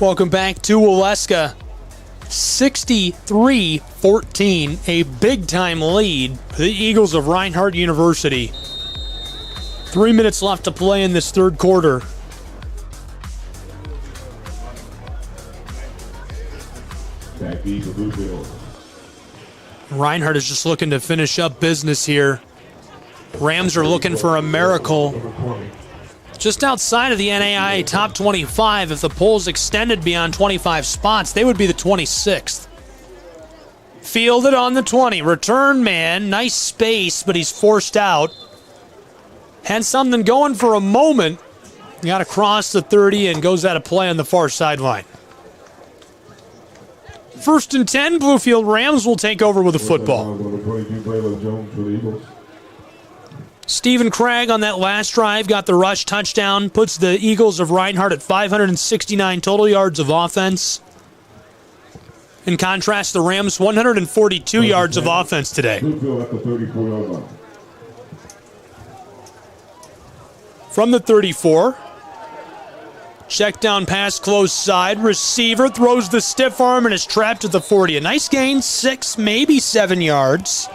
Welcome back to Waleska. 63-14, a big-time lead for the Eagles of Reinhardt University. 3 minutes left to play in this third quarter. Reinhardt is just looking to finish up business here. Rams are looking for a miracle. Just outside of the NAIA top 25, if the polls extended beyond 25 spots, they would be the 26th. Fielded on the 20. Return man. Nice space, but he's forced out. Had something going for a moment. Got across the 30 and goes out of play on the far sideline. First and 10, Bluefield Rams will take over with the football. Stephen Craig on that last drive got the rush touchdown, puts the Eagles of Reinhardt at 569 total yards of offense. In contrast, the Rams 142 yards of offense today. From the 34, check down pass close side, receiver throws the stiff arm and is trapped at the 40. A nice gain, 6, maybe 7 yards.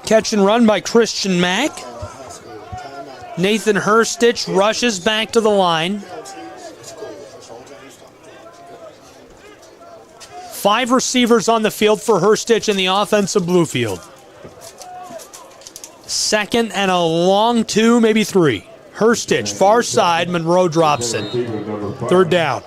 Catch and run by Christian Mack. Nathan Herstich rushes back to the line. 5 receivers on the field for Herstich in the offense of Bluefield. Second and a long 2, maybe 3. Herstich, far side, Monroe drops it. Third down.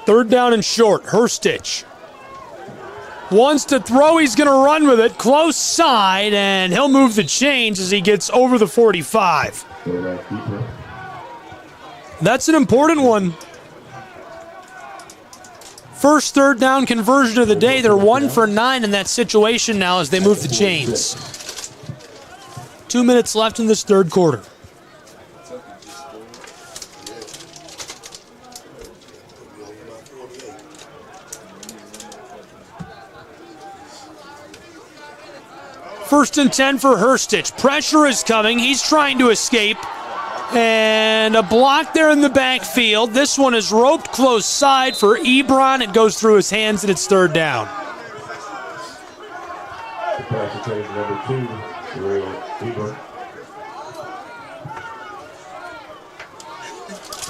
Third down and short. Herstich wants to throw. He's going to run with it. Close side, and he'll move the chains as he gets over the 45. That's an important one. First third down conversion of the day. They're 1 for 9 in that situation now as they move the chains. 2 minutes left in this third quarter. First and 10 for Herstich. Pressure is coming. He's trying to escape. And a block there in the backfield. This one is roped close side for Ebron. It goes through his hands, and it's third down. The pass attempt number 2, Ebron.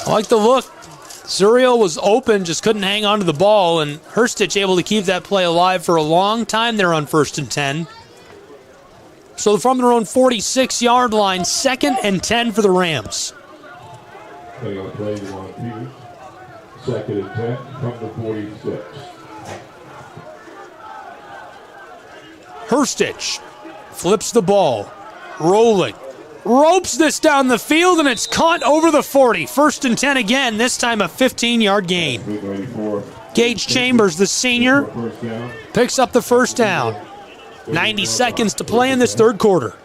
I like the look. Zuriel was open, just couldn't hang on to the ball, and Herstich able to keep that play alive for a long time there on first and 10. So from their own 46-yard line, 2nd and 10 for the Rams. Play on play on Peters. 2nd and 10 from the 46. Herstich flips the ball, rolling. Ropes this down the field, and it's caught over the 40. 1st and 10 again, this time a 15-yard gain. Gage Chambers, the senior, picks up the first down. 90 seconds to play in this third quarter.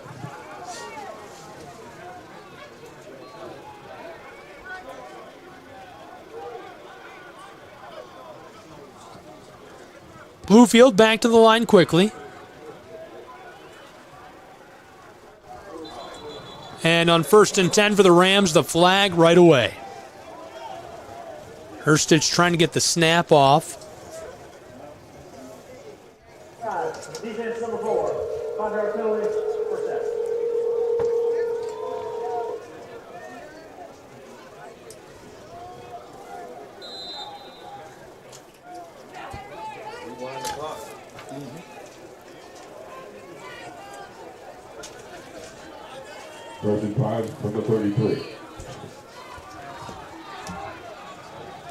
Bluefield back to the line quickly. And on 1st and 10 for the Rams, the flag right away. Herstich trying to get the snap off. Defense number 4, 5-yard penalty, first down. First and 5 from the 33.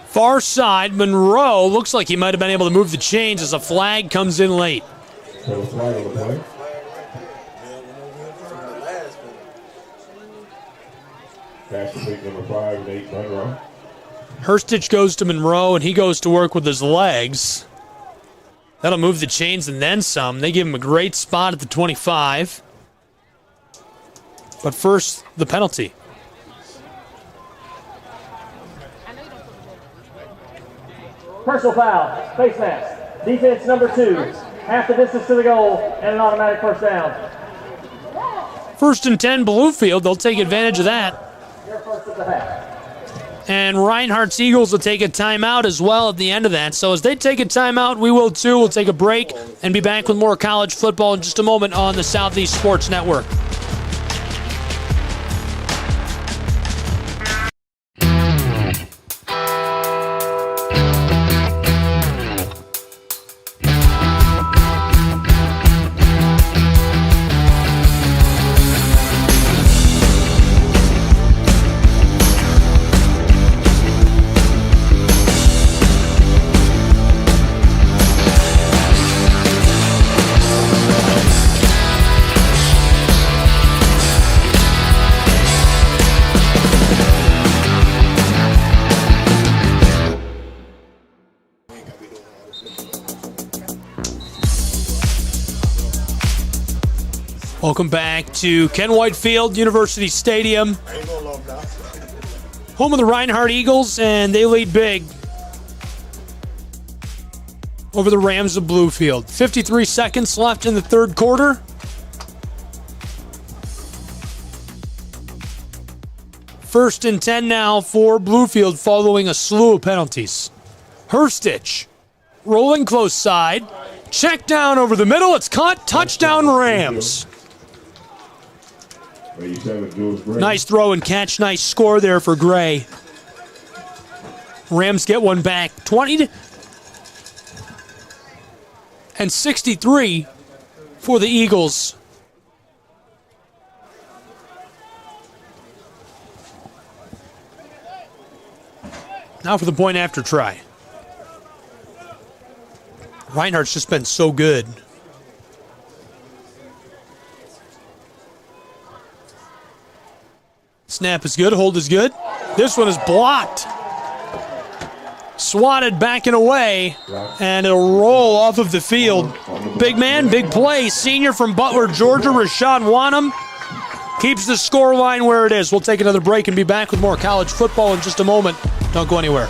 Far side, Monroe looks like he might have been able to move the chains as a flag comes in late. So a flag on the play. Pass to pick number 5, Nate Monroe. Herstich goes to Monroe, and he goes to work with his legs. That'll move the chains and then some. They give him a great spot at the 25. But first, the penalty. Personal foul, face mask. Defense number 2, half the distance to the goal, and an automatic first down. 1st and 10, Bluefield. They'll take advantage of that. They're first at the half. And Reinhardt's Eagles will take a timeout as well at the end of that. So as they take a timeout, we will too. We'll take a break and be back with more college football in just a moment on the Southeast Sports Network. Welcome back to Ken Whitefield University Stadium. Home of the Reinhardt Eagles, and they lead big over the Rams of Bluefield. 53 seconds left in the third quarter. First and 10 now for Bluefield following a slew of penalties. Herstich rolling close side. Check down over the middle. It's caught. Touchdown Rams. Nice throw and catch. Nice score there for Gray. Rams get one back. 20 and 63 for the Eagles. Now for the point after try. Reinhardt's just been so good. Snap is good, hold is good. This one is blocked. Swatted back and away, and it'll roll off of the field. Big man, big play. Senior from Butler, Georgia, Rashawn Wanham keeps the score line where it is. We'll take another break and be back with more college football in just a moment. Don't go anywhere.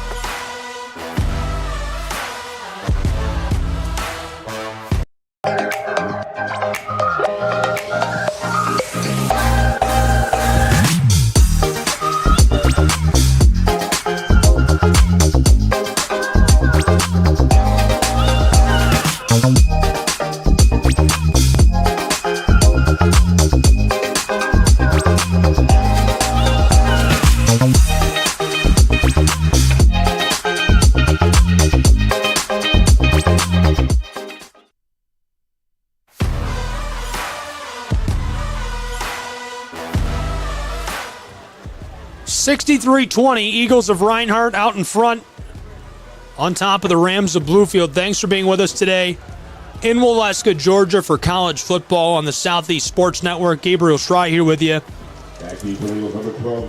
63-20, Eagles of Reinhardt out in front on top of the Rams of Bluefield. Thanks for being with us today in Waleska, Georgia for college football on the Southeast Sports Network. Gabriel Schray here with you.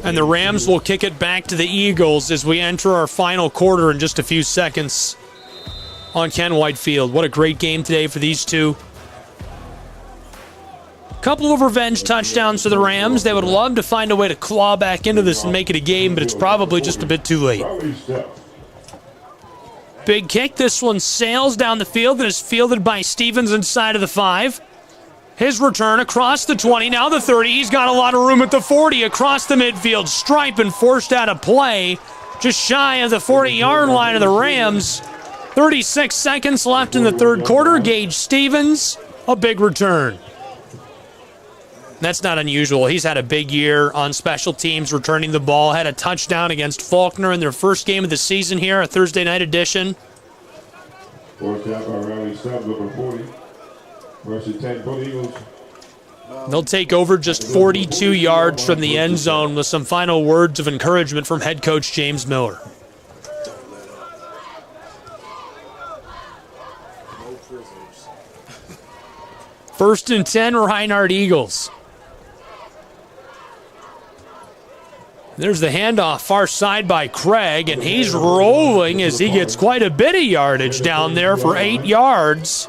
And the Rams will kick it back to the Eagles as we enter our final quarter in just a few seconds on Ken White Field. What a great game today for these two. Couple of revenge touchdowns to the Rams. They would love to find a way to claw back into this and make it a game, but it's probably just a bit too late. Big kick. This one sails down the field and is fielded by Stevens inside of the 5. His return across the 20, now the 30. He's got a lot of room at the 40, across the midfield stripe and forced out of play. Just shy of the 40-yard line of the Rams. 36 seconds left in the third quarter. Gage Stevens, a big return. That's not unusual. He's had a big year on special teams, returning the ball. Had a touchdown against Faulkner in their first game of the season here, a Thursday night edition. Fourth down by Riley Stubbs, number 40. First and 10 for the Eagles. They'll take over just 42 yards from the end zone with some final words of encouragement from head coach James Miller. First and 10, Reinhardt Eagles. There's the handoff far side by Craig, and he's rolling as he gets quite a bit of yardage down there for 8 yards.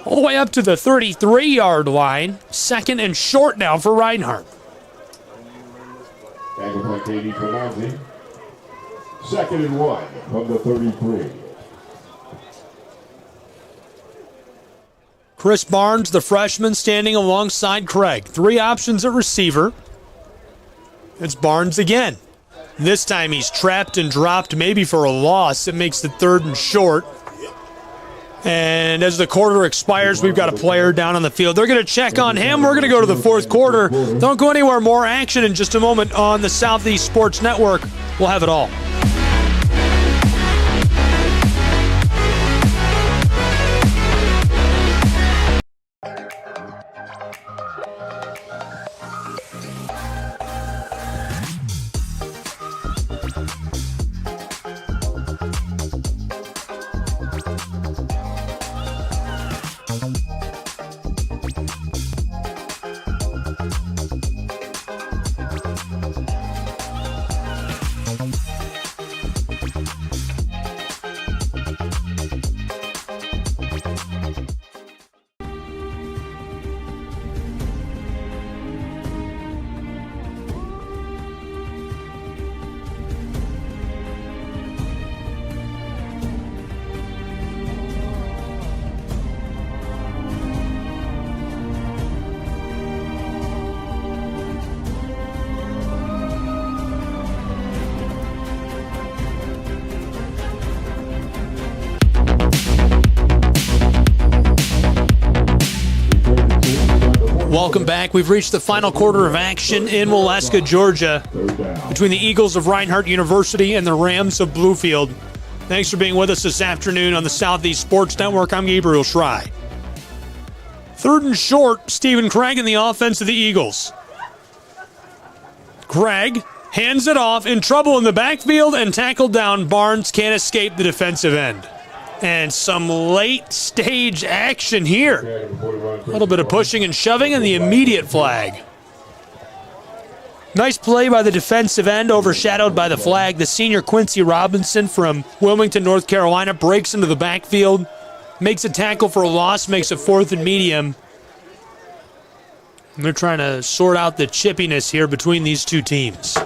All the way up to the 33-yard line. Second and short now for Reinhardt. Second and 1 from the 33. Chris Barnes, the freshman, standing alongside Craig. 3 options at receiver. It's Barnes again. This time he's trapped and dropped, maybe for a loss. It makes it third and short. And as the quarter expires, we've got a player down on the field. They're going to check on him. We're going to go to the fourth quarter. Don't go anywhere. More action in just a moment on the Southeast Sports Network. We'll have it all. Welcome back. We've reached the final quarter of action in Waleska, Georgia, between the Eagles of Reinhardt University and the Rams of Bluefield. Thanks for being with us this afternoon on the Southeast Sports Network. I'm Gabriel Schray. Third and short, Stephen Craig in the offense of the Eagles. Craig hands it off, in trouble in the backfield, and tackled down. Barnes can't escape the defensive end. And some late-stage action here. A little bit of pushing and shoving, and the immediate flag. Nice play by the defensive end, overshadowed by the flag. The senior Quincy Robinson from Wilmington, North Carolina, breaks into the backfield, makes a tackle for a loss, makes a 4th and medium. And they're trying to sort out the chippiness here between these two teams.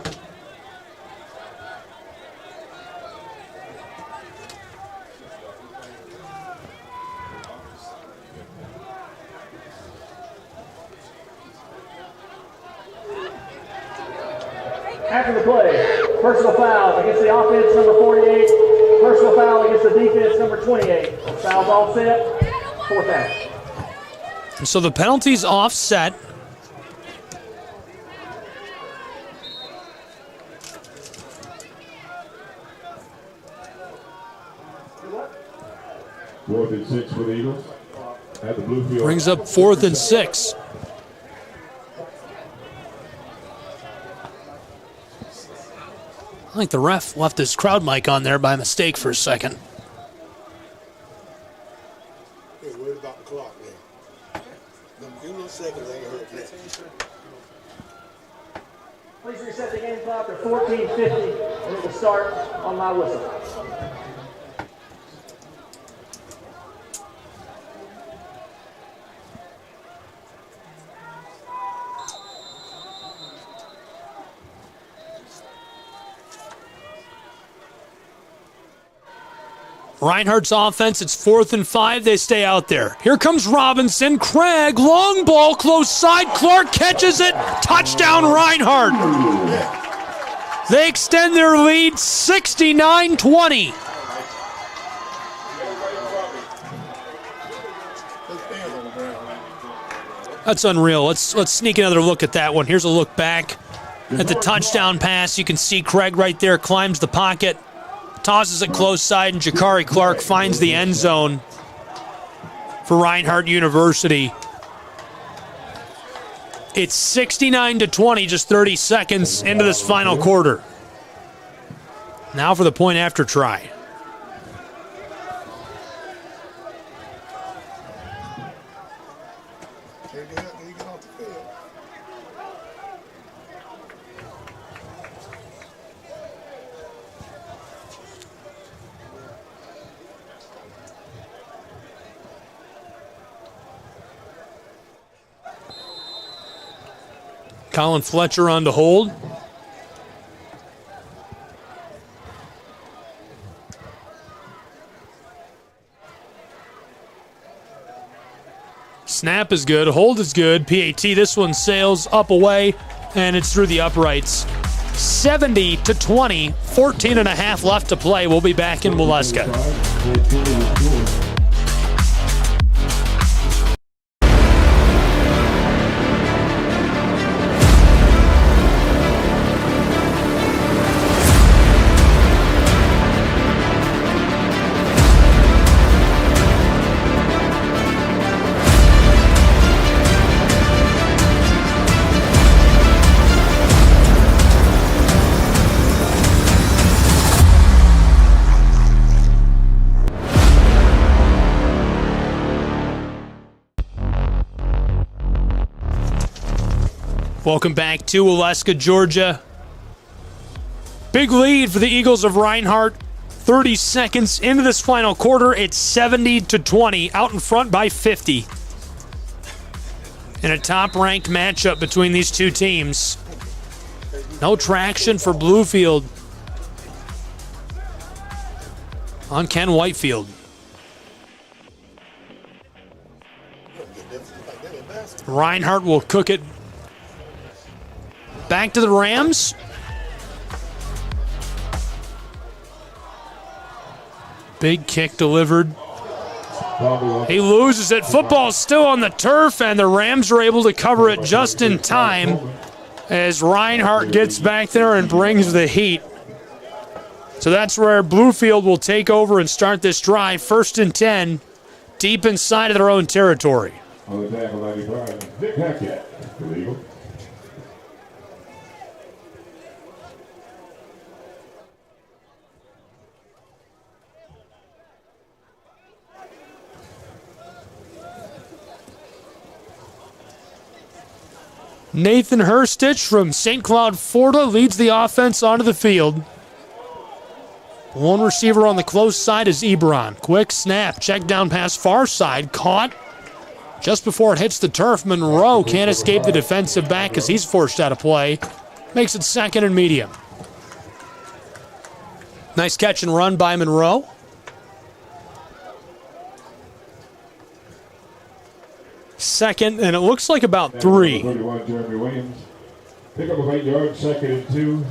After the play, personal foul against the offense, number 48. Personal foul against the defense, number 28. Foul's all set. 4th down. So the penalty's offset. Fourth and 6 for the Eagles. At the Bluefield. Brings up 4th and 6. I think the ref left his crowd mic on there by mistake for a second. Hey, worried about the clock, man. Give me a second, I ain't heard that. Please reset the game clock to 14:50, and it will start on my whistle. Reinhardt's offense, it's 4th and 5. They stay out there. Here comes Robinson. Craig, long ball, close side. Clark catches it. Touchdown, Reinhardt. They extend their lead 69-20. That's unreal. Let's sneak another look at that one. Here's a look back at the touchdown pass. You can see Craig right there climbs the pocket. Tosses it close side, and Jakari Clark finds the end zone for Reinhardt University. It's 69-20, just 30 seconds into this final quarter. Now for the point after try. Colin Fletcher on to hold. Snap is good. Hold is good. PAT, this one sails up away, and it's through the uprights. 70-20, 14 and a half left to play. We'll be back in Waleska. Welcome back to Waleska, Georgia. Big lead for the Eagles of Reinhardt. 30 seconds into this final quarter, it's 70-20, out in front by 50. In a top-ranked matchup between these two teams. No traction for Bluefield on Ken Whitefield. Reinhardt will cook it back to the Rams. Big kick delivered. He loses it. Football's still on the turf, and the Rams are able to cover it just in time as Reinhardt gets back there and brings the heat. So that's where Bluefield will take over and start this drive. 1st and 10, deep inside of their own territory. On the tackle, 95, Nick Hackett, illegal. Nathan Herstich from St. Cloud, Florida leads the offense onto the field. One receiver on the close side is Ebron. Quick snap, check down pass far side, caught just before it hits the turf. Monroe can't escape the defensive back as he's forced out of play. Makes it 2nd and medium. Nice catch and run by Monroe. 2nd, and it looks like about 3. 31, Jeremy Williams. Pick up of 8 yards, 2nd and 2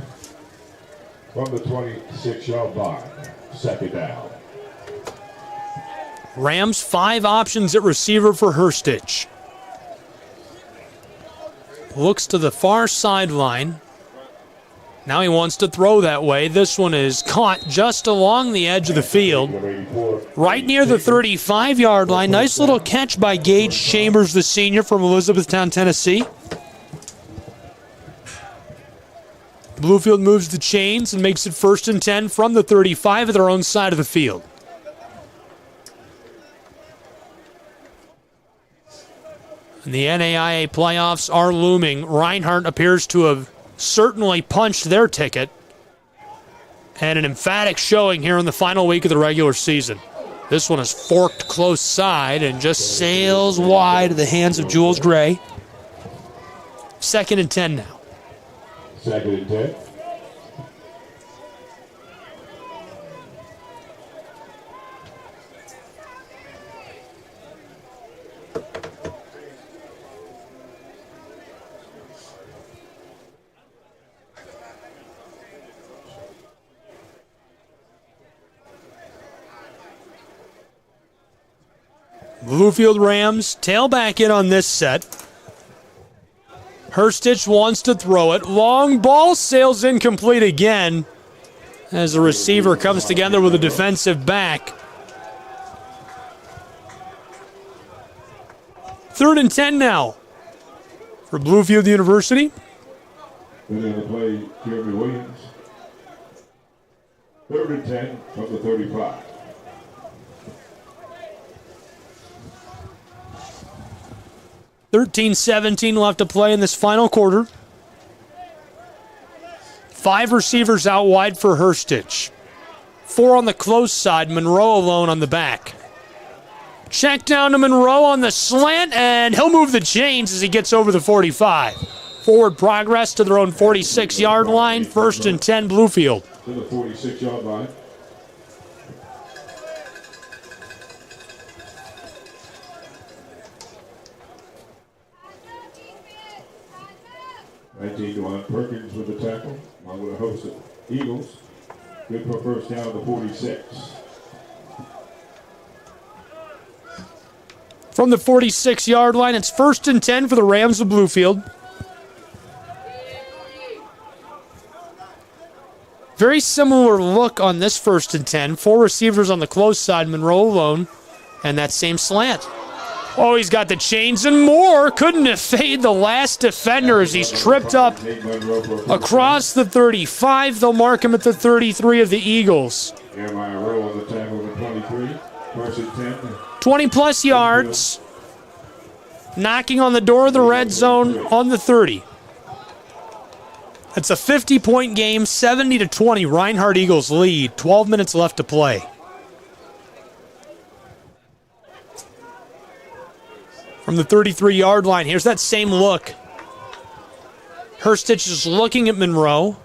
from the 26-yard line. 2nd down. Rams 5 options at receiver for Herstich. Looks to the far sideline. Now he wants to throw that way. This one is caught just along the edge of the field, right near the 35-yard line. Nice little catch by Gage Chambers, the senior from Elizabethtown, Tennessee. Bluefield moves the chains and makes it 1st and 10 from the 35 of their own side of the field. And the NAIA playoffs are looming. Reinhardt appears to have certainly punched their ticket. And an emphatic showing here in the final week of the regular season. This one is forked close side and just sails wide of the hands of Jules Gray. 2nd and 10 now. 2nd and 10. Bluefield Rams tail back in on this set. Herstich wants to throw it. Long ball sails incomplete again as the receiver comes together with a defensive back. 3rd and 10 now for Bluefield University. Then on the play, Jeremy Williams. 3rd and 10 from the 35. $13-17 left to play in this final quarter. 5 receivers out wide for Herstich. 4 on the close side, Monroe alone on the back. Check down to Monroe on the slant, and he'll move the chains as he gets over the 45. Forward progress to their own 46-yard line, 1st and 10 Bluefield. To the 46-yard line. DeJuan Perkins with the tackle. Along with a host of Eagles. Good for 1st down at the 46. From the 46-yard line, it's 1st and 10 for the Rams of Bluefield. Very similar look on this 1st and 10. 4 receivers on the close side, Monroe alone, and that same slant. Oh, he's got the chains and more. Couldn't evade the last defender as he's tripped up across the 35. They'll mark him at the 33 of the Eagles. Jeremiah Rowe on the tackle at 23. 1st and 10. 20-plus yards. Knocking on the door of the red zone on the 30. It's a 50-point game, 70-20. Reinhardt Eagles lead. 12 minutes left to play. From the 33-yard line, here's that same look. Herstich is looking at Monroe.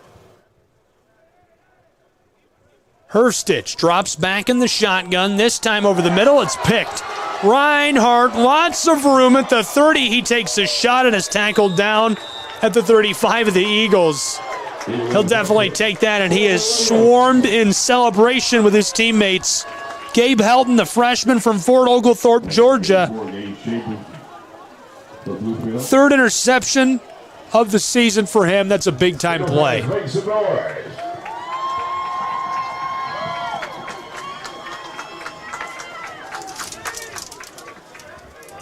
Herstich drops back in the shotgun. This time over the middle, it's picked. Reinhardt, lots of room at the 30. He takes a shot and is tackled down at the 35 of the Eagles. He'll definitely take that, and he is swarmed in celebration with his teammates. Gabe Helton, the freshman from Fort Oglethorpe, Georgia. 3rd interception of the season for him. That's a big-time play. Make some noise.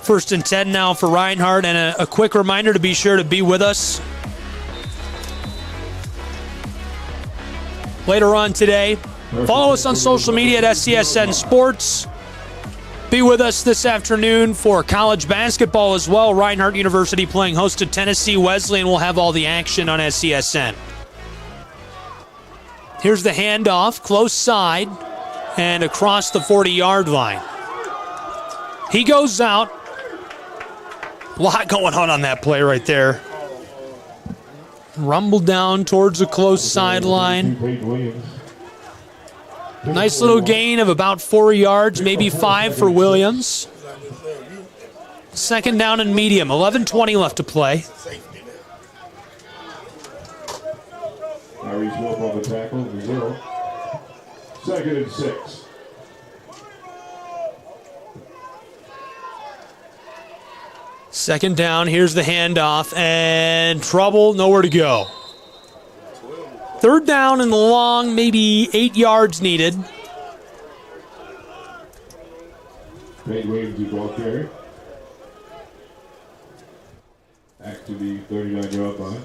First and 10 now for Reinhardt, and a quick reminder to be sure to be with us later on today. Follow us on social media at SCSN Sports. Be with us this afternoon for college basketball as well. Reinhardt University playing host to Tennessee Wesleyan. We'll have all the action on SCSN. Here's the handoff, close side, and across the 40-yard line. He goes out. A lot going on that play right there. Rumble down towards the close sideline. Nice little gain of about 4 yards, maybe 5 for Williams. 2nd down and medium, 11:20 left to play. Harry's Wolf on the tackle, 0. 2nd and 6. Second down, here's the handoff, and trouble, nowhere to go. 3rd down and long, maybe 8 yards needed. Peyton Williams, the ball carrier. Back to the 39-yard line.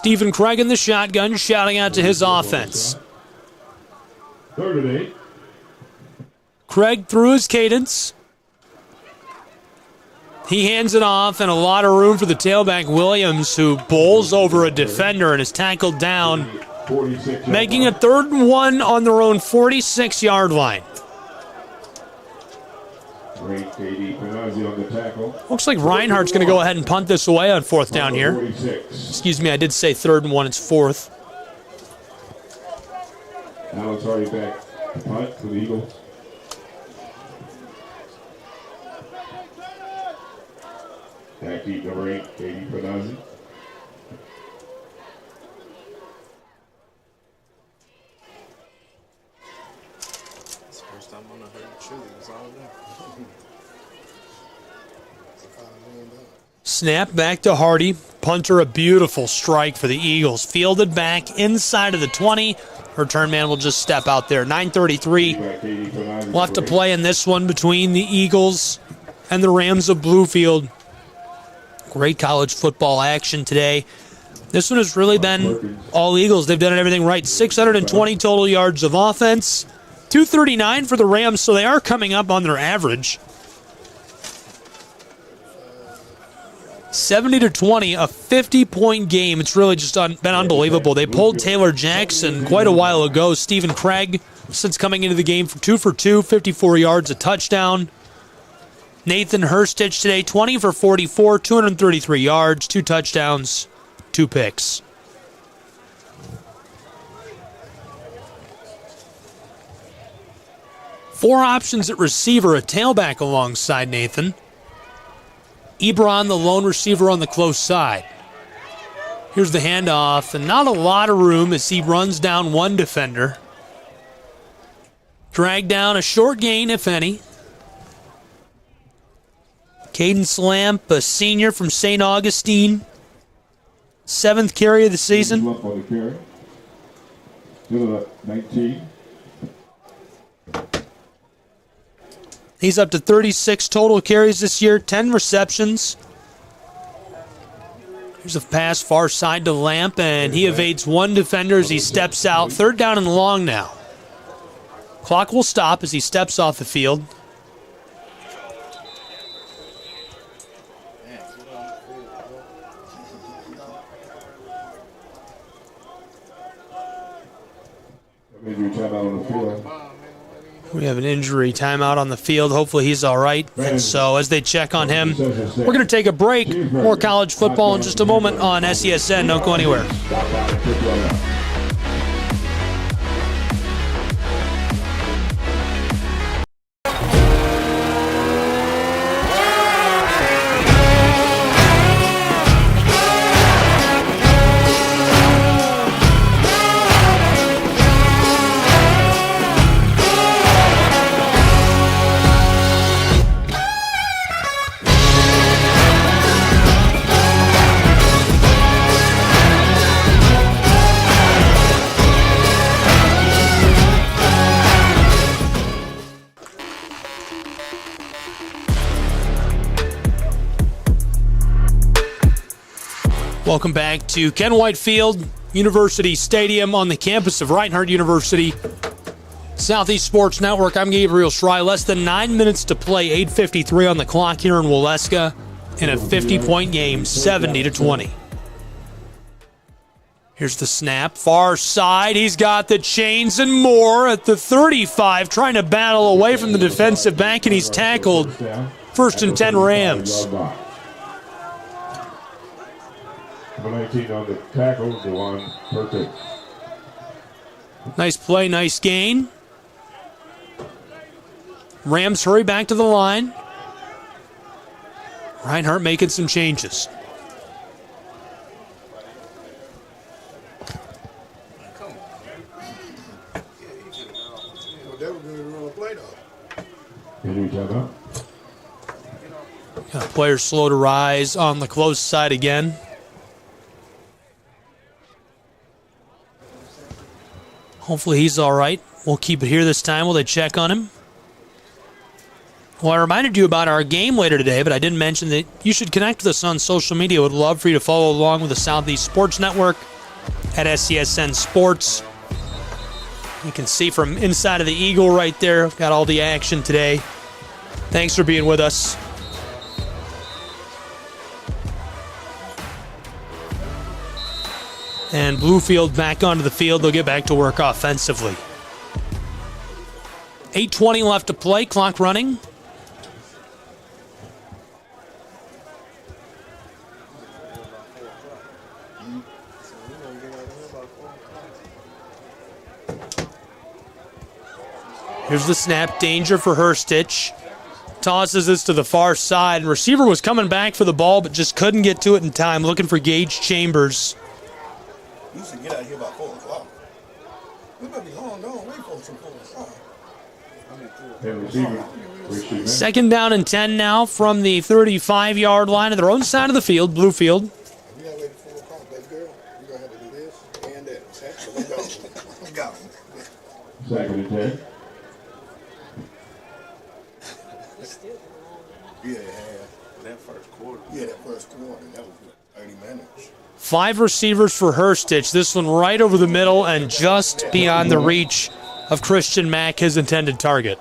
Stephen Craig in the shotgun, shouting out to his offense. 3rd and 8. Craig through his cadence. He hands it off, and a lot of room for the tailback Williams, who bowls over a defender and is tackled down, making it 3rd and 1 on their own 46-yard line. Great KD Panazzi on the tackle. Looks like Reinhardt's going to go ahead and punt this away on 4th down here. 46. Excuse me, I did say 3rd and 1, it's 4th. Alex already back to punt for the Eagles. Back deep, number 8, KD Panazzi. It's the first time I'm gonna heard shoes all day. Snap back to Hardy. Punter, a beautiful strike for the Eagles. Fielded back inside of the 20. Return man will just step out there. 9:33 left to play in this one between the Eagles and the Rams of Bluefield. Great college football action today. This one has really been all Eagles. They've done everything right. 620 total yards of offense. 239 for the Rams, so they are coming up on their average. 70-20, a 50-point game. It's really just been unbelievable. They pulled Taylor Jackson quite a while ago. Stephen Craig, since coming into the game, 2 for 2, 54 yards, a touchdown. Nathan Hurstich today, 20 for 44, 233 yards, 2 touchdowns, 2 picks. Four options at receiver, a tailback alongside Nathan. Ebron, the lone receiver on the close side. Here's the handoff, and not a lot of room as he runs down one defender. Drag down a short gain, if any. Caden Lamp, a senior from St. Augustine. 7th carry of the season. 19. He's up to 36 total carries this year, 10 receptions. Here's a pass far side to Lamp, and he evades one defender as he steps out. 3rd down and long now. Clock will stop as he steps off the field. We have an injury timeout on the field. Hopefully he's all right. And so as they check on him, we're going to take a break. More college football in just a moment on SESN. Don't go anywhere. Welcome back to Ken Whitefield University Stadium on the campus of Reinhardt University. Southeast Sports Network, I'm Gabriel Schray. Less than 9 minutes to play, 8:53 on the clock here in Waleska in a 50-point game, 70-20. Here's the snap, far side. He's got the chains and more at the 35, trying to battle away from the defensive back, and he's tackled. 1st and 10 Rams. Number 19 on the tackle, Dewan Perkins. Nice play, nice gain. Rams hurry back to the line. Reinhardt making some changes. Players slow to rise on the close side again. Hopefully he's all right. We'll keep it here this time while they check on him. Well, I reminded you about our game later today, but I didn't mention that you should connect with us on social media. Would love for you to follow along with the Southeast Sports Network. at SCSN Sports. You can see from inside of the Eagle right there. Got all the action today. Thanks for being with us. And Bluefield back onto the field. They'll get back to work offensively. 8:20 left to play. Clock running. Here's the snap. Danger for Herstich. Tosses this to the far side. And receiver was coming back for the ball, but just couldn't get to it in time. Looking for Gage Chambers. You should get out of here about 4 o'clock. We better be long gone. Wait for some 4 o'clock. Second down and 10 now from the 35-yard line of their own side of the field, Bluefield. We gotta wait at 4 o'clock, baby girl. We're going to have to do this and that. So let's go. Let's go. Second and 10. Yeah, that first quarter. Yeah, that first quarter. That was 30 minutes. 5 receivers for Herstich. This one right over the middle and just beyond the reach of Christian Mack, his intended target.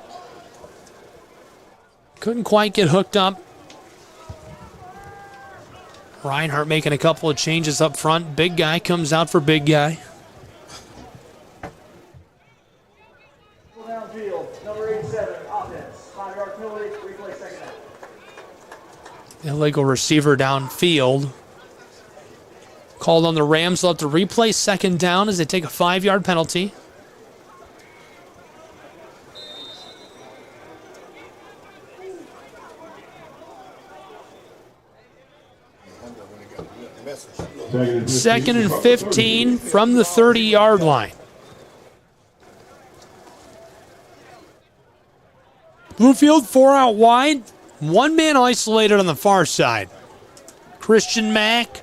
Couldn't quite get hooked up. Reinhardt making a couple of changes up front. Big guy comes out for big guy. Downfield, number 87, offense. 5-yard penalty, replay second down. Illegal receiver downfield. Called on the Rams. They'll have to replay second down as they take a 5-yard penalty. Second and 15 from the 30-yard line. Bluefield 4 out wide. 1 man isolated on the far side. Christian Mack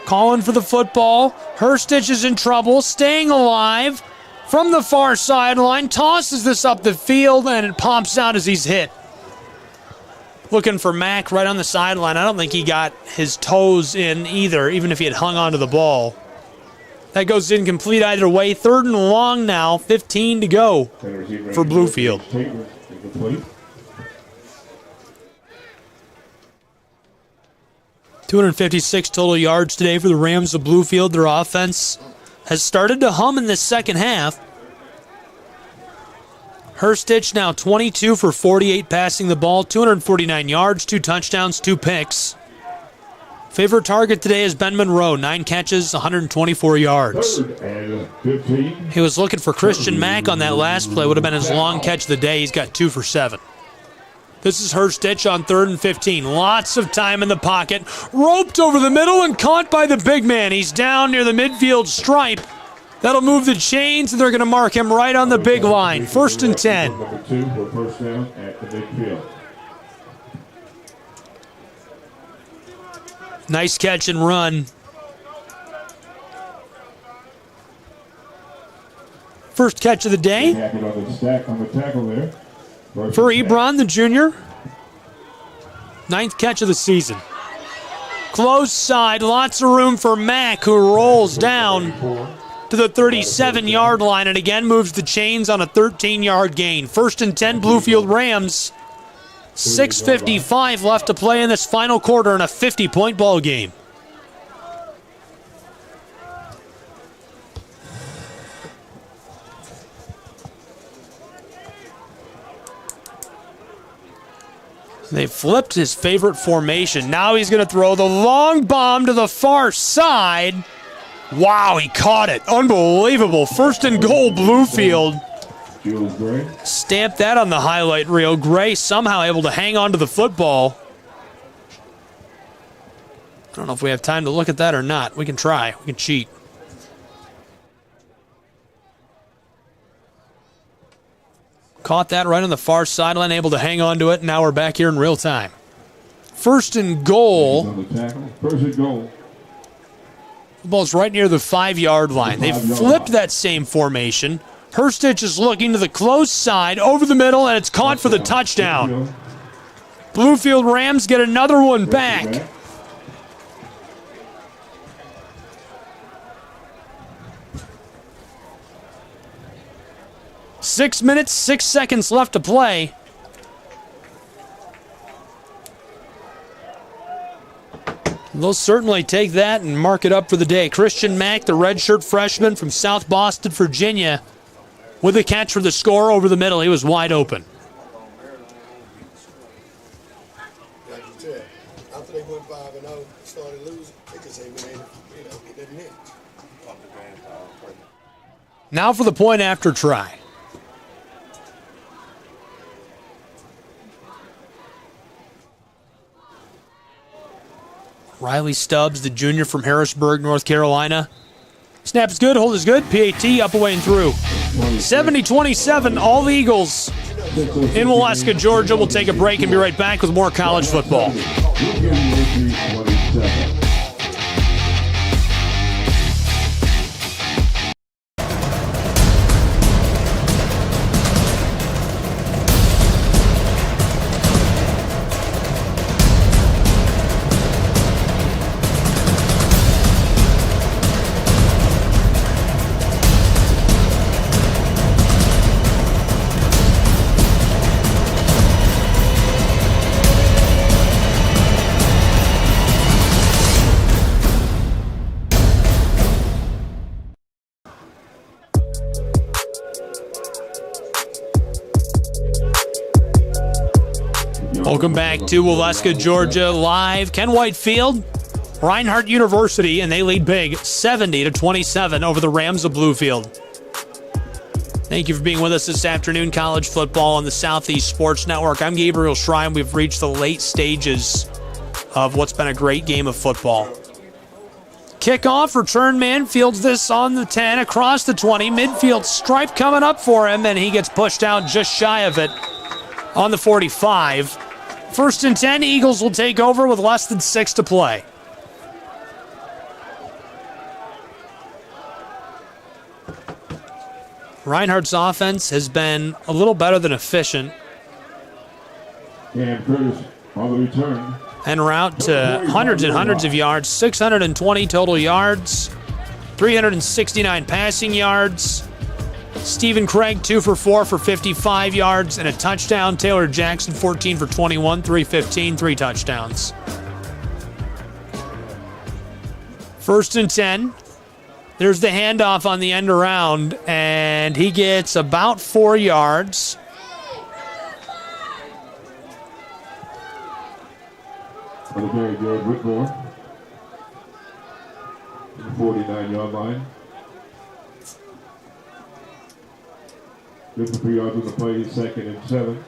calling for the football. Herstich is in trouble, staying alive from the far sideline. Tosses this up the field, and it pops out as he's hit. Looking for Mack right on the sideline. I don't think he got his toes in either, even if he had hung onto the ball. That goes incomplete either way. 3rd and long now. 15 to go for Bluefield. 256 total yards today for the Rams of Bluefield. Their offense has started to hum in this second half. Herstich now 22 for 48 passing the ball, 249 yards, 2 touchdowns, 2 picks. Favorite target today is Ben Monroe, 9 catches, 124 yards. He was looking for Christian Mack on that last play. Would have been his long catch of the day. He's got 2 for 7. This is Herstich on 3rd and 15. Lots of time in the pocket. Roped over the middle and caught by the big man. He's down near the midfield stripe. That'll move the chains, and they're going to mark him right on the big line. 1st and 10. Number 2 for first down at the big field. Nice catch and run. First catch of the day for Ebron, the junior. 9th catch of the season. Close side, lots of room for Mack, who rolls down to the 37-yard line and again moves the chains on a 13-yard gain. 1st and 10, Bluefield Rams. 6:55 left to play in this final quarter in a 50-point ball game. They flipped his favorite formation. Now he's going to throw the long bomb to the far side. Wow, he caught it. Unbelievable. 1st and goal, Bluefield. Stamp that on the highlight reel. Gray somehow able to hang on to the football. I don't know if we have time to look at that or not. We can try. We can cheat. Caught that right on the far sideline, able to hang on to it. Now we're back here in real time. 1st and goal. 1st and goal. The ball's right near the 5-yard line. They've flipped that same formation. Herstich is looking to the close side, over the middle, and it's caught for the touchdown. Bluefield Rams get another one back. 6 minutes, 6 seconds left to play. They'll certainly take that and mark it up for the day. Christian Mack, the redshirt freshman from South Boston, Virginia, with a catch for the score over the middle. He was wide open. Like you said, after they went 5-0, started losing, they just ain't been able to, get that niche. Now for the point after try. Riley Stubbs, the junior from Harrisburg, North Carolina. Snap is good, hold is good. PAT up, away, and through. 70-27, all Eagles in Waleska, Georgia. We'll take a break and be right back with more college football. Welcome back to Waleska, Georgia, live. Ken White Field, Reinhardt University, and they lead big, 70-27 over the Rams of Bluefield. Thank you for being with us this afternoon. College football on the Southeast Sports Network. I'm Gabriel Schray, and we've reached the late stages of what's been a great game of football. Kickoff, return man fields this on the 10, across the 20. Midfield stripe coming up for him, and he gets pushed out just shy of it on the 45. First and 10, Eagles will take over with less than 6 to play. Reinhardt's offense has been a little better than efficient. And Curtis on the return. En route to hundreds and hundreds of yards, 620 total yards, 369 passing yards. Stephen Craig, 2 for 4 for 55 yards and a touchdown. Taylor Jackson, 14 for 21, 315, 3 touchdowns. First and 10. There's the handoff on the end around, and he gets about 4 yards. On the very good, Whitmore. The 49-yard line. Good for 3 yards on the play, 2nd and 7.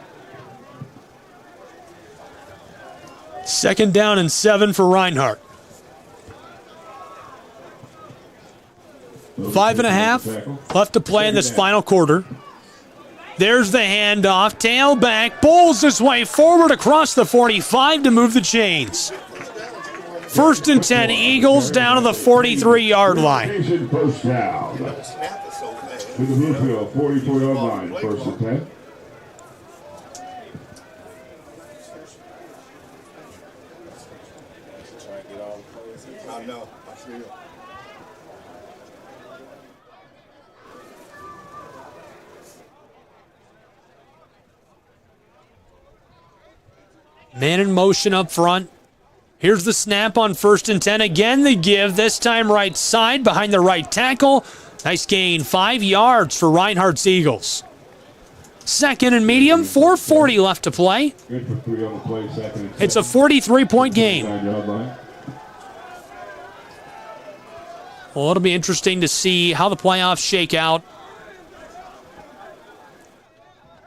2nd down and 7 for Reinhardt. 5.5 left to play in this final quarter. There's the handoff. Tailback bowls his way forward across the 45 to move the chains. First and 10, Eagles down to the 43-yard line. First down. To the Bluefield, 44-yard line, first and 10. I know. I see it. Man in motion up front. Here's the snap on first and 10. Again, the give, this time right side behind the right tackle. Nice gain, 5 yards for Reinhardt's Eagles. 2nd and medium, 4:40 left to play. Good for 3 on the play, 2nd and 7. It's a 43-point game. 9-yard line. Well, it'll be interesting to see how the playoffs shake out.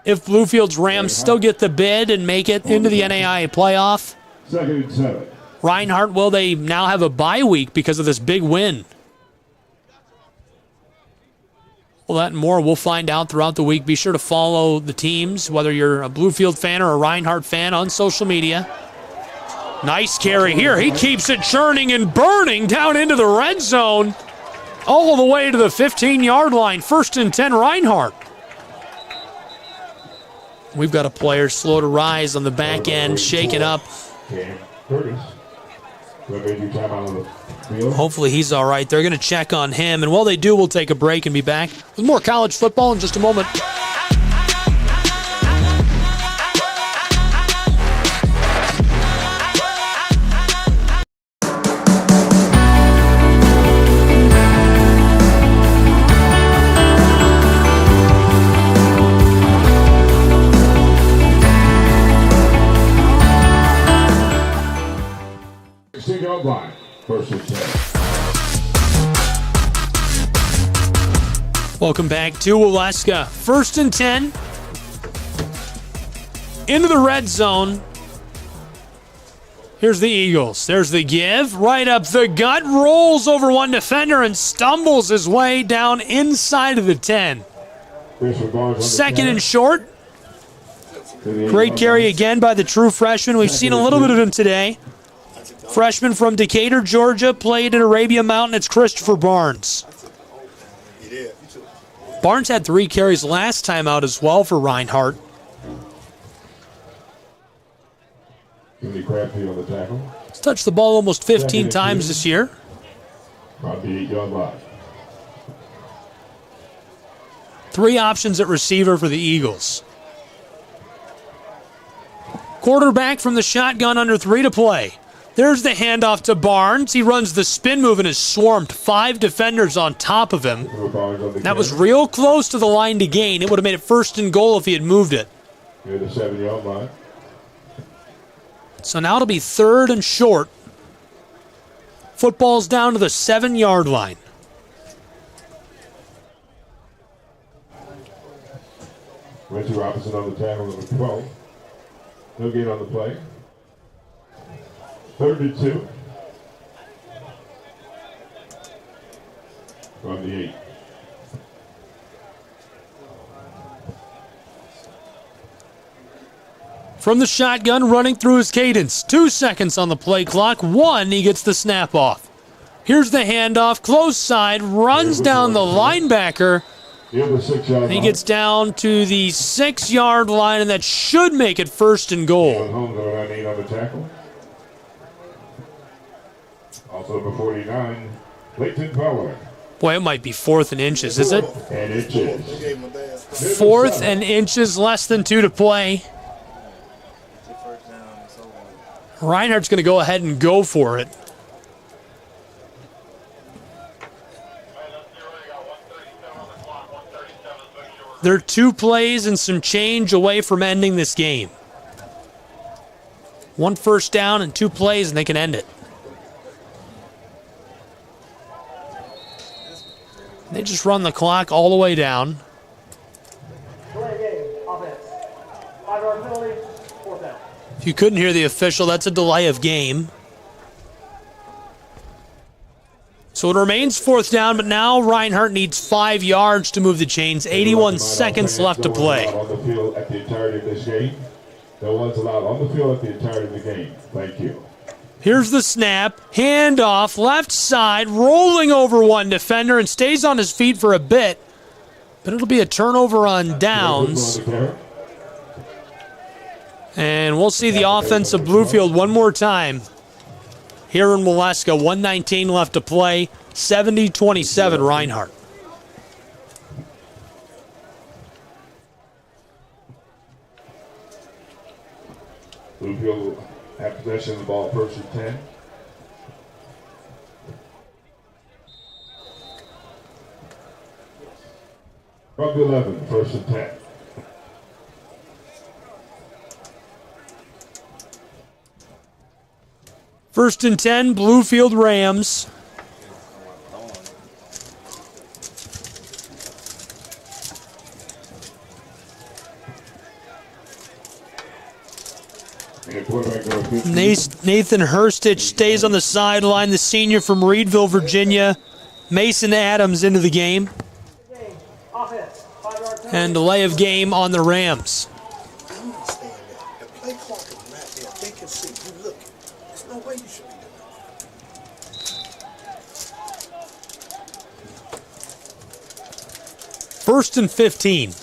If Bluefield's Rams still get the bid and make it into the NAIA playoff. 2nd and 7. Reinhardt, will they now have a bye week because of this big win? Well, that and more we'll find out throughout the week. Be sure to follow the teams, whether you're a Bluefield fan or a Reinhardt fan, on social media. Nice carry here. He keeps it churning and burning down into the red zone. All the way to the 15-yard line. First and 10, Reinhardt. We've got a player slow to rise on the back end, shaking up. Curtis. Hopefully he's all right. They're going to check on him. And while they do, we'll take a break and be back with more college football in just a moment. Welcome back to Waleska. 1st and 10. Into the red zone. Here's the Eagles. There's the give. Right up the gut. Rolls over one defender and stumbles his way down inside of the 10. 2nd and short. Great carry again by the true freshman. We've seen a little bit of him today. Freshman from Decatur, Georgia, played at Arabia Mountain. It's Christopher Barnes. Barnes had 3 carries last time out as well for Reinhardt. He's touched the ball almost 15 times this year. On the 8-yard line. 3 options at receiver for the Eagles. Quarterback from the shotgun, under 3 to play. There's the handoff to Barnes. He runs the spin move and is swarmed. 5 defenders on top of him. That was real close to the line to gain. It would have made it 1st and goal if he had moved it. Near the 7-yard line. So now it'll be 3rd and short. Football's down to the 7-yard line. Reggie Robinson on the tackle, number 12. No gain on the play. 3rd and 2. On the 8. From the shotgun, running through his cadence. 2 seconds on the play clock. 1, he gets the snap off. Here's the handoff, close side, runs down the linebacker. And he gets down to the 6-yard line, and that should make it 1st and goal. Also number 49, Leighton Power. Boy, it might be 4th and inches, is it? And inches. 4th and inches, less than 2 to play. Reinhardt's going to go ahead and go for it. They're 2 plays and some change away from ending this game. 1 first down and 2 plays, and they can end it. They just run the clock all the way down. If you couldn't hear the official, that's a delay of game. So it remains 4th down, but now Reinhardt needs 5 yards to move the chains. 81 seconds left to play. On the field at the entirety of this game. No one's allowed on the field at the entirety of the game. Thank you. Here's the snap. Handoff, left side, rolling over one defender and stays on his feet for a bit. But it'll be a turnover on downs. And we'll see the offense of Bluefield one more time. Here in Waleska, 1:19 left to play, 70-27 Reinhardt. Bluefield have possession of the ball, 1st and 10. From the 11, 1st and 10. First and 10, Bluefield Rams. Nathan Hurstich stays on the sideline, the senior from Reedville, Virginia. Mason Adams into the game. And delay of game on the Rams. First and 15.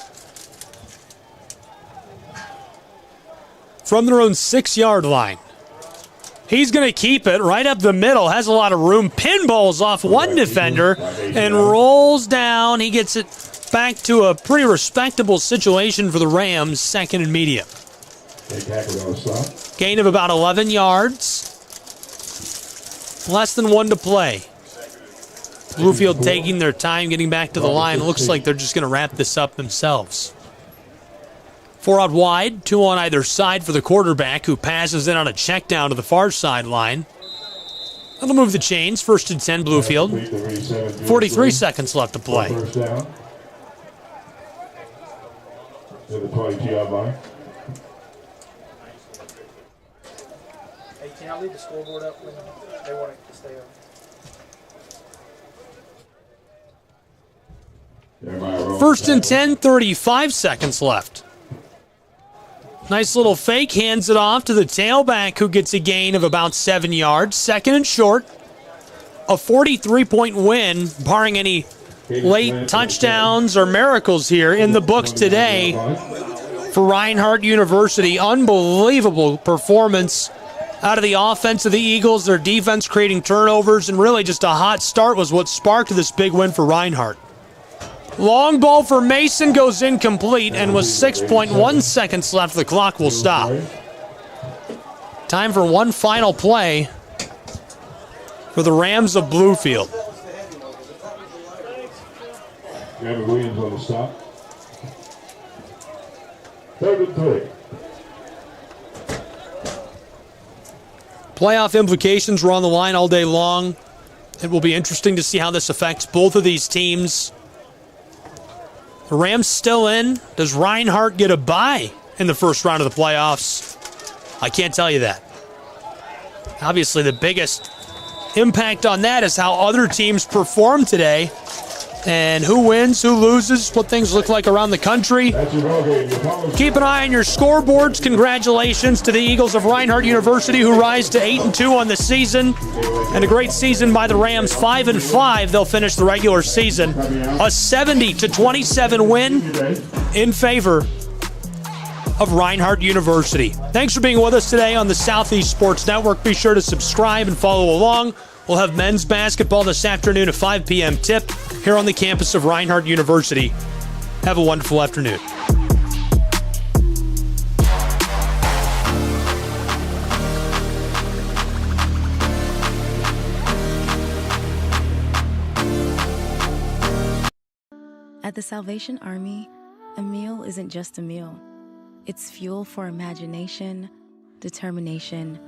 From their own 6-yard line. He's going to keep it right up the middle. Has a lot of room. Pinballs off one defender and rolls down. He gets it back to a pretty respectable situation for the Rams. 2nd and medium. Gain of about 11 yards. Less than 1 to play. Bluefield taking their time getting back to the line. It looks like they're just going to wrap this up themselves. 4 out wide, 2 on either side for the quarterback, who passes in on a check down to the far sideline. That'll move the chains. 1st and 10, Bluefield. 43 seconds left to play. to the 22-yard line. Hey, can I leave the scoreboard up when they want it to stay up? First and 10, 35 seconds left. Nice little fake, hands it off to the tailback who gets a gain of about 7 yards. Second and short. A 43-point win, barring any late touchdowns or miracles here in the books today for Reinhardt University. Unbelievable performance out of the offense of the Eagles. Their defense creating turnovers, and really just a hot start was what sparked this big win for Reinhardt. Long ball for Mason goes incomplete, and with 6.1 seconds left, the clock will stop. Time for one final play for the Rams of Bluefield. Gavin Williams on the stop. 3rd and 3. Playoff implications were on the line all day long. It will be interesting to see how this affects both of these teams. The Rams still in. Does Reinhardt get a bye in the first round of the playoffs? I can't tell you that. Obviously, the biggest impact on that is how other teams perform today, and who wins, who loses, what things look like around the country. Keep an eye on your scoreboards. Congratulations to the Eagles of Reinhardt University, who rise to 8-2 on the season, and a great season by the Rams. 5-5, they'll finish the regular season. A 70-27 win in favor of Reinhardt University. Thanks for being with us today on the Southeast Sports Network. Be sure to subscribe and follow along. We'll have men's basketball this afternoon at 5 p.m. tip here on the campus of Reinhardt University. Have a wonderful afternoon. At the Salvation Army, a meal isn't just a meal. It's fuel for imagination, determination,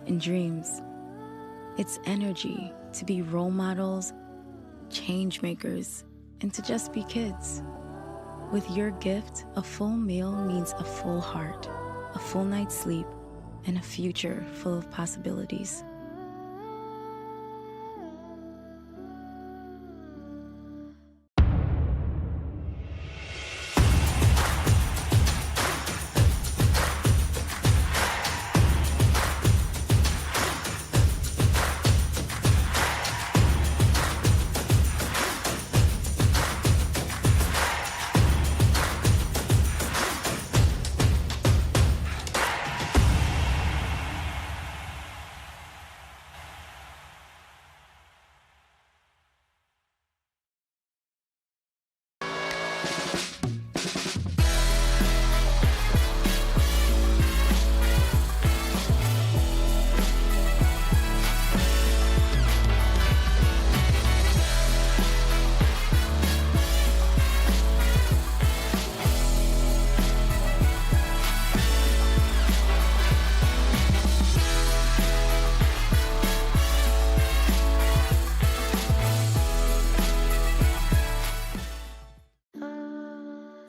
and dreams. It's energy to be role models, change makers, and to just be kids. With your gift, a full meal means a full heart, a full night's sleep, and a future full of possibilities.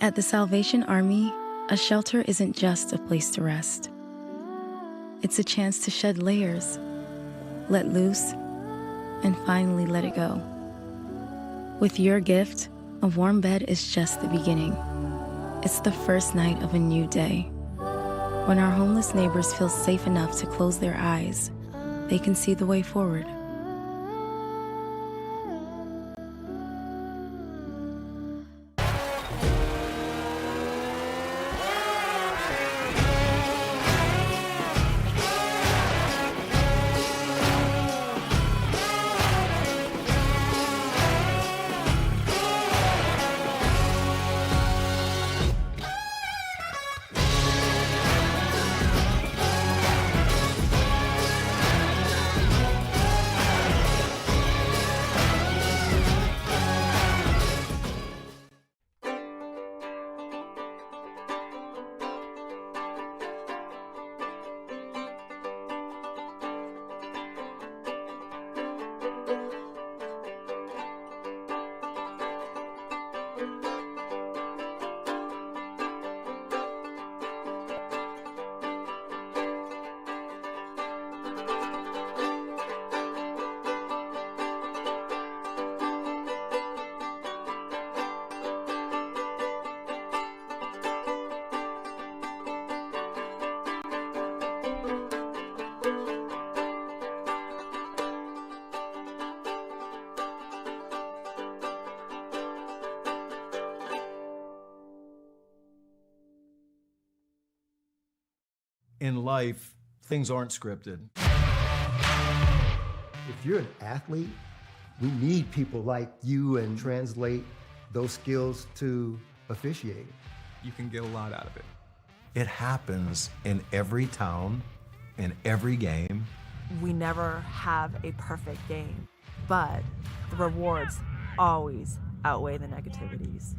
At the Salvation Army, a shelter isn't just a place to rest. It's a chance to shed layers, let loose, and finally let it go. With your gift, a warm bed is just the beginning. It's the first night of a new day. When our homeless neighbors feel safe enough to close their eyes, they can see the way forward. In life, things aren't scripted. If you're an athlete, we need people like you and translate those skills to officiating. You can get a lot out of it. It happens in every town, in every game. We never have a perfect game, but the rewards always outweigh the negativities.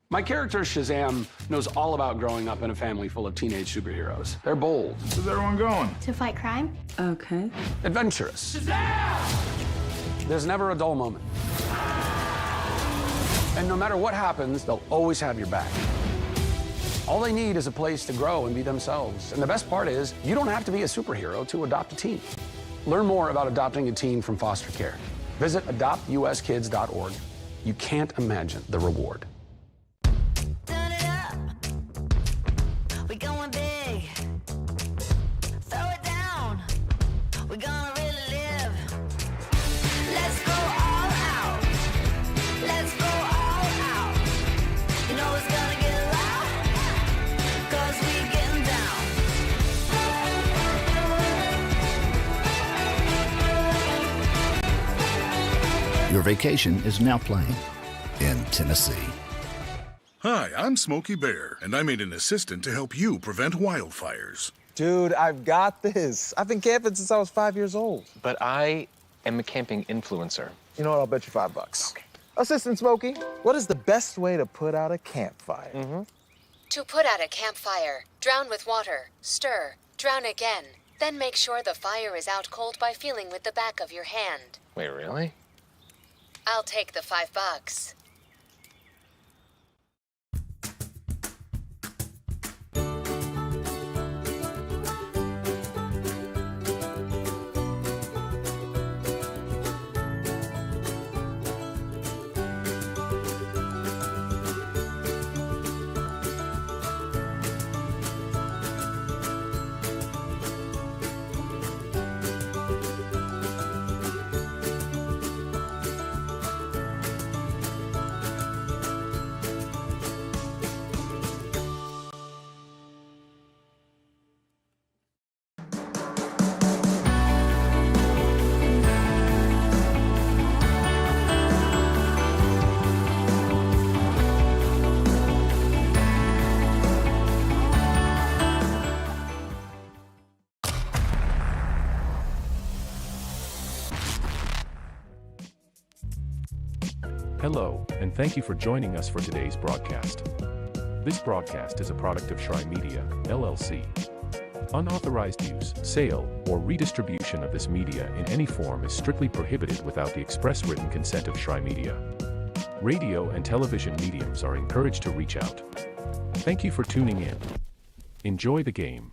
My character, Shazam, knows all about growing up in a family full of teenage superheroes. They're bold. Where's everyone going? To fight crime? Okay. Adventurous. Shazam! There's never a dull moment. And no matter what happens, they'll always have your back. All they need is a place to grow and be themselves. And the best part is, you don't have to be a superhero to adopt a teen. Learn more about adopting a teen from foster care. Visit adoptuskids.org. You can't imagine the reward. Turn it up. We going big. Throw it down. We're gonna really live. Let's go all out. Let's go all out. You know it's gonna get loud. 'Cause we getting down. Your vacation is now playing in Tennessee. Hi, I'm Smokey Bear, and I made an assistant to help you prevent wildfires. Dude, I've got this. I've been camping since I was 5 years old. But I am a camping influencer. You know what? I'll bet you $5. Okay. Assistant Smokey, what is the best way to put out a campfire? To put out a campfire, drown with water, stir, drown again. Then make sure the fire is out cold by feeling with the back of your hand. Wait, really? I'll take the $5. Hello, and thank you for joining us for today's broadcast. This broadcast is a product of Schray Media, LLC. Unauthorized use, sale, or redistribution of this media in any form is strictly prohibited without the express written consent of Schray Media. Radio and television mediums are encouraged to reach out. Thank you for tuning in. Enjoy the game.